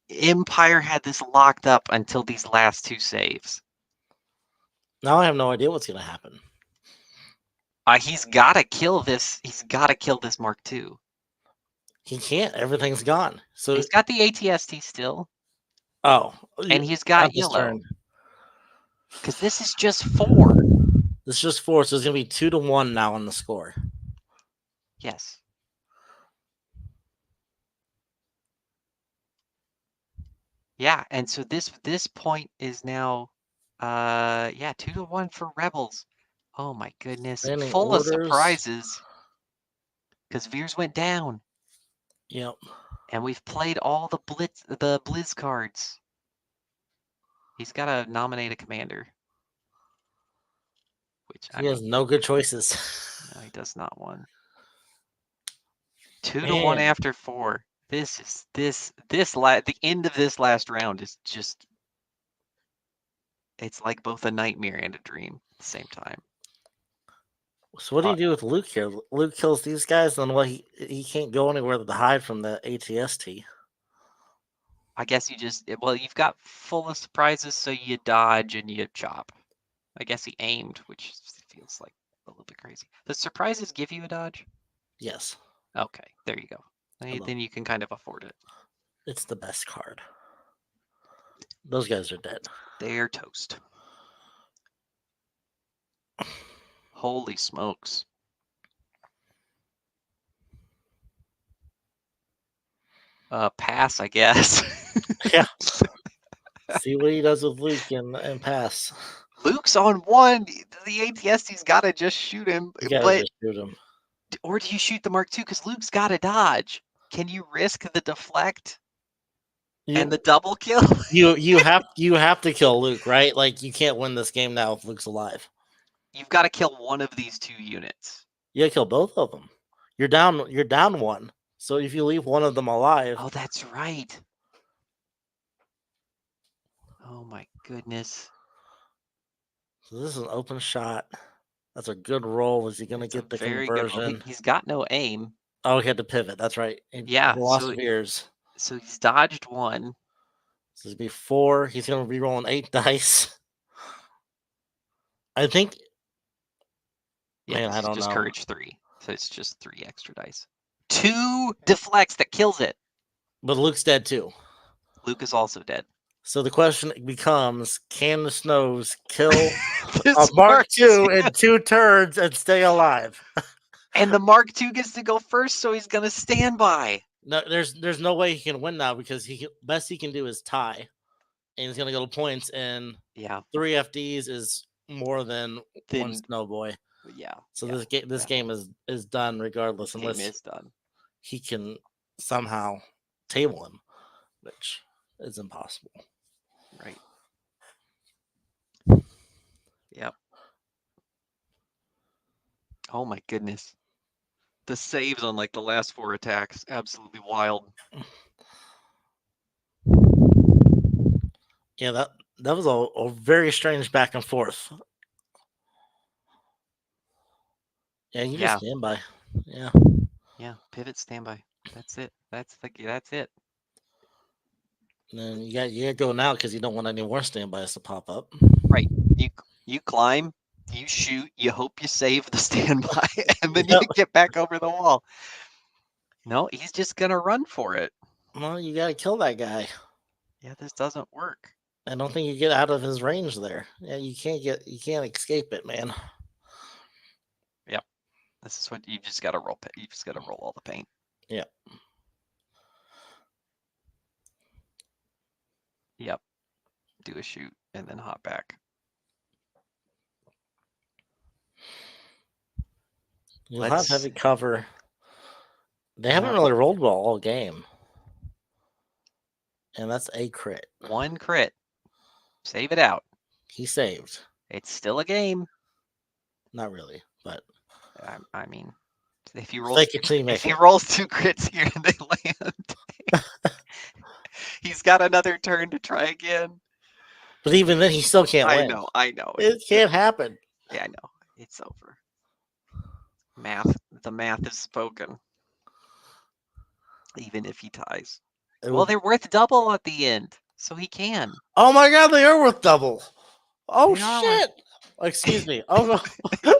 Empire had this locked up until these last 2 saves. Now I have no idea what's going to happen. He's got to kill this. He's got to kill this Mark II. He can't. Everything's gone. So he's got the ATST still. Oh. And he's got yellow. Because this is just 4. This is just 4, so it's going to be 2-1 now on the score. Yes. Yeah, and so this point is now 2-1 for Rebels. Oh my goodness. Full of surprises. Because Veers went down. Yep. And we've played all the Blizz cards. He's got to nominate a commander. Which he has no good choices. No, he does not one. 2-1 after 4. The end of this last round is just, it's like both a nightmare and a dream at the same time. So what do you do with Luke here? Luke kills these guys, then what? He can't go anywhere to hide from the ATST. I guess you've got full of surprises, so you dodge and you chop. I guess he aimed, which feels like a little bit crazy. Does surprises give you a dodge? Yes. Okay, there you go. Then you can kind of afford it. It's the best card. Those guys are dead. They're toast. Holy smokes. Pass, I guess. Yeah. See what he does with Luke and pass. Luke's on one. The ATST's got to just shoot him. You gotta just shoot him. Or do you shoot the Mark II? Because Luke's got to dodge. Can you risk the deflect and the double kill? you have to kill Luke, right? Like you can't win this game now if Luke's alive. You've got to kill one of these two units. You gotta kill both of them. You're down one. So if you leave one of them alive. Oh, that's right. Oh my goodness. So this is an open shot. That's a good roll. Is he gonna get the conversion? He's got no aim. Oh, he had to pivot. That's right. Yeah. He lost Veers. So he's dodged one. So it's be 4. He's gonna be rolling 8 dice. I think. Yeah, I don't know. Courage 3. So it's just 3 extra dice. 2 deflects that kills it. But Luke's dead too. Luke is also dead. So the question becomes, can the Snows kill a Mark II in 2 turns and stay alive? And the Mark II gets to go first, so he's going to stand by. No, there's no way he can win now because best he can do is tie. And he's going to go to points, and 3 FDs is more than 1 Snowboy. Yeah. So this game is done regardless, unless he can somehow table him, which is impossible. Right. Yep. Oh my goodness. The saves on like the last 4 attacks, absolutely wild. Yeah, that was a very strange back and forth. Yeah, you just stand by. Yeah. Yeah, pivot standby. That's it. That's it. And then you got go now because you don't want any more standbys to pop up. Right. You climb, you shoot, you hope you save the standby, and then you get back over the wall. No, he's just gonna run for it. Well, you gotta kill that guy. Yeah, this doesn't work. I don't think you get out of his range there. Yeah, you can't escape it, man. Yep. This is what you just gotta roll. You just gotta roll all the paint. Yep. Yep. Do a shoot and then hop back. You'll have heavy cover. They haven't really rolled well all game. And that's a crit. 1 crit. Save it out. He saved. It's still a game. Not really, but I mean, if he rolls 2 crits here and they land, he's got another turn to try again. But even then, he still can't win. I know. It can't happen. Yeah, I know. It's over. The math is spoken. Even if he ties. Well, they're worth double at the end, so he can. Oh my God, they are worth double. Oh shit! Excuse me. Oh no,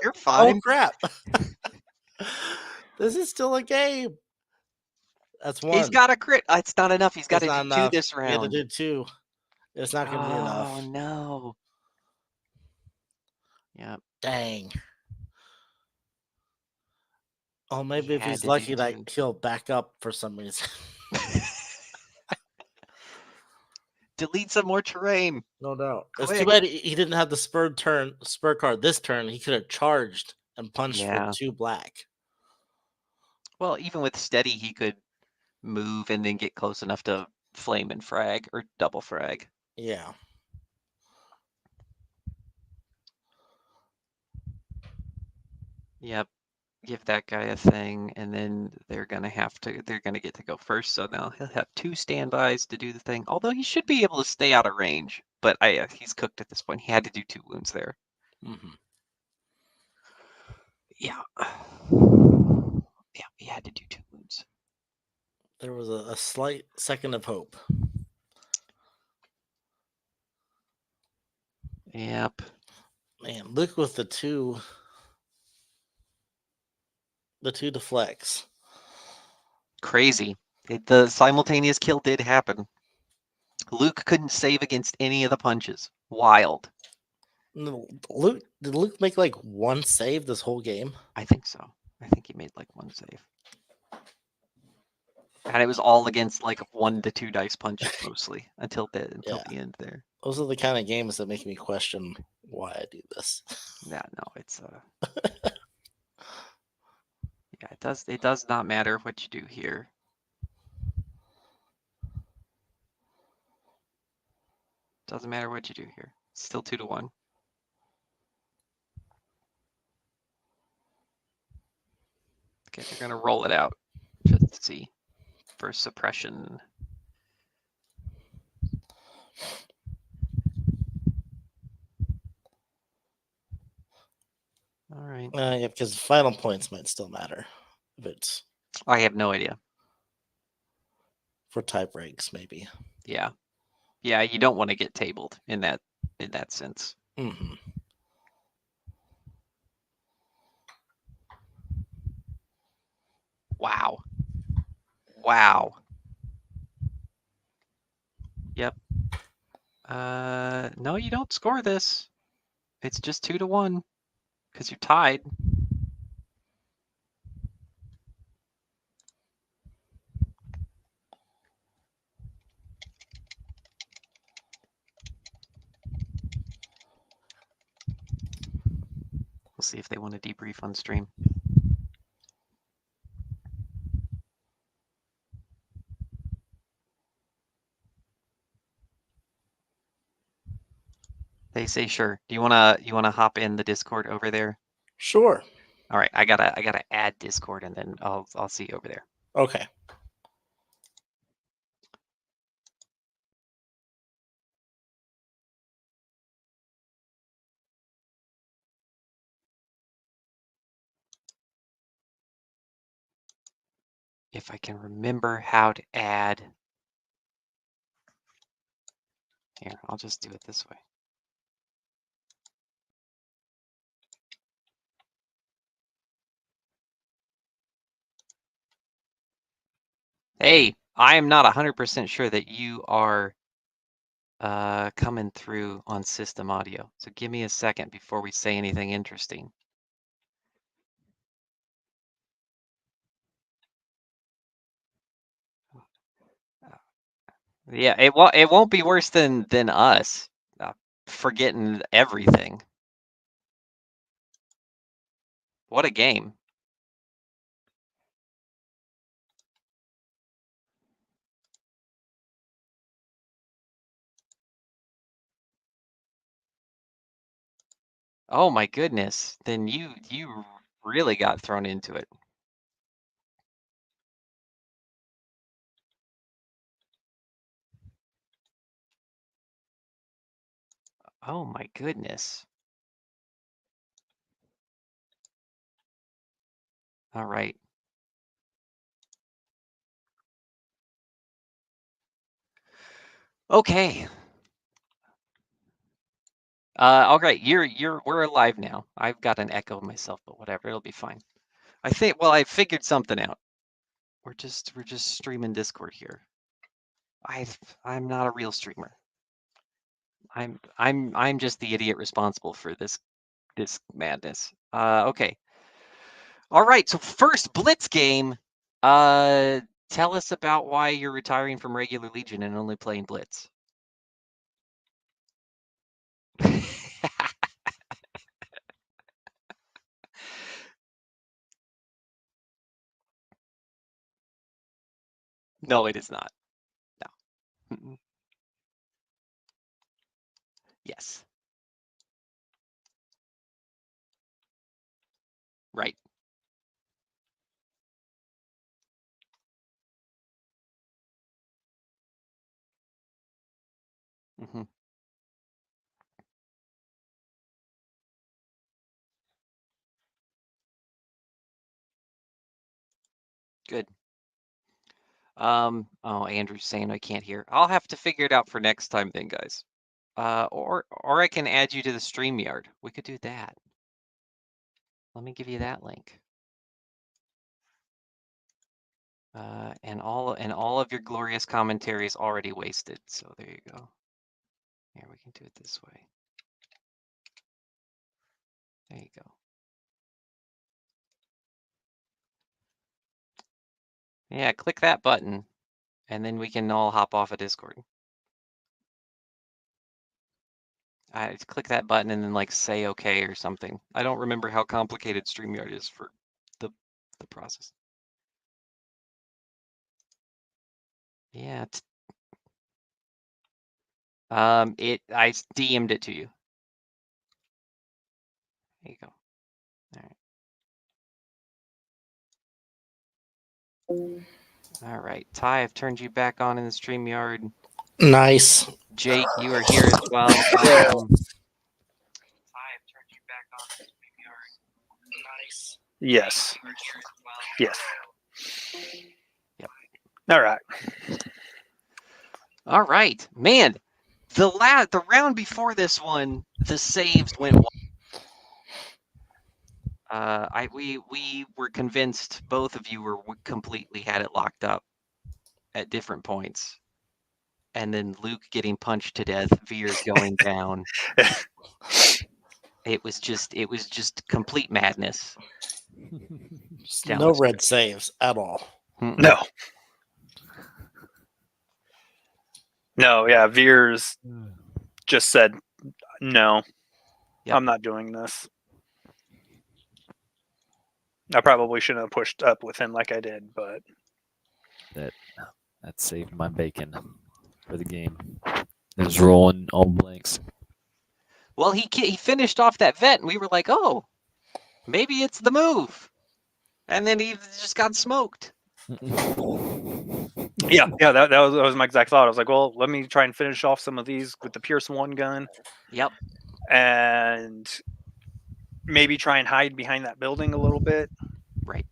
you're fine. Oh crap! This is still a game. That's 1. He's got a crit. It's not enough. He's got to do 2 this round. He had to do 2. It's not going to be enough. Oh no. Yeah. Dang. Oh, maybe if he's lucky, that he'll back up for some reason. Delete some more terrain. No doubt. It's too bad he didn't have the spur card this turn. He could have charged and punched for 2 black. Well, even with steady, he could move and then get close enough to flame and frag or double frag. Yeah. Yep. give that guy a thing, and then they're gonna get to go first. So now he'll have 2 standbys to do the thing. Although he should be able to stay out of range, but he's cooked at this point. He had to do 2 wounds there. Yeah. Yeah, he had to do 2 wounds. There was a slight second of hope. Yep. Man, Luke with the two deflects. Crazy. The simultaneous kill did happen. Luke couldn't save against any of the punches. Wild. No, did Luke make like 1 save this whole game? I think so. I think he made like 1 save. And it was all against like 1 to 2 dice punches mostly until the end there. Those are the kind of games that make me question why I do this. Yeah, no, it's yeah, it does not matter what you do here. Doesn't matter what you do here. It's still 2 to 1. Okay, they're gonna roll it out just to see. First suppression. All right. Yeah, because final points might still matter. If it's I have no idea. For type ranks, maybe. Yeah. Yeah, you don't want to get tabled in that sense. Mm-hmm. Wow. Wow. Yep. No, you don't score this. It's just 2 to 1 because you're tied. We'll see if they want to debrief on stream. They say sure. Do you wanna hop in the Discord over there? Sure. All right, I gotta add Discord and then I'll see you over there. Okay. If I can remember how to add. Here, I'll just do it this way. Hey, I am not 100% sure that you are coming through on system audio. So give me a second before we say anything interesting. Yeah, it won't be worse than us forgetting everything. What a game. Oh my goodness. Then you really got thrown into it. Oh my goodness. All right. Okay. All right. We're alive now. I've got an echo myself, but whatever. It'll be fine. I figured something out. We're just streaming Discord here. I'm not a real streamer. I'm just the idiot responsible for this madness. Okay. All right. So first Blitz game. Tell us about why you're retiring from regular Legion and only playing Blitz. No, it is not. No. Mm-mm. Yes. Right. Good. Oh, Andrew's saying I can't hear. I'll have to figure it out for next time then, guys. Or I can add you to the StreamYard. We could do that. Let me give you that link. And all of your glorious commentary is already wasted. So there you go. Here, we can do it this way. There you go. Yeah, click that button, and then we can all hop off of Discord. Click that button and then like say okay or something. I don't remember how complicated StreamYard is for the process. Yeah. I DM'd it to you. There you go. All right. Ty, I've turned you back on in the StreamYard. Nice. Jake, you are here as well. Welcome. Nice. Yes. Yes. Yep. All right. All right, man. The round before this one, the saves went wild. We were convinced both of you were completely had it locked up at different points, and then Luke getting punched to death, Veers going down. It was just complete madness. No red saves at all. No. No, yeah, Veers just said, no, Yep. I'm not doing this. I probably shouldn't have pushed up with him like I did, but That saved my bacon for the game. It was rolling all blanks. Well, he finished off that vet, and we were like, oh, maybe it's the move. And then he just got smoked. yeah, that was my exact thought. I was like, well, let me try and finish off some of these with the Pierce 1 gun. Yep. And maybe try and hide behind that building a little bit. Right.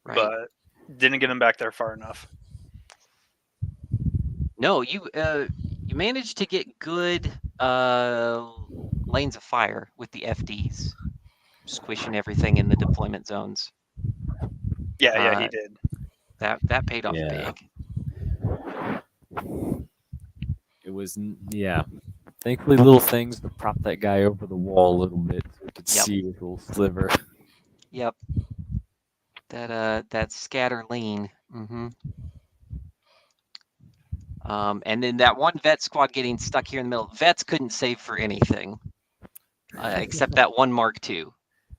But didn't get him back there far enough. No, you managed to get good lanes of fire with the FDs, squishing everything in the deployment zones. Yeah, he did. That paid off big. It was, thankfully little things to prop that guy over the wall a little bit so we could see his little sliver. Yep. That scatter lean. Mm-hmm. And then that one vet squad getting stuck here in the middle. Vets couldn't save for anything, except that one Mark II,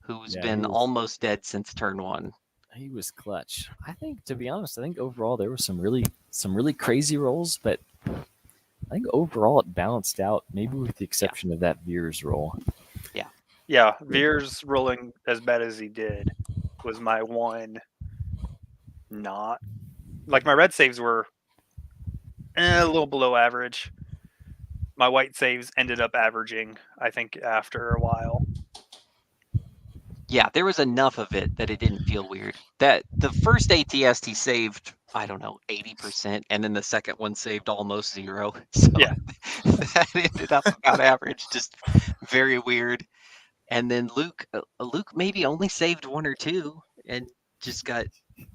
who's been almost dead since turn 1. He was clutch. I think, to be honest, overall there were some really crazy rolls, but I think overall it balanced out, maybe with the exception of that Veers roll. Yeah, Veers rolling as bad as he did was my one not. Like, my red saves were a little below average. My white saves ended up averaging, I think, after a while. Yeah, there was enough of it that it didn't feel weird. That the first ATS he saved, I don't know, 80%, and then the second one saved almost 0. So Yeah. that ended up about average, just very weird. And then Luke maybe only saved 1 or 2 and just got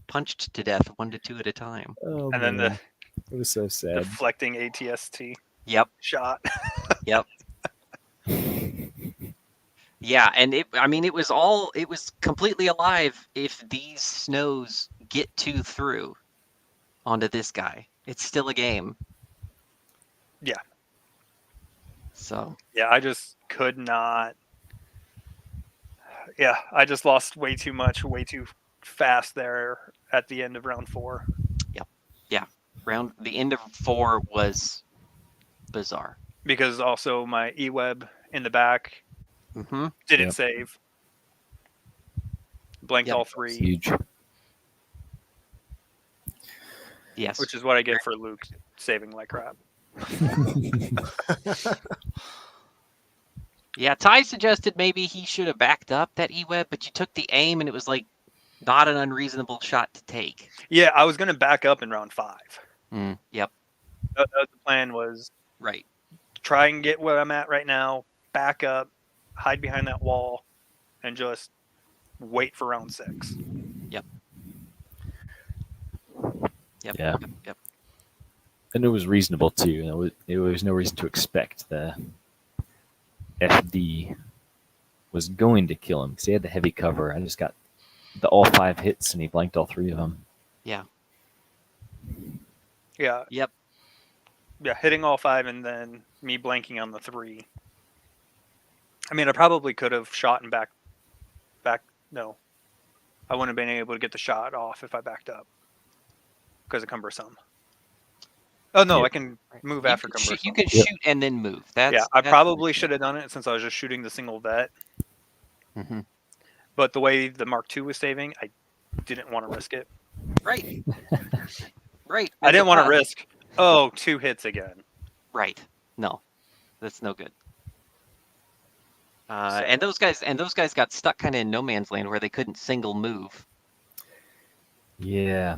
punched to death 1 to 2 at a time. Oh, And then it was so sad. Deflecting ATST shot. Yep. Yeah, and it was completely alive if these snows get 2 through onto this guy. It's still a game. Yeah. So. Yeah, I just could not. Yeah, I just lost way too much, way too fast there at the end of round 4. Yep. Yeah. The end of 4 was bizarre. Because also my eweb in the back didn't save. Blanked all 3. Huge. Yes. Which is what I get for Luke saving like crap. Yeah, Ty suggested maybe he should have backed up that eweb, but you took the aim and it was like not an unreasonable shot to take. Yeah, I was going to back up in round 5. Yep. The plan was Right. try and get where I'm at right now, back up, hide behind that wall, and just wait for round 6. Yep. Yeah. And it was reasonable too. There was no reason to expect the FD was going to kill him because he had the heavy cover. I just got all 5 hits and he blanked all 3 of them. Yeah. Yeah. Yep. Yeah, hitting all 5 and then me blanking on the 3. I mean, I probably could have shot and back. No, I wouldn't have been able to get the shot off if I backed up because of cumbersome. Oh no, Yeah. I can move after cumbersome. You can shoot and then move. I probably should have done it since I was just shooting the single vet. Mm-hmm. But the way the Mark II was saving, I didn't want to risk it. Right. Right. I didn't want to risk. 2 hits again. Right. No, that's no good. And those guys got stuck kind of in no man's land where they couldn't single move Yeah.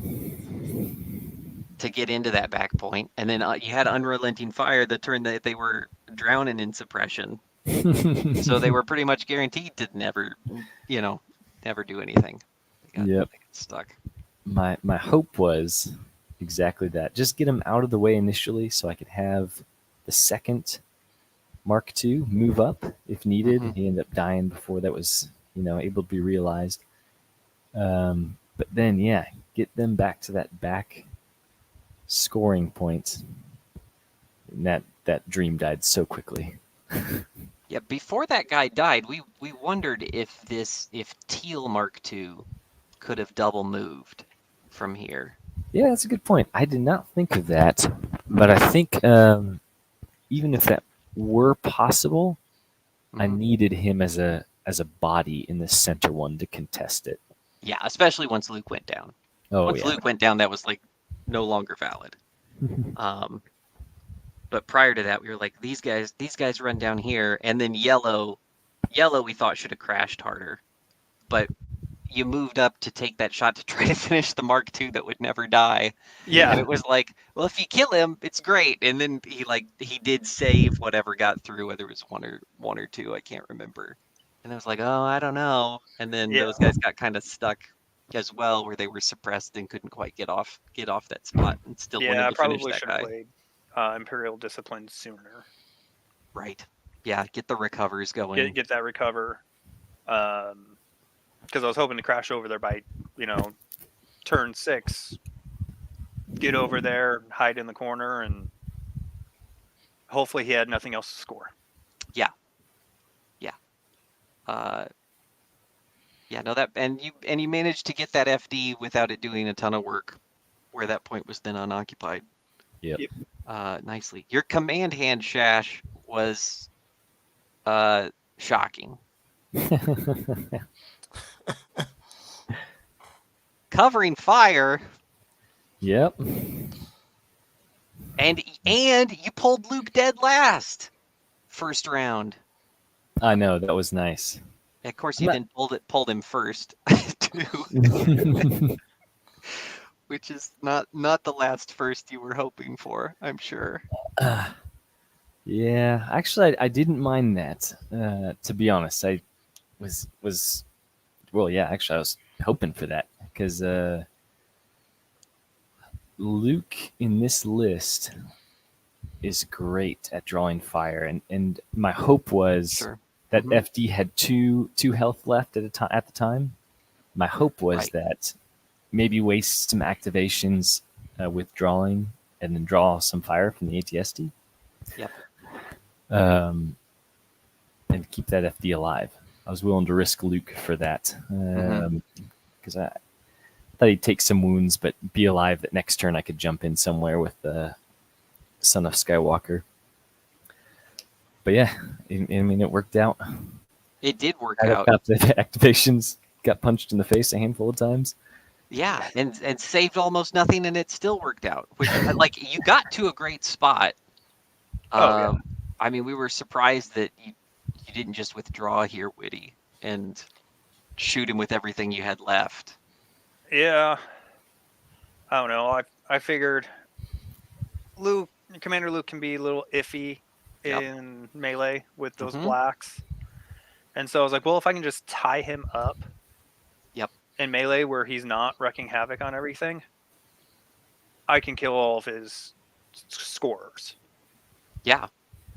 to get into that back point, and then you had unrelenting fire the turn that they were drowning in suppression, so they were pretty much guaranteed to never do anything. They got stuck. My hope was exactly that. Just get him out of the way initially so I could have the second Mark II move up if needed. Mhm. He ended up dying before that was, able to be realized. But then, get them back to that back scoring point. And that dream died so quickly. Yeah, before that guy died, we wondered if Teal Mark II could have double moved from here. Yeah, that's a good point. I did not think of that, but I think even if that were possible, I Mhm. needed him as a body in the center one to contest it. Yeah, especially once Luke went down. Oh Once yeah. Luke went down, that was like no longer valid. But prior to that, we were like, these guys run down here, and then yellow we thought should have crashed harder, but you moved up to take that shot to try to finish the Mark II that would never die. Yeah. And it was like, well, if you kill him, it's great. And then he did save whatever got through, whether it was one or 2, I can't remember. And I was like, oh, I don't know. And then those guys got kind of stuck as well, where they were suppressed and couldn't quite get off that spot, and still wanted I to finish probably that should have guy. played Imperial Discipline sooner. Right. Yeah, get the recovers going. Get that recover. Because I was hoping to crash over there by, turn 6. Get over there, hide in the corner, and hopefully he had nothing else to score. Yeah. No, that and you managed to get that FD without it doing a ton of work, where that point was then unoccupied. Yep. Nicely. Your command hand, Shash, was shocking. Covering fire. Yep. And you pulled Luke dead last. First round. I know, that was nice. Of course, you then pulled him first, too. Which is not the last first you were hoping for, I'm sure. Yeah, actually, I didn't mind that. To be honest, I was actually, I was hoping for that because Luke in this list is great at drawing fire, and my hope was that FD had two health left at the time. My hope was that maybe waste some activations withdrawing and then draw some fire from the ATSD. Yep. And keep that FD alive. I was willing to risk Luke for that because I thought he'd take some wounds, but be alive that next turn I could jump in somewhere with the Son of Skywalker. But yeah, I mean, it worked out. It did work out. Activations got punched in the face a handful of times. Yeah, and saved almost nothing, and it still worked out. Which, you got to a great spot. I mean, we were surprised that you didn't just withdraw here, Witty, and shoot him with everything you had left. Yeah. I don't know. I figured Commander Luke can be a little iffy in melee with those blacks. And so I was like, well, if I can just tie him up in melee where he's not wrecking havoc on everything, I can kill all of his scorers. Yeah.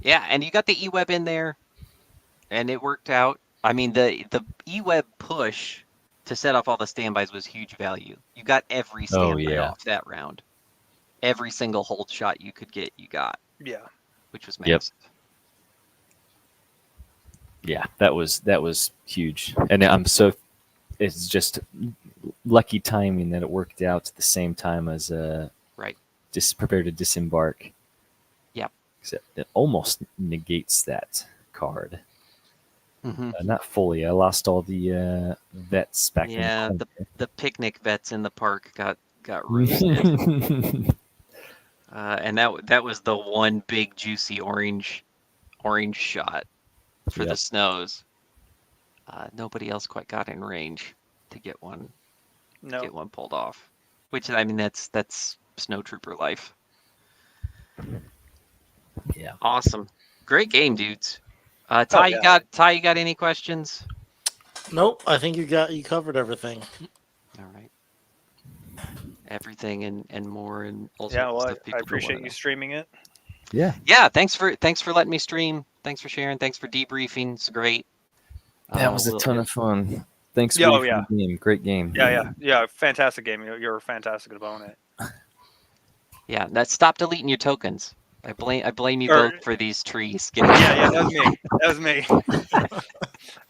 Yeah, and you got the eweb in there, and it worked out. I mean, the eweb push to set off all the standbys was huge value. You got every standby off that round. Every single hold shot you could get, you got. Yeah. Which was massive. Yeah, that was huge. And it's just lucky timing that it worked out at the same time as just prepare to disembark. Yep. Except it almost negates that card. Mm-hmm. Not fully. I lost all the vets back. Yeah, the picnic vets in the park got roasted. And that was the one big juicy orange shot for the snows. Nobody else quite got in range to get one. No. Get one pulled off. Which, I mean, that's snow trooper life. Yeah. Awesome. Great game, dudes. Ty, you got any questions? Nope. I think you covered everything. All right. Everything and more and also well, I appreciate you streaming it. Yeah, thanks for letting me stream. Thanks for sharing. Thanks for debriefing. It's great. That was a ton of fun. Thanks for the game. Great game. Yeah. Fantastic game. You're a fantastic opponent. Yeah, stop deleting your tokens. I blame you both for these trees. That was me.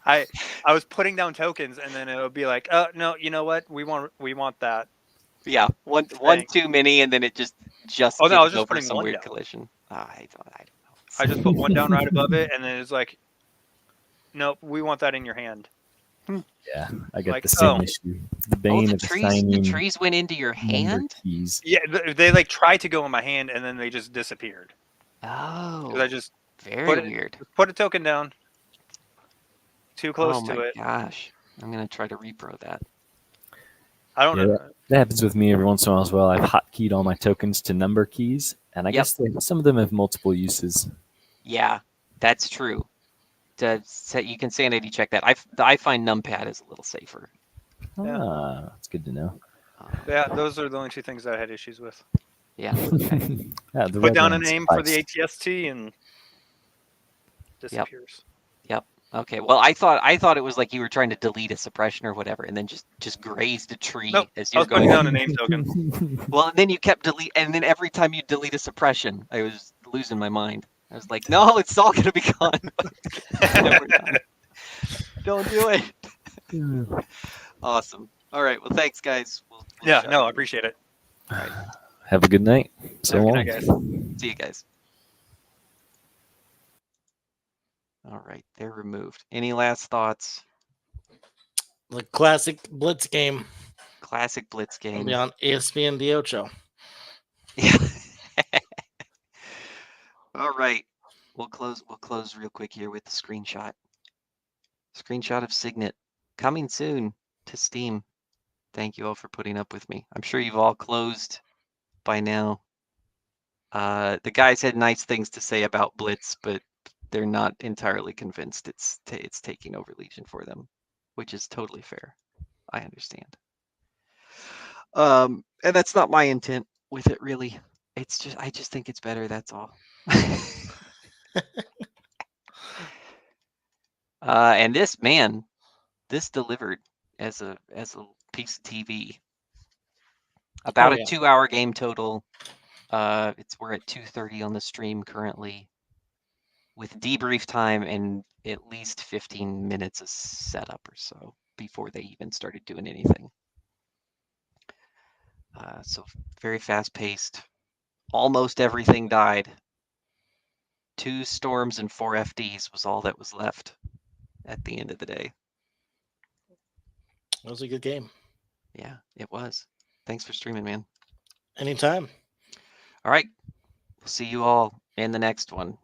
I was putting down tokens and then it would be like, oh no, you know what? We want that. Yeah, one too many, and then it just oh no, I was just over putting some one weird down. collision. I don't know. I just put one down right above it, and then it's like, nope, we want that in your hand. Yeah, I got the same issue. The bane of the trees went into your hand? Keys. Yeah, they like tried to go in my hand, and then they just disappeared. Oh, because I just weird. Put a token down. Too close to it. Oh my gosh, I'm gonna try to repro that. I don't know. That happens with me every once in a while as well. I've hotkeyed all my tokens to number keys, and I guess some of them have multiple uses. Yeah, that's true. You can sanity check that. I find numpad is a little safer. That's good to know. Yeah, those are the only two things that I had issues with. Yeah. Okay. Put down a name for the ATST and disappears. Yep. Okay. Well, I thought it was like you were trying to delete a suppression or whatever, and then just grazed a tree as you were going. Putting down a name token. Well, then you kept and then every time you delete a suppression, I was losing my mind. I was like, no, it's all gonna be gone. Don't do it. Awesome. All right. Well, thanks, guys. We'll I appreciate it. All right. Have a good night. So long. Good night, guys. See you guys. All right, they're removed. Any last thoughts? The classic Blitz game. Classic Blitz game. It'll be on ESPN the Ocho. Yeah. All right. We'll close real quick here with the screenshot. Screenshot of Signet coming soon to Steam. Thank you all for putting up with me. I'm sure you've all closed by now. The guys had nice things to say about Blitz, but they're not entirely convinced it's taking over Legion for them, which is totally fair. I understand. And that's not my intent with it, really. It's just I just think it's better. That's all. And this delivered as a piece of TV. About a 2-hour game total. We're at 2:30 on the stream currently, with debrief time and at least 15 minutes of setup or so before they even started doing anything. So very fast paced. Almost everything died. 2 storms and 4 FDs was all that was left at the end of the day. It was a good game. Yeah, it was. Thanks for streaming, man. Anytime. All right. We'll see you all in the next one.